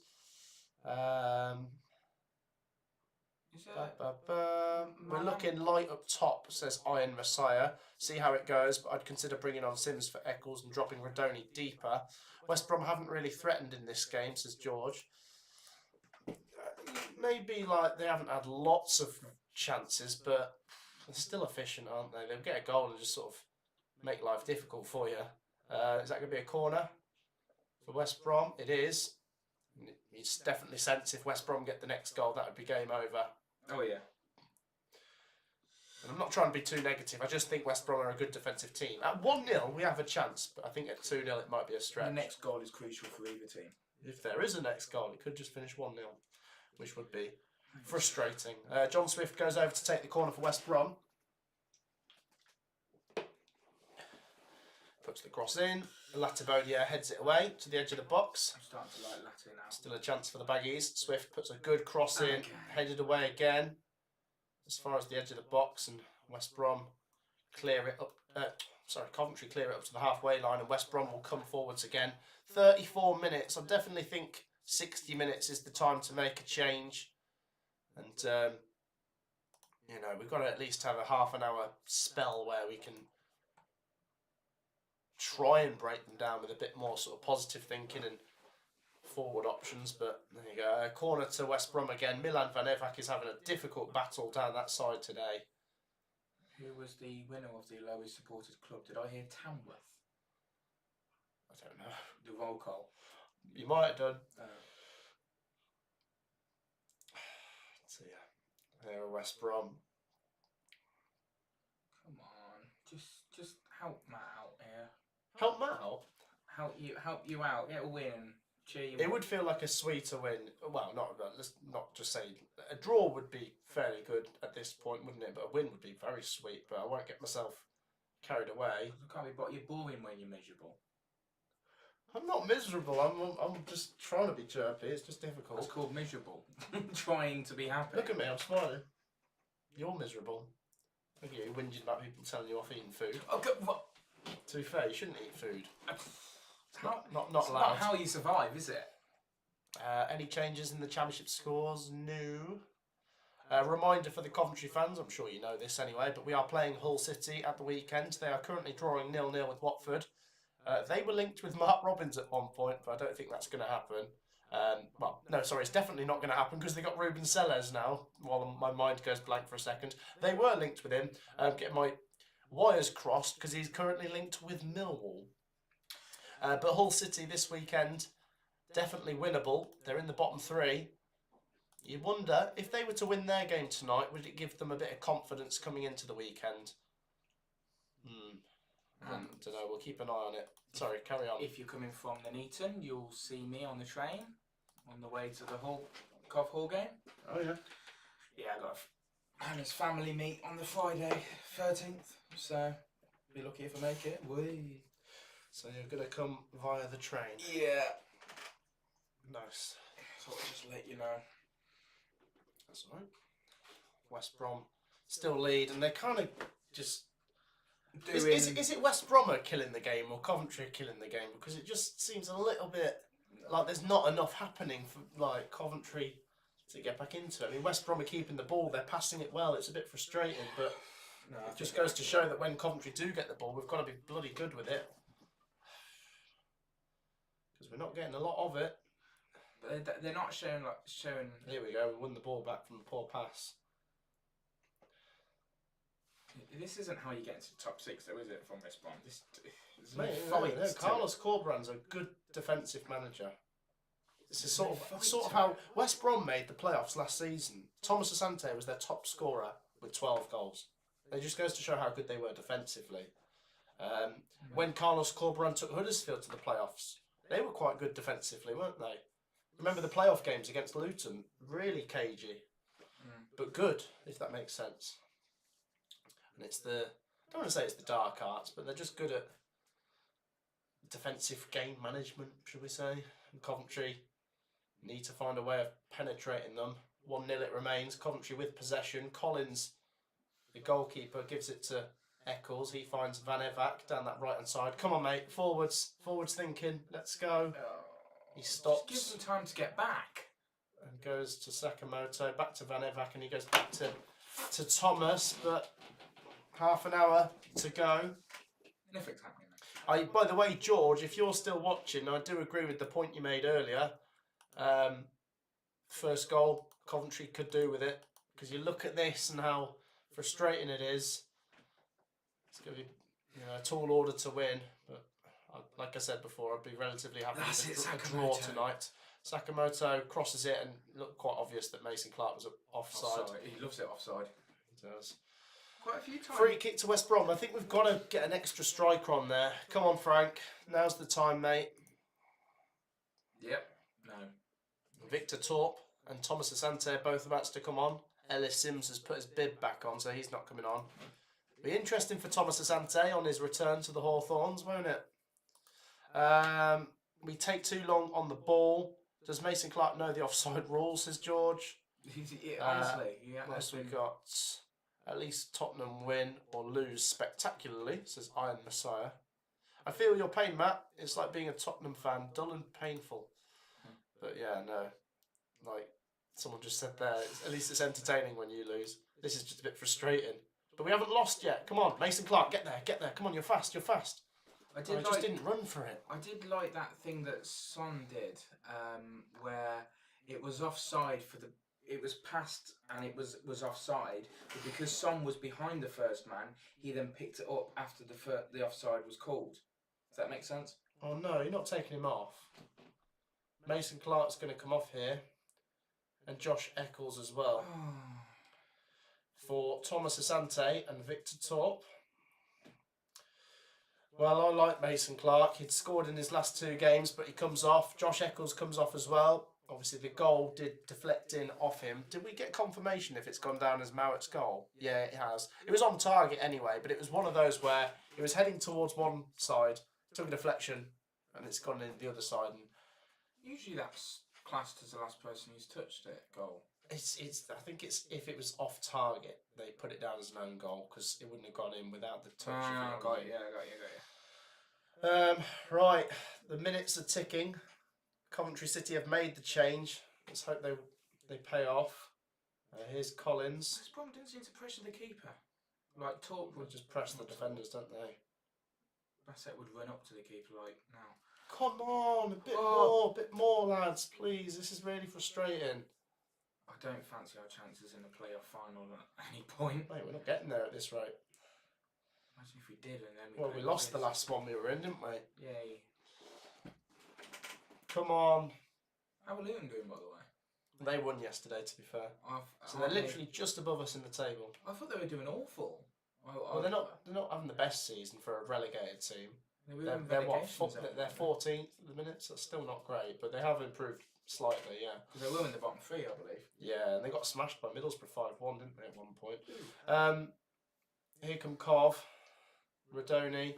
We're looking light up top, says Iron Messiah. See how it goes, but I'd consider bringing on Sims for Eccles and dropping Radoni deeper. West Brom haven't really threatened in this game, says George. Maybe like they haven't had lots of chances, but they're still efficient, aren't they? They'll get a goal and just sort of make life difficult for you. Is that going to be a corner for West Brom? It is. You definitely sense if West Brom get the next goal, that would be game over. Oh, yeah. And I'm not trying to be too negative. I just think West Brom are a good defensive team. At 1-0, we have a chance, but I think at 2-0, it might be a stretch. The next goal is crucial for either team. If there is a next goal, it could just finish 1-0, which would be frustrating. John Swift goes over to take the corner for West Brom. Puts the cross in. Latibodia heads it away to the edge of the box. I'm starting to like Latte now. Still a chance for the Baggies. Swift puts a good cross in. Headed away again. As far as the edge of the box, and West Brom clear it up. Coventry clear it up to the halfway line, and West Brom will come forwards again. 34 minutes. I definitely think 60 minutes is the time to make a change. And, we've got to at least have a half an hour spell where we can try and break them down with a bit more sort of positive thinking and forward options. But there you go. Corner to West Brom again. Milan Van Evak is having a difficult battle down that side today. Who was the winner of the lowest supporters club? Did I hear Tamworth? I don't know. The roll call. You might have done. So yeah, there are West Brom. Come on, just help Matt out here. Help Matt out. Help you out. Get a win. Cheer you. It would feel like a sweeter win. Well, let's not just say a draw would be fairly good at this point, wouldn't it? But a win would be very sweet. But I won't get myself carried away. You can't be, but you're boring when you're miserable. I'm not miserable. I'm just trying to be chirpy. It's just difficult. It's called miserable. Trying to be happy. Look at me. I'm smiling. You're miserable. Look at you whinging about people telling you off eating food. Okay, what? To be fair, you shouldn't eat food. Not allowed. Not how you survive, is it? Any changes in the championship scores? No. Reminder for the Coventry fans, I'm sure you know this anyway, but we are playing Hull City at the weekend. They are currently drawing 0-0 with Watford. They were linked with Mark Robbins at one point, but I don't think that's going to happen. Well, no, sorry, it's definitely not going to happen because they got Ruben Sellers now, while my mind goes blank for a second. They were linked with him. Getting my wires crossed because he's currently linked with Millwall. But Hull City this weekend, definitely winnable. They're in the bottom three. You wonder, if they were to win their game tonight, would it give them a bit of confidence coming into the weekend? I don't know, we'll keep an eye on it. Sorry, carry on. If you're coming from Nuneaton, you'll see me on the train on the way to the Cov Hall game. Oh, yeah. Yeah, I got Hannah's family meet on the Friday, 13th, so be lucky if I make it. Whee. So you're going to come via the train? Yeah. Nice. Thought I'd just let you know. That's all right. West Brom still lead, and they're kind of just... Is it West Brom are killing the game or Coventry are killing the game? Because it just seems a little bit like there's not enough happening for like Coventry to get back into it. I mean, West Brom are keeping the ball, they're passing it well. It's a bit frustrating, but it just goes to show that when Coventry do get the ball, we've got to be bloody good with it. Because we're not getting a lot of it. But they're not showing. Here we go. We won the ball back from a poor pass. This isn't how you get into the top six, though, is it? From West Brom, Carlos Corberán's a good defensive manager. This is sort of how West Brom made the playoffs last season. Thomas Asante was their top scorer with 12 goals. It just goes to show how good they were defensively. When Carlos Corberán took Huddersfield to the playoffs, they were quite good defensively, weren't they? Remember the playoff games against Luton? Really cagey, but good, if that makes sense. And it's I don't want to say it's the dark arts, but they're just good at defensive game management, should we say. And Coventry need to find a way of penetrating them. 1-0 it remains. Coventry with possession. Collins, the goalkeeper, gives it to Eccles. He finds Van Evak down that right hand side. Come on, mate. Forwards thinking. Let's go. He stops. Just gives them time to get back. And goes to Sakamoto, back to Van Evak, and he goes back to Thomas, but half an hour to go. Nothing's happening. By the way, George, if you're still watching, I do agree with the point you made earlier. First goal, Coventry could do with it, because you look at this and how frustrating it is. It's going to be a tall order to win, but like I said before, I'd be relatively happy with a draw tonight. Sakamoto crosses it, and it looked quite obvious that Mason Clark was offside. He loves it offside. He does. Quite a few times. Free kick to West Brom. I think we've got to get an extra striker on there. Come on, Frank. Now's the time, mate. Yep. No. Victor Torp and Thomas Asante are both about to come on. Ellis Sims has put his bib back on, so he's not coming on. Be interesting for Thomas Asante on his return to the Hawthorns, won't it? We take too long on the ball. Does Mason Clark know the offside rules, says George? Honestly, yeah. What else we got? At least Tottenham win or lose spectacularly, says Iron Messiah. I feel your pain, Matt. It's like being a Tottenham fan, dull and painful. But yeah, no. Like someone just said there, at least it's entertaining when you lose. This is just a bit frustrating. But we haven't lost yet. Come on, Mason Clark, get there. Come on, you're fast. I just didn't run for it. I did like that thing that Son did, where it was offside for the... It was passed and it was offside, but because Son was behind the first man, he then picked it up after the offside was called. Does that make sense? Oh no, you're not taking him off. Mason Clark's going to come off here, and Josh Eccles as well. For Thomas Asante and Victor Torp. Well, I like Mason Clark. He'd scored in his last 2 games, but he comes off. Josh Eccles comes off as well. Obviously, the goal did deflect in off him. Did we get confirmation if it's gone down as Mowatt's goal? Yeah, it has. It was on target anyway, but it was one of those where it was heading towards one side, took a deflection, and it's gone in the other side. And usually that's classed as the last person who's touched it goal. I think it's if it was off target, they put it down as an own goal because it wouldn't have gone in without the touch. Got you. Right, the minutes are ticking. Coventry City have made the change. Let's hope they pay off. Here's Collins. West Brom didn't seem to pressure the keeper. Like Talk We'll would just press the defenders, don't they? Bassett would run up to the keeper like now. Come on, a bit more, lads, please. This is really frustrating. I don't fancy our chances in the playoff final at any point. Mate, we're not getting there at this rate. Imagine if we did and then Well, we lost the last one we were in, didn't we? Yay. Come on. How are Luton doing, by the way? They won yesterday, to be fair. So they're literally just above us in the table. I thought they were doing awful. Well, they're not having the best season for a relegated team. They're what? They're 14th at the minute, so it's still not great, but they have improved slightly, yeah. Because they were in the bottom three, I believe. Yeah, and they got smashed by Middlesbrough 5-1, didn't they, at one point? Here come Cov, Radoni,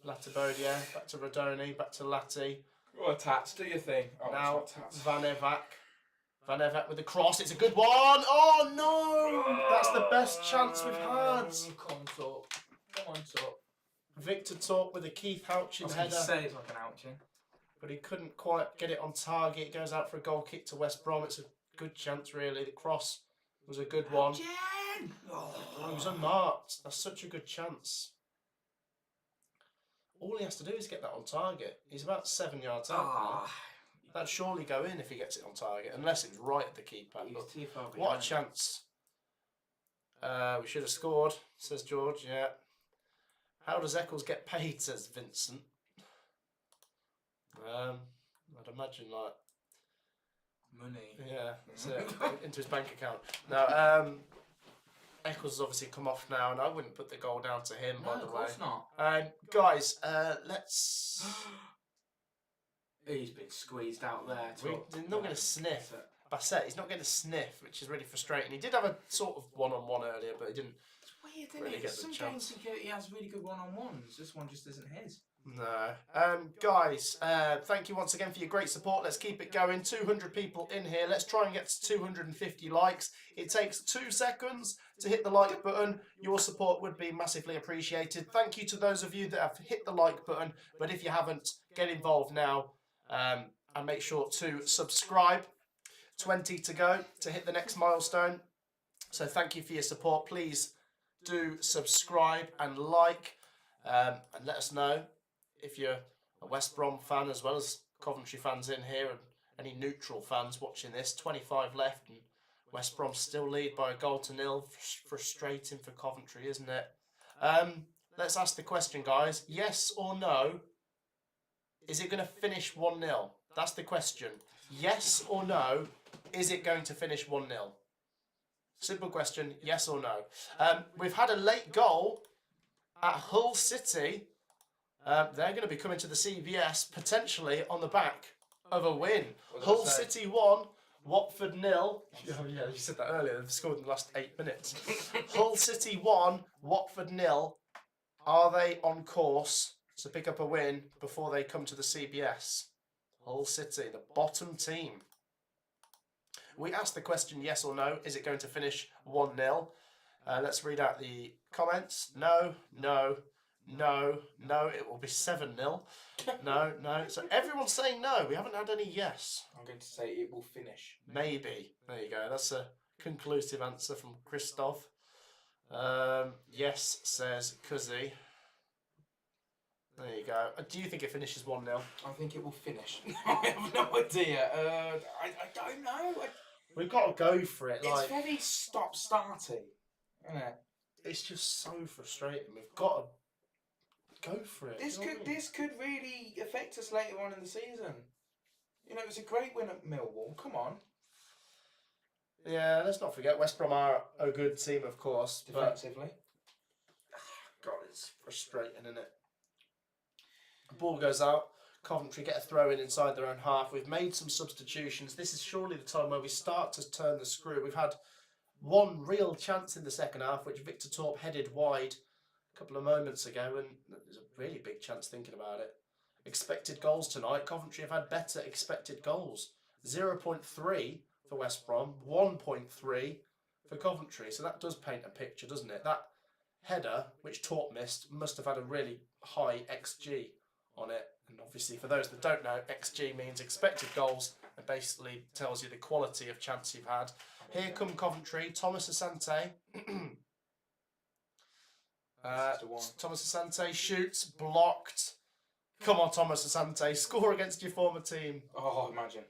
Latibodia, back to Radoni, back to Lati. Oh, Tats, do your thing. Oh, now Van Evak. Van Evak with the cross, it's a good one! Oh no! That's the best chance we've had! Come on, Talk. Come on, Talk. Victor Talk with a Keith Houchin header. Say it's like an ouching. But he couldn't quite get it on target. It goes out for a goal kick to West Brom. It's a good chance, really. The cross was a good one. Oh, he was unmarked. That's such a good chance. All he has to do is get that on target. He's about 7 yards out now. That'd surely go in if he gets it on target, unless it's right at the keeper. What a chance. We should have scored, says George, yeah. How does Eccles get paid, says Vincent. I'd imagine like money. Yeah, that's it. Into his bank account. Now, Eccles has obviously come off now, and I wouldn't put the goal down to him, by the way. Of course not. Guys, let's. He's been squeezed out there. He's not going to sniff. Bassett, he's not going to sniff, which is really frustrating. He did have a sort of one-on-one earlier, but he didn't. It's weird, isn't really it? get the Some chance. games he has really good one-on-ones. This one just isn't his. No. Guys, thank you once again for your great support. Let's keep it going. 200 people in here. Let's try and get to 250 likes. It takes 2 seconds to hit the like button. Your support would be massively appreciated. Thank you to those of you that have hit the like button. But if you haven't, get involved now and make sure to subscribe. 20 to go to hit the next milestone. So thank you for your support. Please do subscribe and like and let us know if you're a West Brom fan as well as Coventry fans in here and any neutral fans watching this. 25 left and West Brom still lead by 1-0. Frustrating for Coventry, isn't it? Let's ask the question, guys. Yes or no? Is it going to finish 1-0? That's the question. Yes or no? Is it going to finish 1-0? Simple question, yes or no. We've had a late goal at Hull City. They're going to be coming to the CBS potentially on the back of a win. Hull City 1, Watford 0. Oh yeah, you said that earlier. They've scored in the last 8 minutes. Hull City 1, Watford 0. Are they on course to pick up a win before they come to the CBS? Hull City, the bottom team. We asked the question yes or no. Is it going to finish 1-0? Let's read out the comments. No, no, no, no. It will be 7-0. No, no. So everyone's saying no. We haven't had any yes. I'm going to say it will finish. Maybe. There you go. That's a conclusive answer from Christoph. Yes, says Cuzzy. There you go. Do you think it finishes 1-0? I think it will finish. I have no idea. I don't know. We've got to go for it. It's very stop-starty, isn't it? It's just so frustrating. We've got to go for it. This could really affect us later on in the season. You know, it was a great win at Millwall. Come on. Yeah, let's not forget West Brom are a good team, of course. Defensively. God, it's frustrating, isn't it? The ball goes out. Coventry get a throw in inside their own half. We've made some substitutions. This is surely the time where we start to turn the screw. We've had one real chance in the second half, which Victor Torp headed wide a couple of moments ago, and it was a really big chance thinking about it. Expected goals tonight. Coventry have had better expected goals. 0.3 for West Brom, 1.3 for Coventry. So that does paint a picture, doesn't it? That header, which Torp missed, must have had a really high XG on it. And obviously, for those that don't know, XG means expected goals and basically tells you the quality of chance you've had. Here come Coventry. Thomas Asante. Thomas Asante shoots, blocked. Come on, Thomas Asante, score against your former team. Oh, imagine.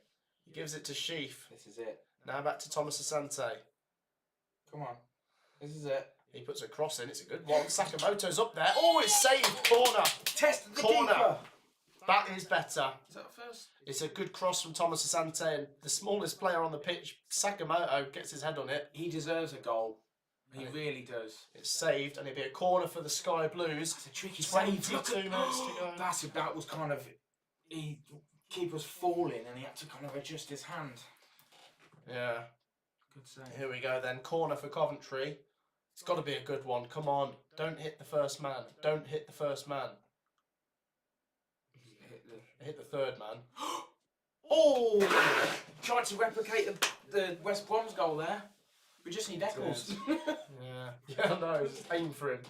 He gives it to Sheaf. This is it. Now back to Thomas Asante. Come on. This is it. He puts a cross in. It's a good one. Sakamoto's up there. Oh, it's saved. Corner. Test the Corner. keeper. That is better. Is that first? It's a good cross from Thomas Asante, and the smallest player on the pitch, Sakamoto, gets his head on it. He deserves a goal. He really does. It's saved, and it'll be a corner for the Sky Blues. It's a tricky 22 save. minutes to go. That was kind of... Keeper's falling, and he had to kind of adjust his hand. Yeah. Good save. Here we go then. Corner for Coventry. It's got to be a good one. Come on. Don't hit the first man. Don't hit the first man. Hit the third man. Oh! Tried to replicate the West Brom's goal there. We just need Eccles. Yeah, no, just aim for him.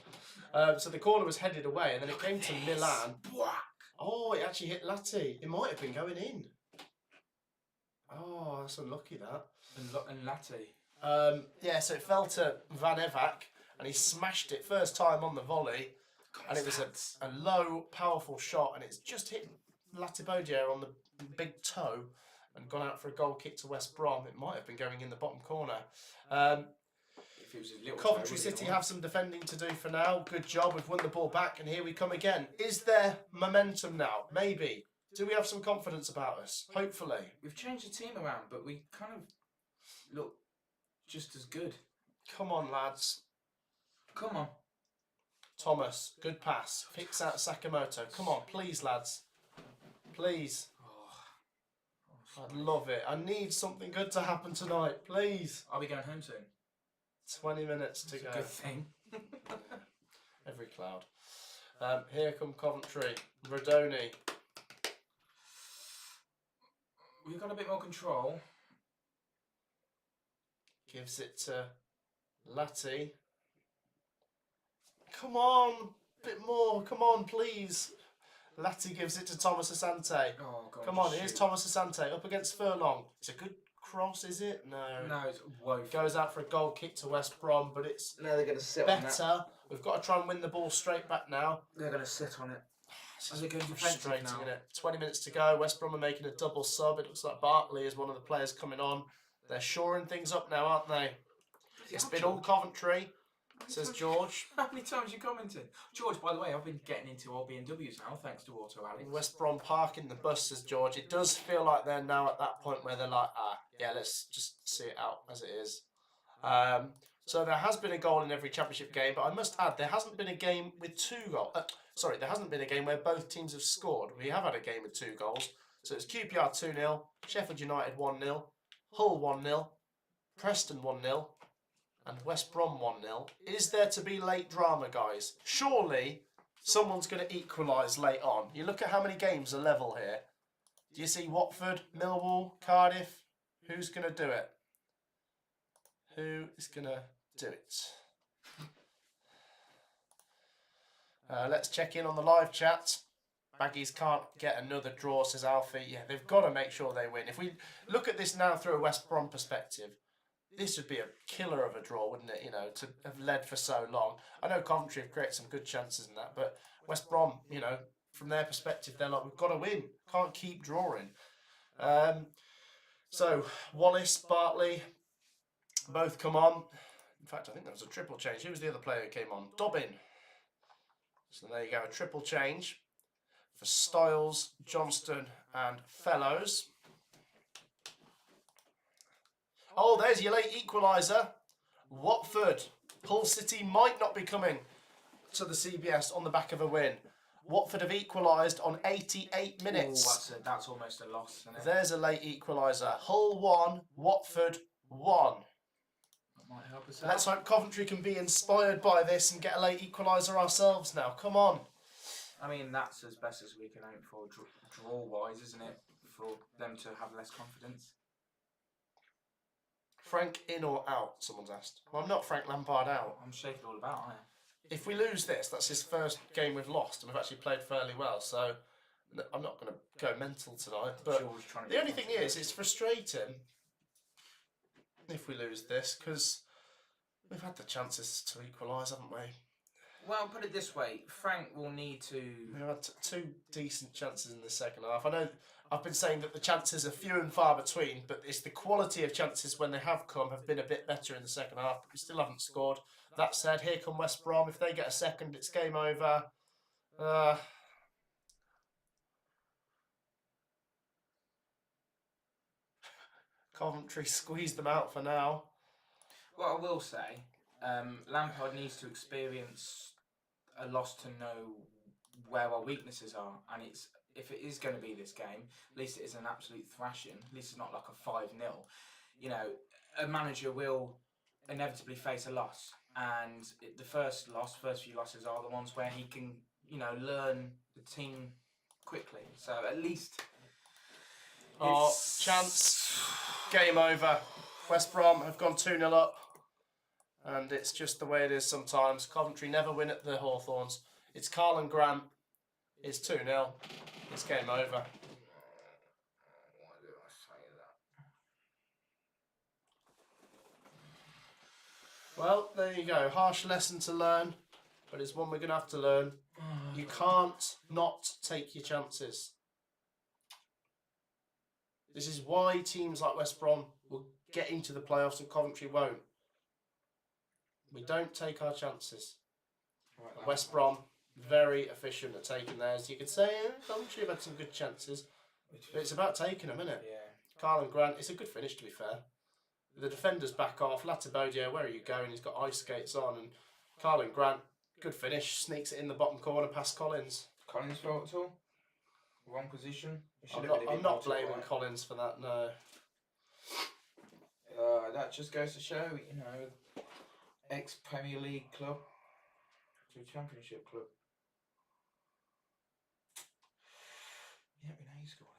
So the corner was headed away, and then it came to Milan. Oh, it actually hit Latti. It might have been going in. Oh, that's unlucky, that. And Latti. Yeah, so it fell to Van Evak, and he smashed it first time on the volley, and it was a low, powerful shot, and it's just hit Latibodia on the big toe and gone out for a goal kick to West Brom. It might have been going in the bottom corner. If it was a little Coventry City have some defending to do for now. Good job, we've won the ball back, and here we come again. Is there momentum now? Maybe. Do we have some confidence about us? Hopefully. We've changed the team around, but we kind of look just as good. Come on, lads. Come on. Thomas, good pass. Picks out Sakamoto. Come on, please, lads. Please. I'd love it. I need something good to happen tonight, please. Are we going home soon? 20 minutes to go. Good thing. Every cloud. Here come Coventry. Rodoni. We've got a bit more control. Gives it to Latti. Come on. Bit more. Come on, please. Latti gives it to Thomas Asante. Oh, God. Come on, here's Thomas Asante up against Furlong. It's a good cross, is it? No. No, it's woeful. Goes out for a goal kick to West Brom, but it's No, they're going to sit on that. better. We've got to try and win the ball straight back now. They're going to sit on it. This Are they going frustrating, defensive now? isn't it? 20 minutes to go. West Brom are making a double sub. It looks like Bartley is one of the players coming on. They're shoring things up now, aren't they? It's been all Coventry, says George. How many times you commented? George, by the way, I've been getting into all BMWs now, thanks to Auto Alex. West Brom parking the bus, says George. It does feel like they're now at that point where they're like, yeah, let's just see it out as it is. So there has been a goal in every championship game, but I must add, there hasn't been a game with 2 goals. There hasn't been a game where both teams have scored. We have had a game with 2 goals. So it's QPR 2-0, Sheffield United 1-0, Hull 1-0, Preston 1-0, and West Brom 1-0. Is there to be late drama, guys? Surely someone's going to equalise late on. You look at how many games are level here. Do you see Watford, Millwall, Cardiff? Who's going to do it? Who is going to do it? Let's check in on the live chat. Baggies can't get another draw, says Alfie. Yeah, they've got to make sure they win. If we look at this now through a West Brom perspective, this would be a killer of a draw, wouldn't it? You know, to have led for so long. I know Coventry have created some good chances in that, but West Brom, you know, from their perspective, they're like, we've got to win. Can't keep drawing. So, Wallace, Bartley, both come on. In fact, I think there was a triple change. Who was the other player who came on? Dobbin. So there you go, a triple change for Styles, Johnston and Fellows. Oh, there's your late equaliser. Watford. Hull City might not be coming to the CBS on the back of a win. Watford have equalised on 88 minutes. Oh, that's almost a loss, isn't it? There's a late equaliser. Hull 1, Watford 1. Might help us Let's hope Coventry can be inspired by this and get a late equaliser ourselves now. Come on. I mean, that's as best as we can hope for draw-wise, isn't it? For them to have less confidence. Frank in or out, someone's asked. Well, I'm not Frank Lampard out. I'm shaking all about, aren't I? If we lose this, that's his first game we've lost, and we've actually played fairly well, so I'm not going to go mental tonight. But the only thing is, it's frustrating. if we lose this, because we've had the chances to equalise, haven't we? Well, put it this way, Frank will need to... We've had two decent chances in the second half. I know I've been saying that the chances are few and far between, but it's the quality of chances when they have come have been a bit better in the second half, but we still haven't scored. That said, here come West Brom. If they get a second, it's game over. Coventry squeezed them out for now. What I will say, Lampard needs to experience a loss to know where our weaknesses are, and if it is going to be this game, at least it is an absolute thrashing. At least it's not like a 5-0. You know, a manager will inevitably face a loss, and the first few losses are the ones where he can, learn the team quickly. So at least. Oh, chance. Game over. West Brom have gone 2-0 up. And it's just the way it is sometimes. Coventry never win at the Hawthorns. It's Carl and Grant. It's 2-0. It's game over. Why do I say that? Well, there you go. Harsh lesson to learn. But it's one we're going to have to learn. You can't not take your chances. This is why teams like West Brom will get into the playoffs and Coventry won't. We don't take our chances. Right, West Brom, very efficient at taking theirs. You could say Coventry have had some good chances, but it's about taking them, isn't it? Yeah. Carl and Grant, it's a good finish to be fair. The defenders back off. Latibodia, where are you going? He's got ice skates on. And Carl and Grant, good finish. Sneaks it in the bottom corner past Collins. Collins' fault at all? Wrong position? I'm not blaming Collins for that, no. That just goes to show, ex-Premier League club to a Championship club. Yeah, we know you scored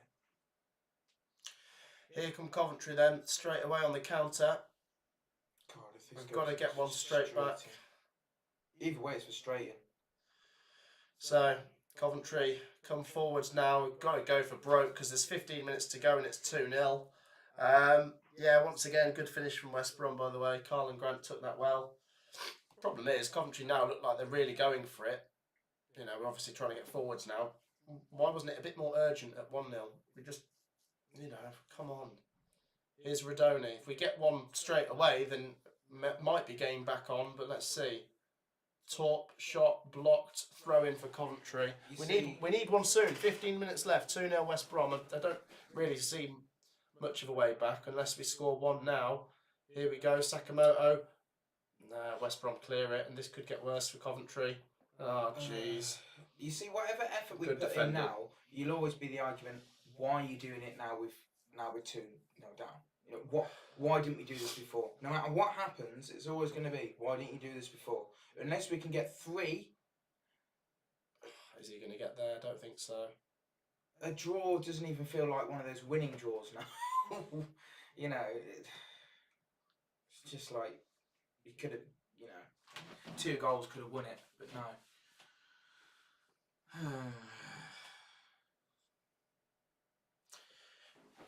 it. Here come Coventry then, straight away on the counter. We've got to get one straight back. Either way, it's frustrating. So, Coventry come forwards now. We've got to go for broke because there's 15 minutes to go and it's 2-0. Yeah, once again, good finish from West Brom, by the way. Carl and Grant took that well. Problem is, Coventry now look like they're really going for it. We're obviously trying to get forwards now. Why wasn't it a bit more urgent at 1-0? We just, come on. Here's Radoni. If we get one straight away, then might be game back on, but let's see. Top shot blocked, throw in for Coventry. We need one soon. 15 minutes left. 2-0 West Brom. I don't really see much of a way back unless we score one now. Here we go. Sakamoto. West Brom clear it, and this could get worse for Coventry. Oh, jeez. You see, whatever effort we put in now, you'll always be the argument. Why are you doing it now with 2-0 down? Why didn't we do this before? No matter what happens, it's always going to be, why didn't you do this before? Unless we can get 3. Is he going to get there? I don't think so. A draw doesn't even feel like one of those winning draws now. It's just like, you could have, 2 goals could have won it, but no.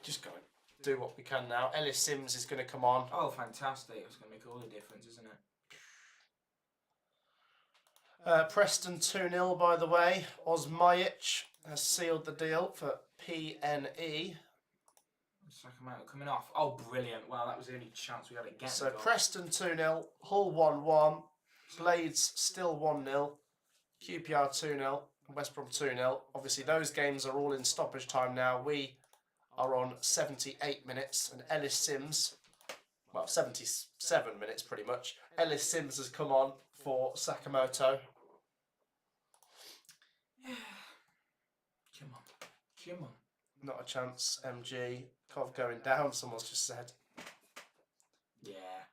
Just going to do what we can now. Ellis Sims is going to come on. Oh, fantastic. It's going to make all the difference, isn't it? Preston 2-0, by the way. Osmajic has sealed the deal for PNE. Sakamoto coming off. Oh, brilliant. Wow, that was the only chance we had again. So Preston 2-0, Hull 1-1, Blades still 1-0, QPR 2-0, West Brom 2-0. Obviously, those games are all in stoppage time now. We are on 78 minutes, and Ellis Sims, 77 minutes pretty much. Ellis Sims has come on for Sakamoto. Come on. Not a chance, MG. Cov going down, someone's just said. Yeah.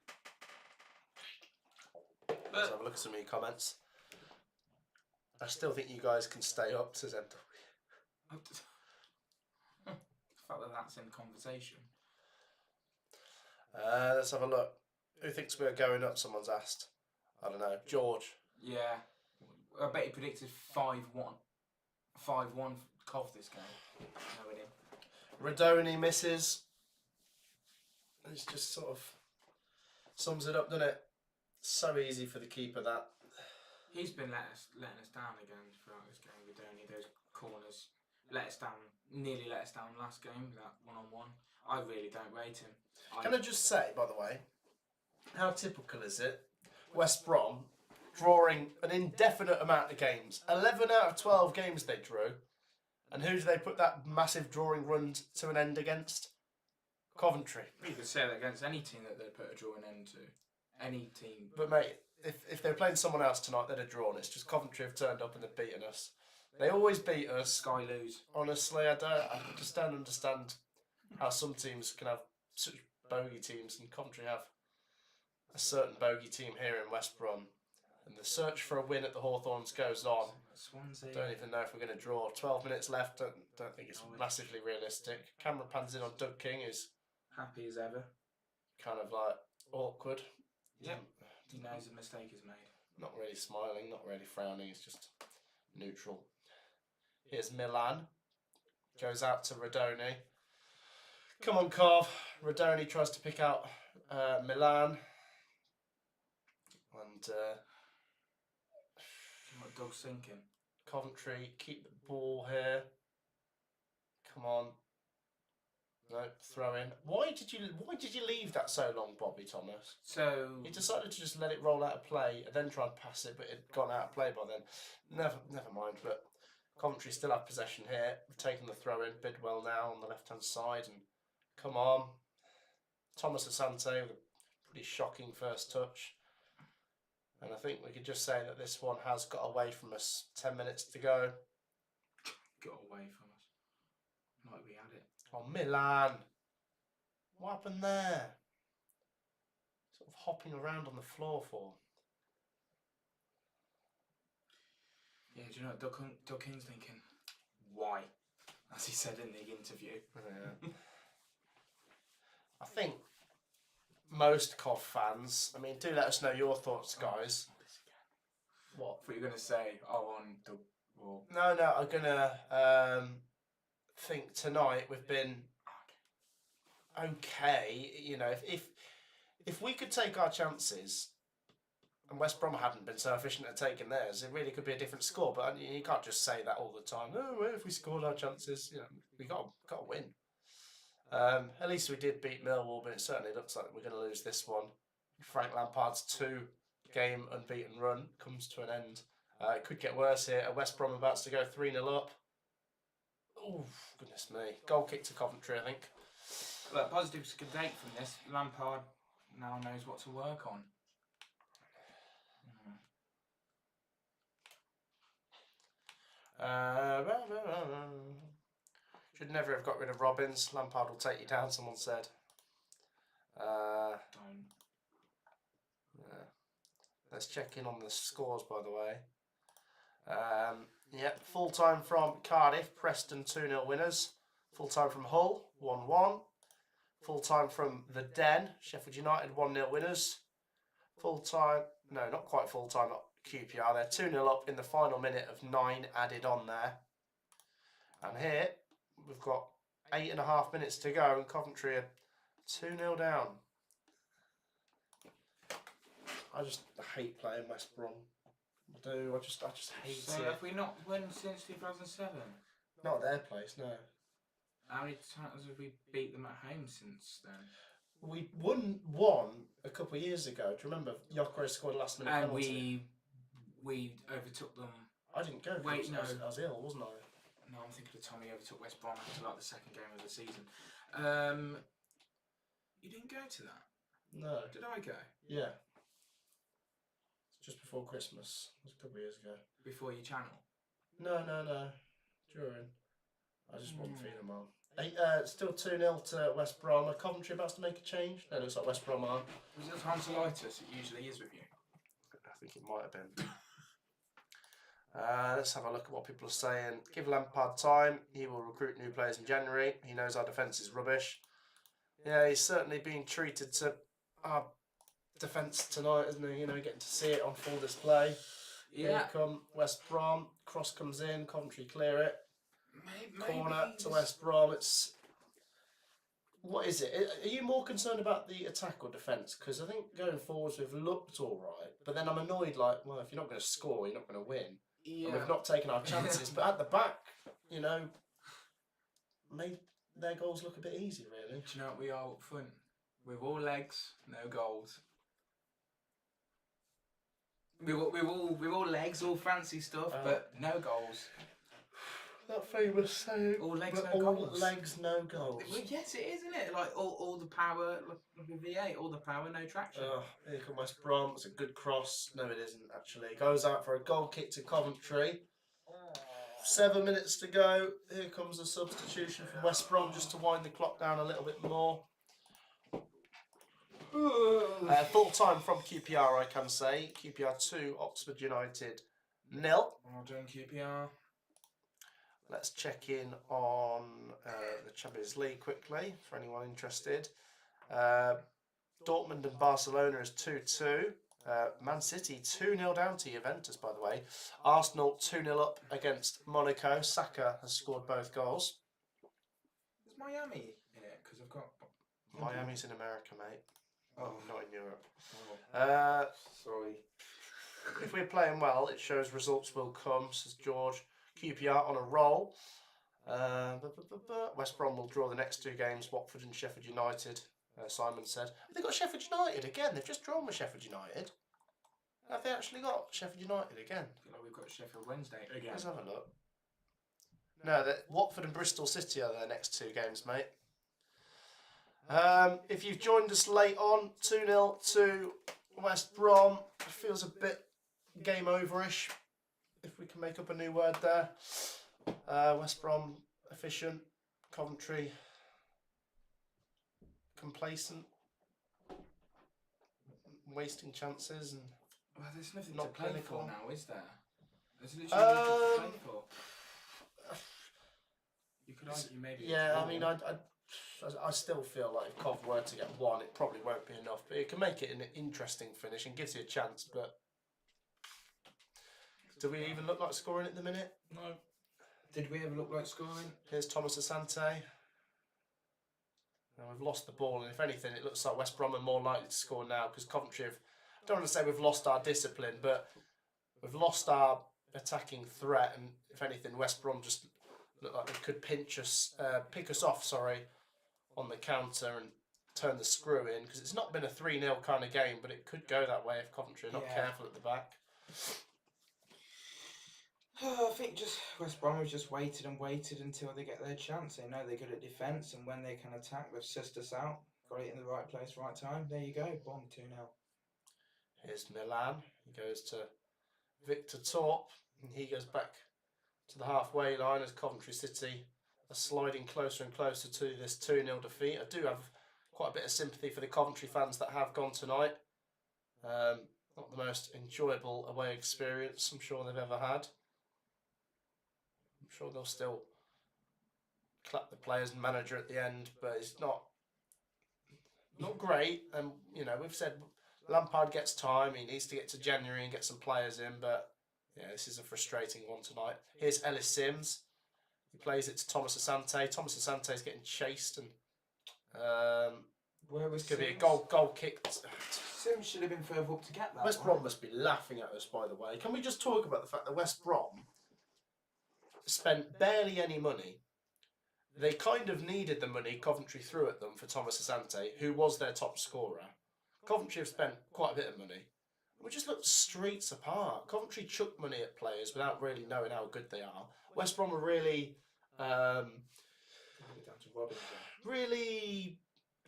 Let's have a look at some of your comments. I still think you guys can stay up, says MW. The fact that that's in conversation. Let's have a look. Who thinks we're going up, someone's asked. I don't know. George. Yeah. I bet he predicted 5-1. 5-1 Cov this game. No idea. Radoni misses. It's just sort of Sums it up, doesn't it? So easy for the keeper, that. He's been letting us down again throughout this game. With only those corners let us down. Nearly let us down last game. That 1-on-1. I really don't rate him. Can I just say, by the way, how typical is it? West Brom drawing an indefinite amount of games. 11 out of 12 games they drew. And who do they put that massive drawing run to an end against? Coventry. You could say that against any team that they put a drawing end to. Any team. But mate, if they were playing someone else tonight, they'd have drawn. It's just Coventry have turned up and they've beaten us. They always beat us. Sky lose. Honestly, I just don't understand how some teams can have such bogey teams, and Coventry have a certain bogey team here in West Brom. And the search for a win at the Hawthorns goes on. Swansea. Don't even know if we're going to draw. 12 minutes left. Don't think it's massively realistic. Camera pans in on Doug King, who's Happy as ever. kind of like awkward. Yep. He knows a mistake is made. Not really smiling, not really frowning. He's just neutral. Here's Milan. Goes out to Radoni. Come on, Cov. Radoni tries to pick out Milan. And What Doug's thinking? Coventry keep the ball here. Come on. No, throw in. Why did you leave that so long, Bobby Thomas? So He decided to just let it roll out of play and then try and pass it, but it had gone out of play by then. Never mind. But Coventry still have possession here. We've taken the throw in. Bidwell now on the left hand side, and come on, Thomas Asante with a pretty shocking first touch. And I think we could just say that this one has got away from us. 10 minutes to go. got away from us. Like we had it. Oh, Milan. What happened there? Sort of hopping around on the floor for. Yeah, do you know what Doug King's thinking? Why? As he said in the interview. Yeah. I think most Cov fans, I mean, do let us know your thoughts, guys. What? I thought you were going to say, on Doug. Or... No, I'm going to think tonight we've been okay. You know, if we could take our chances, and West Brom hadn't been so efficient at taking theirs, it really could be a different score. But you can't just say that all the time. Oh, well, if we scored our chances, you know, we got to win. At least we did beat Millwall, but it certainly looks like we're going to lose this one. Frank Lampard's 2-game unbeaten run comes to an end. It could get worse here. West Brom about to go 3-0 up. Oh, goodness me. Goal kick to Coventry, I think. But positives to date from this. Lampard now knows what to work on. Should never have got rid of Robbins. Lampard will take you down, someone said. Don't. Yeah. Let's check in on the scores, by the way. Full time from Cardiff, Preston 2-0 winners. Full time from Hull, 1-1. Full time from the Den, Sheffield United 1-0 winners. Full time, no, not quite full time at QPR. They're 2-0 up in the final minute of 9 added on there. And here we've got 8.5 minutes to go, and Coventry are 2-0 down. I just hate playing West Brom. I do. I just hate So it. have we not won since 2007? Not at their place, no. How many times have we beat them at home since then? We won one a couple of years ago. Do you remember? Yokore scored a last minute And penalty. we overtook them. I didn't go. Wait, no. I was ill, wasn't I? No, I'm thinking of the time we overtook West Brom after like the second game of the season. You didn't go to that? No. Did I go? Yeah. Just before Christmas. It was a couple of years ago. Before your channel? No. During. I just wasn't feeling well. Still 2-0 to West Brom. Are Coventry about to make a change? No, it looks like West Brom are. Was it tonsillitis? It usually is with you. I think it might have been. Let's have a look at what people are saying. Give Lampard time. He will recruit new players in January. He knows our defence is rubbish. Yeah, he's certainly being treated to our defence tonight, isn't he? You know, getting to see it on full display. Yeah. Here they come, West Brom. Cross comes in. Coventry clear it. Maybe Corner to West Brom. It's What is it? Are you more concerned about the attack or defence? Because I think going forwards we've looked all right, but then I'm annoyed. Like, well, if you're not going to score, you're not going to win, and we've not taken our chances. But at the back, you know, made their goals look a bit easy, really. Do you know what we are up front? We're all legs, no goals. We're all legs, all fancy stuff, but no goals. That famous saying. All legs, no goals. Legs, no goals. Well, yes, it is, isn't it? Like all the power, like a V8, all the power, no traction. Here comes West Brom. It's a good cross. No, it isn't actually. Goes out for a goal kick to Coventry. 7 minutes to go. Here comes a substitution from West Brom just to wind the clock down a little bit more. Full time from QPR, I can say. QPR 2, Oxford United 0. Well done, QPR. Let's check in on the Champions League quickly for anyone interested. Dortmund and Barcelona is 2-2. Man City 2-0 down to Juventus, by the way. Arsenal 2-0 up against Monaco. Saka has scored both goals. Is Miami in it? Because I've got... Miami's in America, mate. Oh, not in Europe. Oh. Sorry. If we're playing well, it shows results will come, says George. QPR on a roll. West Brom will draw the next 2 games, Watford and Sheffield United, Simon said. They've got Sheffield United again. They've just drawn with Sheffield United. Have they actually got Sheffield United again? I feel like we've got Sheffield Wednesday again. Let's have a look. No, Watford and Bristol City are their next 2 games, mate. If you've joined us late on, 2-0 to West Brom. It feels a bit game over-ish, if we can make up a new word there. West Brom efficient, Coventry complacent, wasting chances and well, there's nothing not to play clinical for now, is there? There's literally nothing to play for. You could argue maybe. Yeah, I mean, I still feel like if Cov were to get 1, it probably won't be enough, but it can make it an interesting finish and gives you a chance. But do we even look like scoring at the minute? No. Did we ever look like scoring? Here's Thomas Asante. Now we've lost the ball, and if anything, it looks like West Brom are more likely to score now because Coventry have. I don't want to say we've lost our discipline, but we've lost our attacking threat, and if anything, West Brom just look like they could pick us off, on the counter and turn the screw in because it's not been a 3-0 kind of game, but it could go that way if Coventry are not careful at the back. I think just West Brom have just waited and waited until they get their chance. They know they're good at defence, and when they can attack, they've sussed us out. Got it in the right place, right time. There you go. Boom, 2-0. Here's Milan. He goes to Victor Torp, and he goes back to the halfway line as Coventry City are sliding closer and closer to this 2-0 defeat. I do have quite a bit of sympathy for the Coventry fans that have gone tonight. Not the most enjoyable away experience I'm sure they've ever had. I'm sure they'll still clap the players and manager at the end, but it's not great. And you know, we've said Lampard gets time. He needs to get to January and get some players in, but yeah, this is a frustrating one tonight. Here's Ellis Sims. He plays it to Thomas Asante. Thomas Asante is getting chased, and where was it's going to be a goal kick. Sims should have been further up to get that. West Brom must be laughing at us, by the way. Can we just talk about the fact that West Brom spent barely any money? They kind of needed the money Coventry threw at them for Thomas Asante, who was their top scorer. Coventry have spent quite a bit of money. We just looked streets apart. Coventry chucked money at players without really knowing how good they are. West Brom are really, really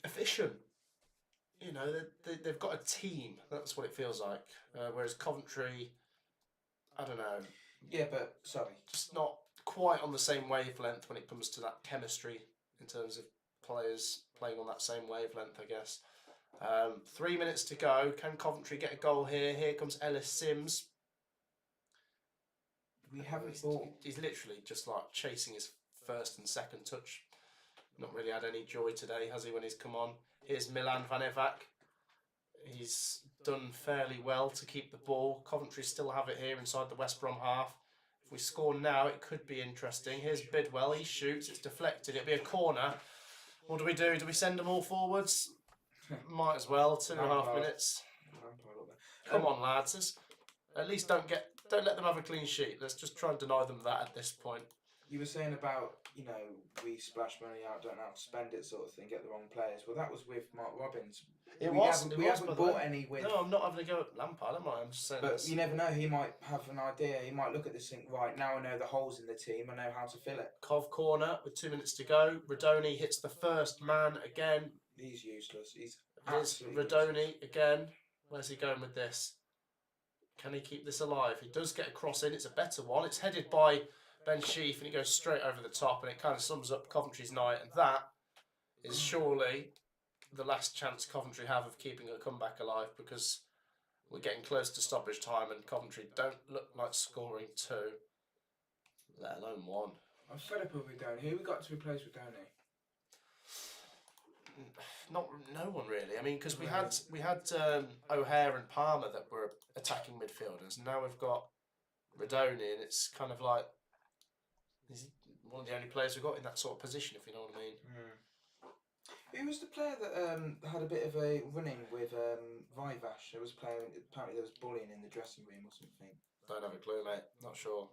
efficient. You know, they've got a team. That's what it feels like. Whereas Coventry, I don't know. Yeah, but sorry, just not quite on the same wavelength when it comes to that chemistry in terms of players playing on that same wavelength, I guess. 3 minutes to go. Can Coventry get a goal here? Here comes Ellis Sims. We haven't thought. He's literally just like chasing his first and second touch. Not really had any joy today, has he, when he's come on? Here's Milan Van Evak. He's done fairly well to keep the ball. Coventry still have it here inside the West Brom half. If we score now, it could be interesting. Here's Bidwell. He shoots. It's deflected. It'll be a corner. What do we do? Do we send them all forwards? Might as well. 2.5 minutes. Come on, lads. At least don't let them have a clean sheet. Let's just try and deny them that at this point. You were saying about, we splash money out, don't know how to spend it sort of thing, get the wrong players. Well, that was with Mark Robbins. We haven't bought any with... No, I'm not having a go at Lampard, am I? I'm just saying But this. you never know, he might have an idea. He might look at this and think, right, now I know the holes in the team, I know how to fill it. Cov corner with 2 minutes to go. Radoni hits the first man again. He's useless. He's Radoni again. Where's he going with this? Can he keep this alive? He does get a cross in. It's a better one. It's headed by Ben Sheaf and he goes straight over the top, and it kind of sums up Coventry's night. And that is surely the last chance Coventry have of keeping a comeback alive, because we're getting close to stoppage time and Coventry don't look like scoring 2, let alone 1. I'm fed up with Radoni. Who we got to replace Radoni? No one really. I mean, because we had O'Hare and Palmer that were attacking midfielders, and now we've got Radoni, and it's kind of like he's one of the only players we've got in that sort of position, if you know what I mean. Who was the player that had a bit of a run-in with Vivash? There was a player, apparently there was bullying in the dressing room or something. Don't have a clue, mate. Not sure.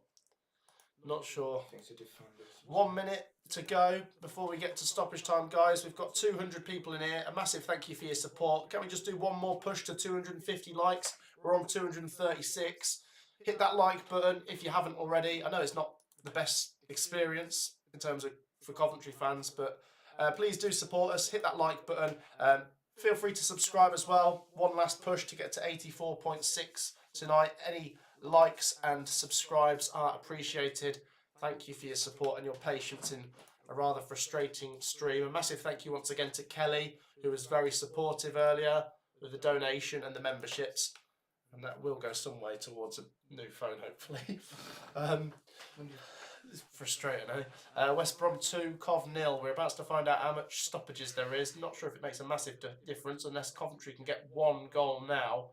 Not sure. I think it's a defender. 1 minute to go before we get to stoppage time, guys. We've got 200 people in here. A massive thank you for your support. Can we just do one more push to 250 likes? We're on 236. Hit that like button if you haven't already. I know it's not the best experience in terms of for Coventry fans, but please do support us. Hit that like button. Feel free to subscribe as well. One last push to get to 84.6 tonight. Any likes and subscribes are appreciated. Thank you for your support and your patience in a rather frustrating stream. A massive thank you once again to Kelly, who was very supportive earlier with the donation and the memberships. And that will go some way towards a new phone, hopefully. It's frustrating, eh? West Brom 2, Cov 0. We're about to find out how much stoppages there is. Not sure if it makes a massive difference unless Coventry can get 1 goal now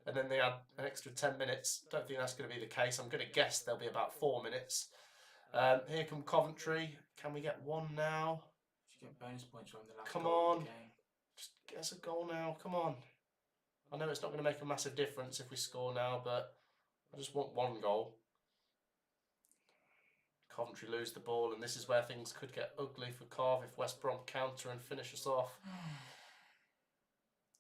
and then they add an extra 10 minutes. Don't think that's going to be the case. I'm going to guess there'll be about 4 minutes. Here come Coventry. Can we get 1 now? Should get bonus points from the last Come goal on. of the game. Just get us a goal now. Come on. I know it's not going to make a massive difference if we score now, but I just want 1 goal. Coventry lose the ball, and this is where things could get ugly for Cov if West Brom counter and finish us off.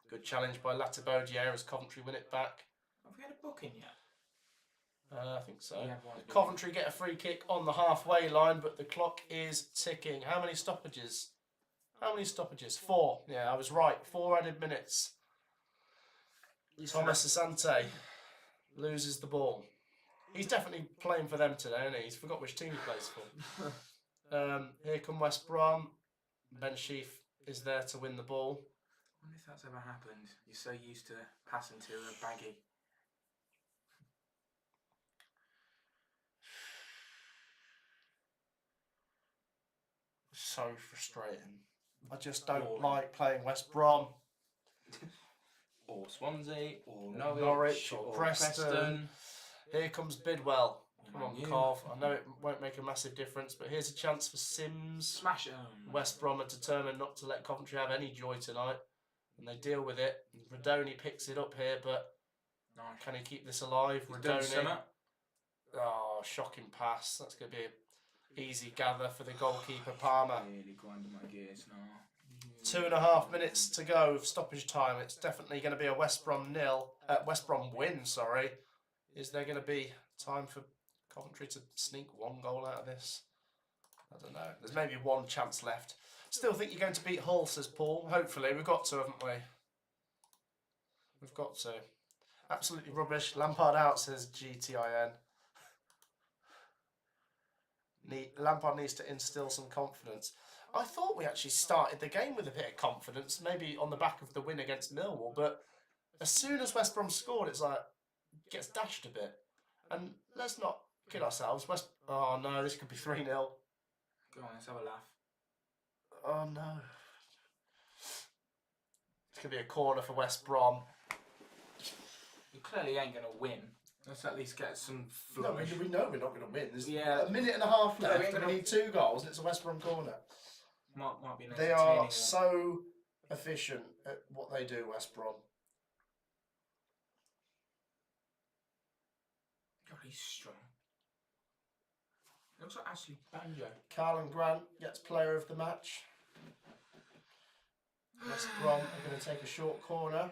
Good challenge by Latibodier as Coventry win it back. Have we had a booking yet? I think so. Yeah, Coventry get a free kick on the halfway line, but the clock is ticking. How many stoppages? 4. Yeah, I was right. 4 added minutes. Thomas Asante loses the ball. He's definitely playing for them today, isn't he? He's forgot which team he plays for. Here come West Brom. Ben Sheaf is there to win the ball. I wonder if that's ever happened. You're so used to passing to a baggy. So frustrating. I just don't like playing West Brom. Or Swansea, or Norwich, or Preston. Here comes Bidwell. Come on, Cov. I know it won't make a massive difference, but here's a chance for Sims. Smash him. West Brom are determined not to let Coventry have any joy tonight, and they deal with it. Radoni picks it up here, but can he keep this alive? Radoni. Oh, shocking pass. That's going to be an easy gather for the goalkeeper, Palmer. Really grinding my gears now. 2.5 minutes to go of stoppage time. It's definitely going to be a West Brom win, sorry. Is there going to be time for Coventry to sneak 1 goal out of this? I don't know. There's maybe 1 chance left. Still think you're going to beat Hull, says Paul. Hopefully. We've got to, haven't we? We've got to. Absolutely rubbish. Lampard out, says GTIN. Lampard needs to instill some confidence. I thought we actually started the game with a bit of confidence, maybe on the back of the win against Millwall, but as soon as West Brom scored, it's like, gets dashed a bit. And let's not kid ourselves. Oh no, this could be 3-0. Go on, let's have a laugh. Oh no. It's going to be a corner for West Brom. You clearly ain't going to win. Let's at least get some No, flourish. we know we're not going to win. There's a minute and a half left and we need 2 goals and it's a West Brom corner. Might be an They entertaining are one. so efficient at what they do, West Brom. God, he's strong. Looks like Ashley Banjo. Carlin Grant gets player of the match. West Brom are going to take a short corner.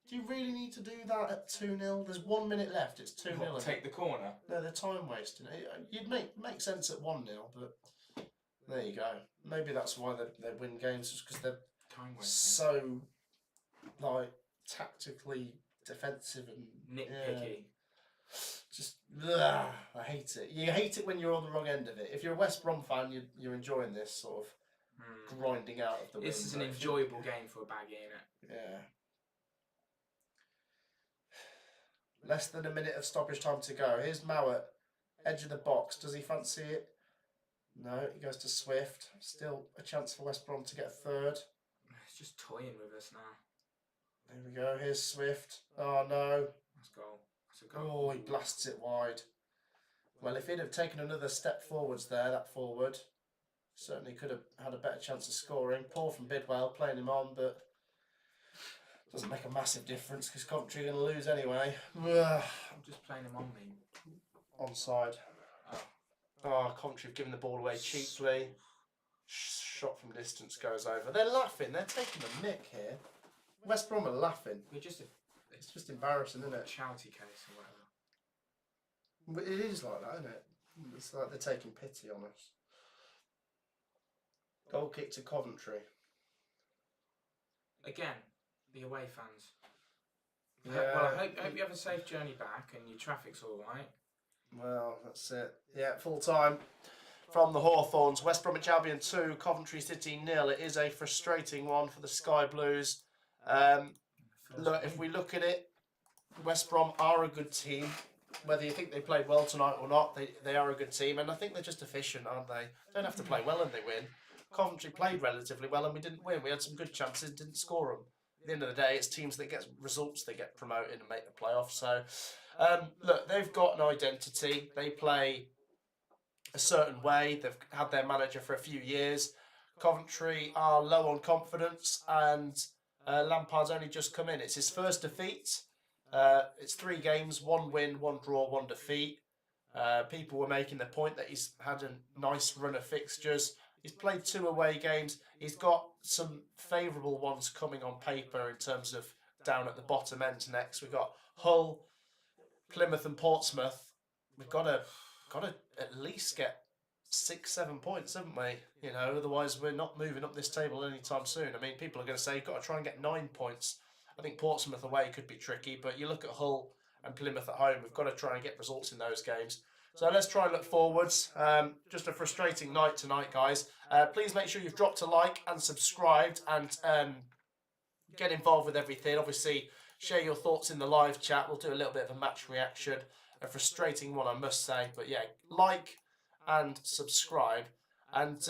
Do you really need to do that at 2-0? There's 1 minute left. It's 2-0. Take the corner. No, they're time wasting. You'd make sense at 1-0, but there you go. Maybe that's why they win games, just because they're Time wasting. so like tactically defensive and Nitpicky. Just I hate it. You hate it when you're on the wrong end of it. If you're a West Brom fan, you're enjoying this sort of grinding out of the win. This is an enjoyable game for a baggy, isn't it? Yeah. Less than a minute of stoppage time to go. Here's Mowat, edge of the box. Does he fancy it? No, he goes to Swift. Still a chance for West Brom to get a third. It's just toying with us now. There we go. Here's Swift. Oh no. That's goal. That's a goal. Oh, he blasts it wide. Well, if he'd have taken another step forwards there, that forward, certainly could have had a better chance of scoring. Poor from Bidwell, playing him on, but doesn't make a massive difference because Coventry are going to lose anyway. I'm just playing him on me. Onside. Oh, Coventry have given the ball away cheaply. Shot from distance goes over. They're laughing. They're taking a mick here. West Brom are laughing. It's just embarrassing, isn't it? Charity case or whatever. But it is like that, isn't it? It's like they're taking pity on us. Goal kick to Coventry. Again, the away fans. Yeah. Well, I hope you have a safe journey back and your traffic's all right. Well, that's it. Yeah, full time from the Hawthorns. West Bromwich Albion 2, Coventry City 0. It is a frustrating one for the Sky Blues. Look, if we look at it, West Brom are a good team. Whether you think they played well tonight or not, they are a good team, and I think they're just efficient, aren't they? Don't have to play well and they win. Coventry played relatively well and we didn't win. We had some good chances, didn't score them. At the end of the day, it's teams that get results that get promoted and make the playoffs. So, look, they've got an identity. They play a certain way. They've had their manager for a few years. Coventry are low on confidence, and Lampard's only just come in. It's his first defeat. It's 3 games, 1 win, 1 draw, 1 defeat. People were making the point that he's had a nice run of fixtures. He's played 2 away games. He's got some favourable ones coming on paper in terms of down at the bottom end next. We've got Hull, Plymouth and Portsmouth. We've got to at least get 6-7 points, haven't we? You know, otherwise we're not moving up this table anytime soon. I mean, people are going to say you've got to try and get 9 points. I think Portsmouth away could be tricky, but you look at Hull and Plymouth at home, we've got to try and get results in those games. So let's try and look forwards. Just a frustrating night tonight, guys. Please make sure you've dropped a like and subscribed and get involved with everything. Obviously, share your thoughts in the live chat. We'll do a little bit of a match reaction. A frustrating one, I must say. But yeah, like and subscribe. And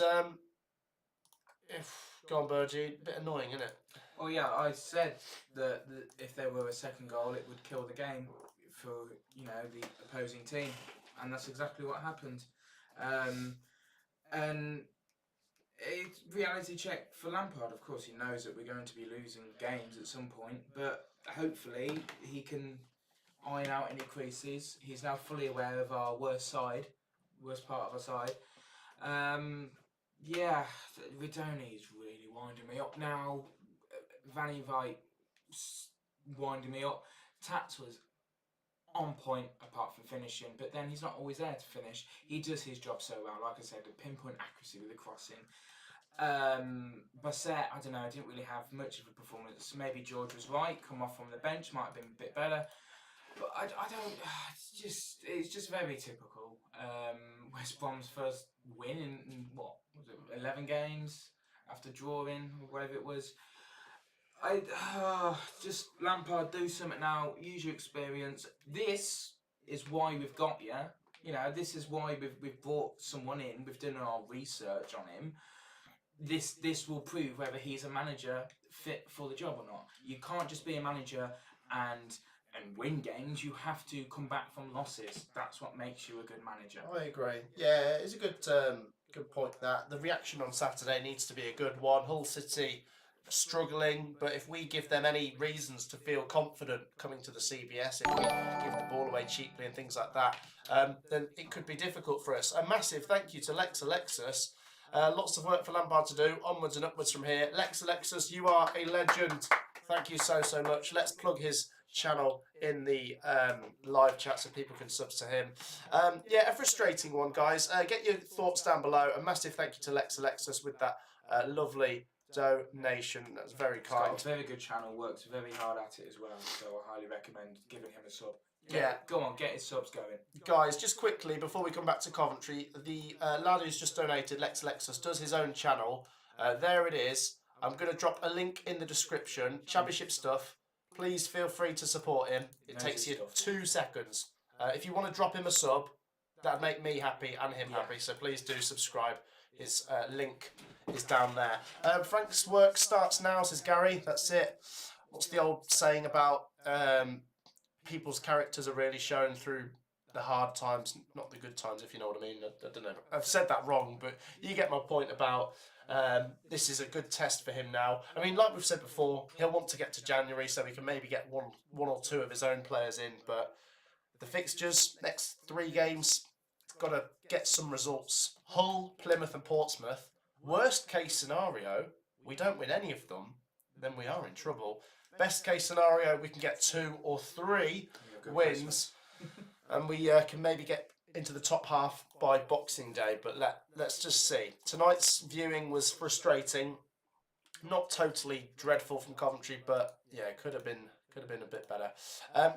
go on, Burgie. A bit annoying, isn't it? Well, yeah, I said that if there were a second goal, it would kill the game for the opposing team, and that's exactly what happened. And it's reality check for Lampard. Of course, he knows that we're going to be losing games at some point, but hopefully he can iron out any creases. He's now fully aware of our worst part of our side. Yeah, Ridoni's really winding me up now. Van Vite winding me up. Tats was on point apart from finishing, but then he's not always there to finish. He does his job so well, like I said, the pinpoint accuracy with the crossing. Bassett, I don't know, didn't really have much of a performance. Maybe George was right, come off from the bench, might have been a bit better. But I don't, it's just very typical. West Brom's first win in what was it, 11 games after drawing, or whatever it was. Just Lampard, do something now. Use your experience. This is why we've got you. You know, this is why we've brought someone in. We've done our research on him. This will prove whether he's a manager fit for the job or not. You can't just be a manager and win games. You have to come back from losses. That's what makes you a good manager. I agree. Yeah, it's a good Good point. That the reaction on Saturday needs to be a good one. Hull City struggling, but if we give them any reasons to feel confident coming to the CBS, if we give the ball away cheaply and things like that, then it could be difficult for us. A massive thank you to Lex Alexis. Lots of work for Lampard to do. Onwards and upwards from here. Lex Alexis, you are a legend. Thank you so much. Let's plug his channel in the live chat so people can sub to him. Yeah, a frustrating one, guys. Get your thoughts down below. A massive thank you to Lex Alexis with that lovely donation. That's very kind. He's got a very good channel, works very hard at it as well, so I highly recommend giving him a sub. Go on, get his subs going. Guys, just quickly, before we come back to Coventry, the lad who's just donated, Lex Alexis, does his own channel. There it is. I'm going to drop a link in the description. Championship stuff. Please feel free to support him. It takes you 2 seconds. If you want to drop him a sub, that'd make me happy and him happy, so please do subscribe. His link is down there. Frank's work starts now, says Gary. That's it. What's the old saying about people's characters are really shown through the hard times, not the good times, if you know what I mean. I don't know. I've said that wrong, but you get my point about this is a good test for him now. I mean, like we've said before, he'll want to get to January so he can maybe get one or two of his own players in, but the fixtures, next 3 games, got to get some results. Hull, Plymouth and Portsmouth. Worst case scenario, we don't win any of them, then we are in trouble. Best case scenario, we can get 2 or 3 wins and we can maybe get into the top half by Boxing Day, but let's just see. Tonight's viewing was frustrating. Not totally dreadful from Coventry, but yeah, could have been a bit better.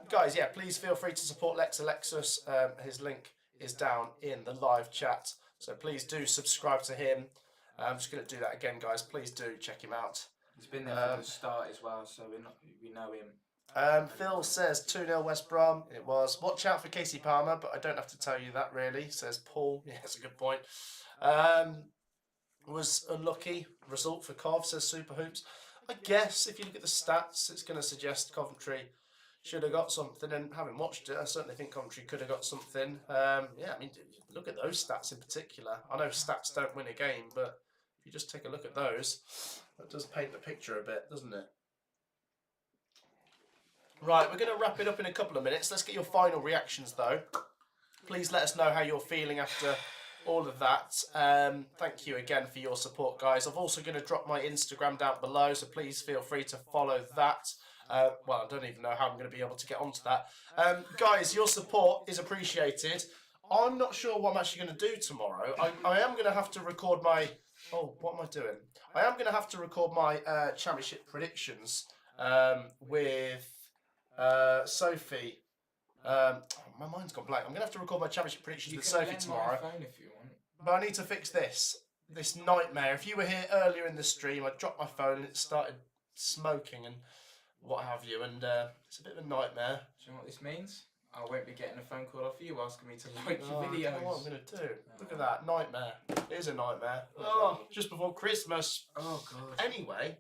Guys, yeah, please feel free to support Lex Alexis. His link is down in the live chat, so please do subscribe to him. I'm just going to do that again, guys. Please do check him out. He's been there from the start as well, so we know him. Phil says 2-0 West Brom. It was. Watch out for Casey Palmer, but I don't have to tell you that really, says Paul. Yeah, that's a good point. Was unlucky result for Cov, says Super Hoops. I guess if you look at the stats, it's going to suggest Coventry should have got something, and having watched it, I certainly think Coventry could have got something. Yeah, I mean, look at those stats in particular. I know stats don't win a game, but if you just take a look at those, that does paint the picture a bit, doesn't it? Right, we're going to wrap it up in a couple of minutes. Let's get your final reactions, though. Please let us know how you're feeling after all of that. Thank you again for your support, guys. I'm also going to drop my Instagram down below, so please feel free to follow that. Well, I don't even know how I'm going to be able to get onto that. Guys, your support is appreciated. I'm not sure what I'm actually going to do tomorrow. I am going to have to record my... Oh, what am I doing? I am going to have to record my championship predictions with Sophie. My mind's gone blank. I'm going to have to record my championship predictions with Sophie tomorrow. Phone if you want. But I need to fix this nightmare. If you were here earlier in the stream, I dropped my phone and it started smoking and what have you, and it's a bit of a nightmare. Do you know what this means? I won't be getting a phone call off you asking me to like your videos. I don't know what I'm going to do. Look at that, nightmare. It is a nightmare. Oh, just before Christmas. Oh, God. Anyway,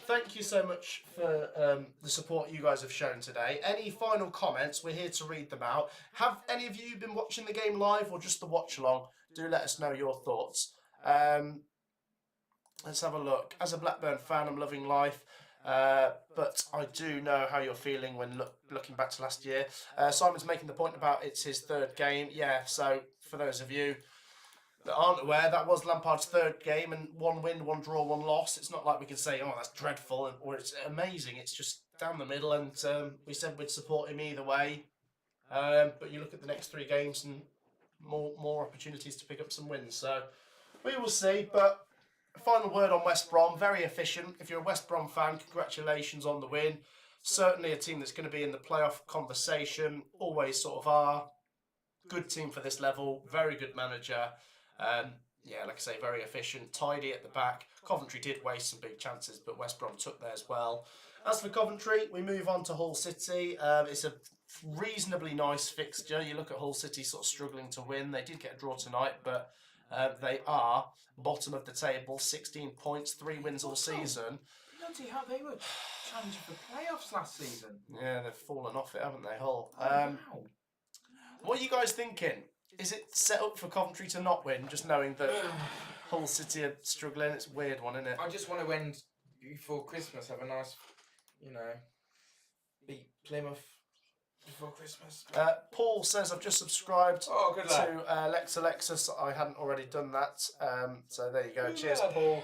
thank you so much for the support you guys have shown today. Any final comments? We're here to read them out. Have any of you been watching the game live or just the watch along? Do let us know your thoughts. Let's have a look. As a Blackburn fan, I'm loving life. But I do know how you're feeling when looking back to last year. Simon's making the point about it's his 3rd game. Yeah, so for those of you that aren't aware, that was Lampard's 3rd game, and 1 win, 1 draw, 1 loss. It's not like we can say, oh, that's dreadful, or it's amazing. It's just down the middle, and we said we'd support him either way. But you look at the next 3 games and more opportunities to pick up some wins. So we will see, but... Final word on West Brom, very efficient. If you're a West Brom fan, congratulations on the win. Certainly a team that's going to be in the playoff conversation, always sort of are. Good team for this level, very good manager. Yeah, like I say, very efficient, tidy at the back. Coventry did waste some big chances, but West Brom took theirs well. As for Coventry, we move on to Hull City. It's a reasonably nice fixture. You look at Hull City sort of struggling to win. They did get a draw tonight, but... they are bottom of the table, 16 points, 3 wins all season. Bloody hell, they were challenging for playoffs last season. Yeah, they've fallen off it, haven't they, Hull? Wow. What are you guys thinking? is it set up for Coventry to not win, just knowing that Hull City are struggling? It's a weird one, isn't it? I just want to end before Christmas. Have a nice, you know, beat Plymouth before Christmas. Paul says, I've just subscribed Oh, good lad. to Lex Alexis. I hadn't already done that. So there you go. Good Cheers, lad. Paul.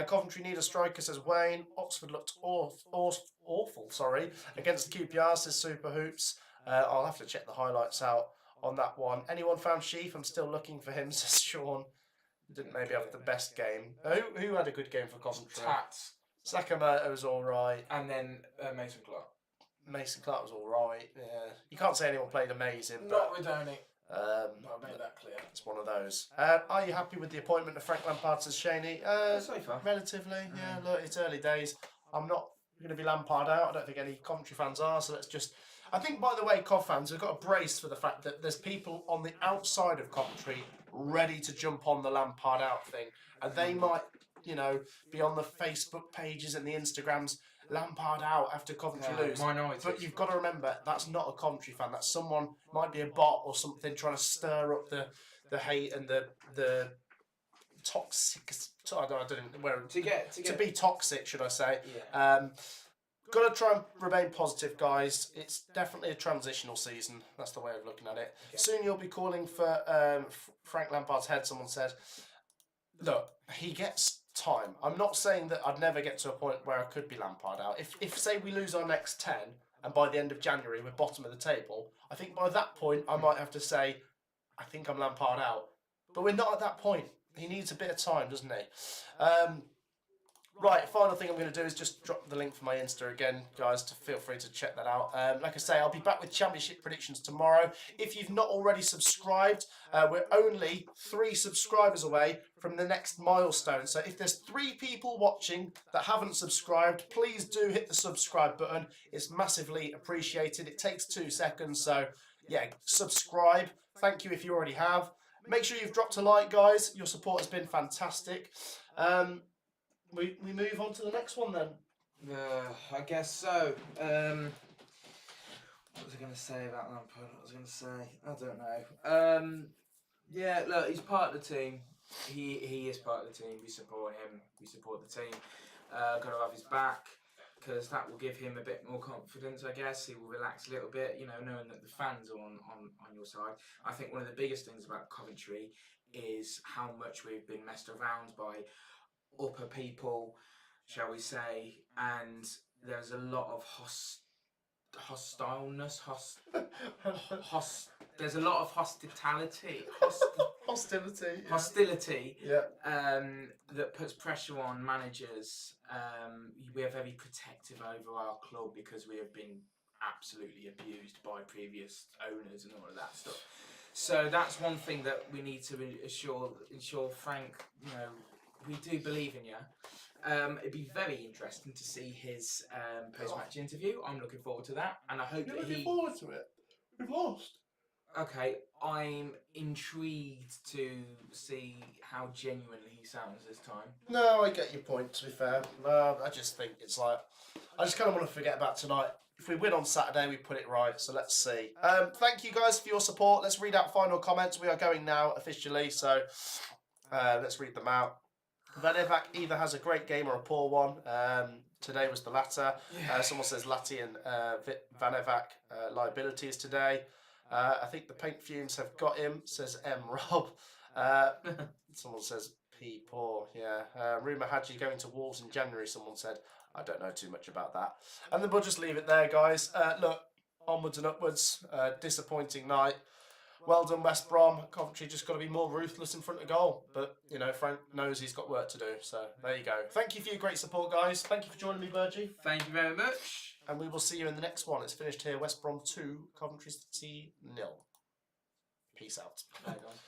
Coventry need a striker, says Wayne. Oxford looked awful, against QPR, says Super Hoops. I'll have to check the highlights out on that one. Anyone found Sheaf? I'm still looking for him, says Sean. Didn't maybe have the best game. Who had a good game for Coventry? Tats. Sakamoto was all right. And then Mason Clark. Mason Clark was all right. Yeah, you can't say anyone played amazing. Not But, with Donny. I made that clear. It's one of those. Are you happy with the appointment of Frank Lampard, says Shaney? So far. Relatively, yeah. Look, it's early days. I'm not going to be Lampard out. I don't think any Coventry fans are. So let's just. I think, by the way, Cov fans, we've got to brace for the fact that there's people on the outside of Coventry ready to jump on the Lampard out thing, and they might, you know, be on the Facebook pages and the Instagrams. Lampard out after Coventry lose. Minorities. But you've got to remember, that's not a Coventry fan. That's someone, might be a bot or something, trying to stir up the hate and the toxic. I don't know where to be toxic, should I say? Yeah. Got to try and remain positive, guys. It's definitely a transitional season. That's the way of looking at it. Okay. Soon you'll be calling for Frank Lampard's head. Someone said, look, he gets time. I'm not saying that I'd never get to a point where I could be Lampard out. If say we lose our next 10 and by the end of January we're bottom of the table, I think by that point I might have to say I think I'm Lampard out. But we're not at that point. He needs a bit of time, doesn't he? Right, final thing I'm going to do is just drop the link for my Insta again, guys, to feel free to check that out. Like I say, I'll be back with Championship predictions tomorrow. If you've not already subscribed, we're only 3 subscribers away from the next milestone. So if there's 3 people watching that haven't subscribed, please do hit the subscribe button. It's massively appreciated. It takes 2 seconds, so yeah, subscribe. Thank you if you already have. Make sure you've dropped a like, guys. Your support has been fantastic. We move on to the next one then. I guess so. What was I going to say about Lampard? What was I going to say? I don't know. Yeah, look, he's part of the team. He is part of the team. We support him. We support the team. Got to have his back, because that will give him a bit more confidence, I guess. He will relax a little bit, you know, knowing that the fans are on your side. I think one of the biggest things about Coventry is how much we've been messed around by upper people, shall we say, and there's a lot of hostileness, there's a lot of hostility, Yeah. that puts pressure on managers. We are very protective over our club because we have been absolutely abused by previous owners and all of that stuff. So that's one thing that we need to ensure Frank, you know, we do believe in you. It'd be very interesting to see his post-match interview. I'm looking forward to that, and I hope You're that looking forward to it. We've lost. Okay, I'm intrigued to see how genuinely he sounds this time. No, I get your point, to be fair. I just think it's like, I just kind of want to forget about tonight. If we win on Saturday, we put it right, so let's see. Thank you guys for your support. Let's read out final comments. We are going now officially, so let's read them out. Vanevac either has a great game or a poor one. Today was the latter. Yeah. Someone says Latti and Vanevac liabilities today. I think the paint fumes have got him, says M. Rob. Someone says P. Poor, yeah. Rumour had you going to Wolves in January, someone said. I don't know too much about that. And then we'll just leave it there, guys. Look, onwards and upwards. Disappointing night. Well done, West Brom. Coventry just got to be more ruthless in front of goal. But, you know, Frank knows he's got work to do. So, there you go. Thank you for your great support, guys. Thank you for joining me, Virgie. Thank you very much. And we will see you in the next one. It's finished here. West Brom 2, Coventry City 0. Peace out. Bye, guys.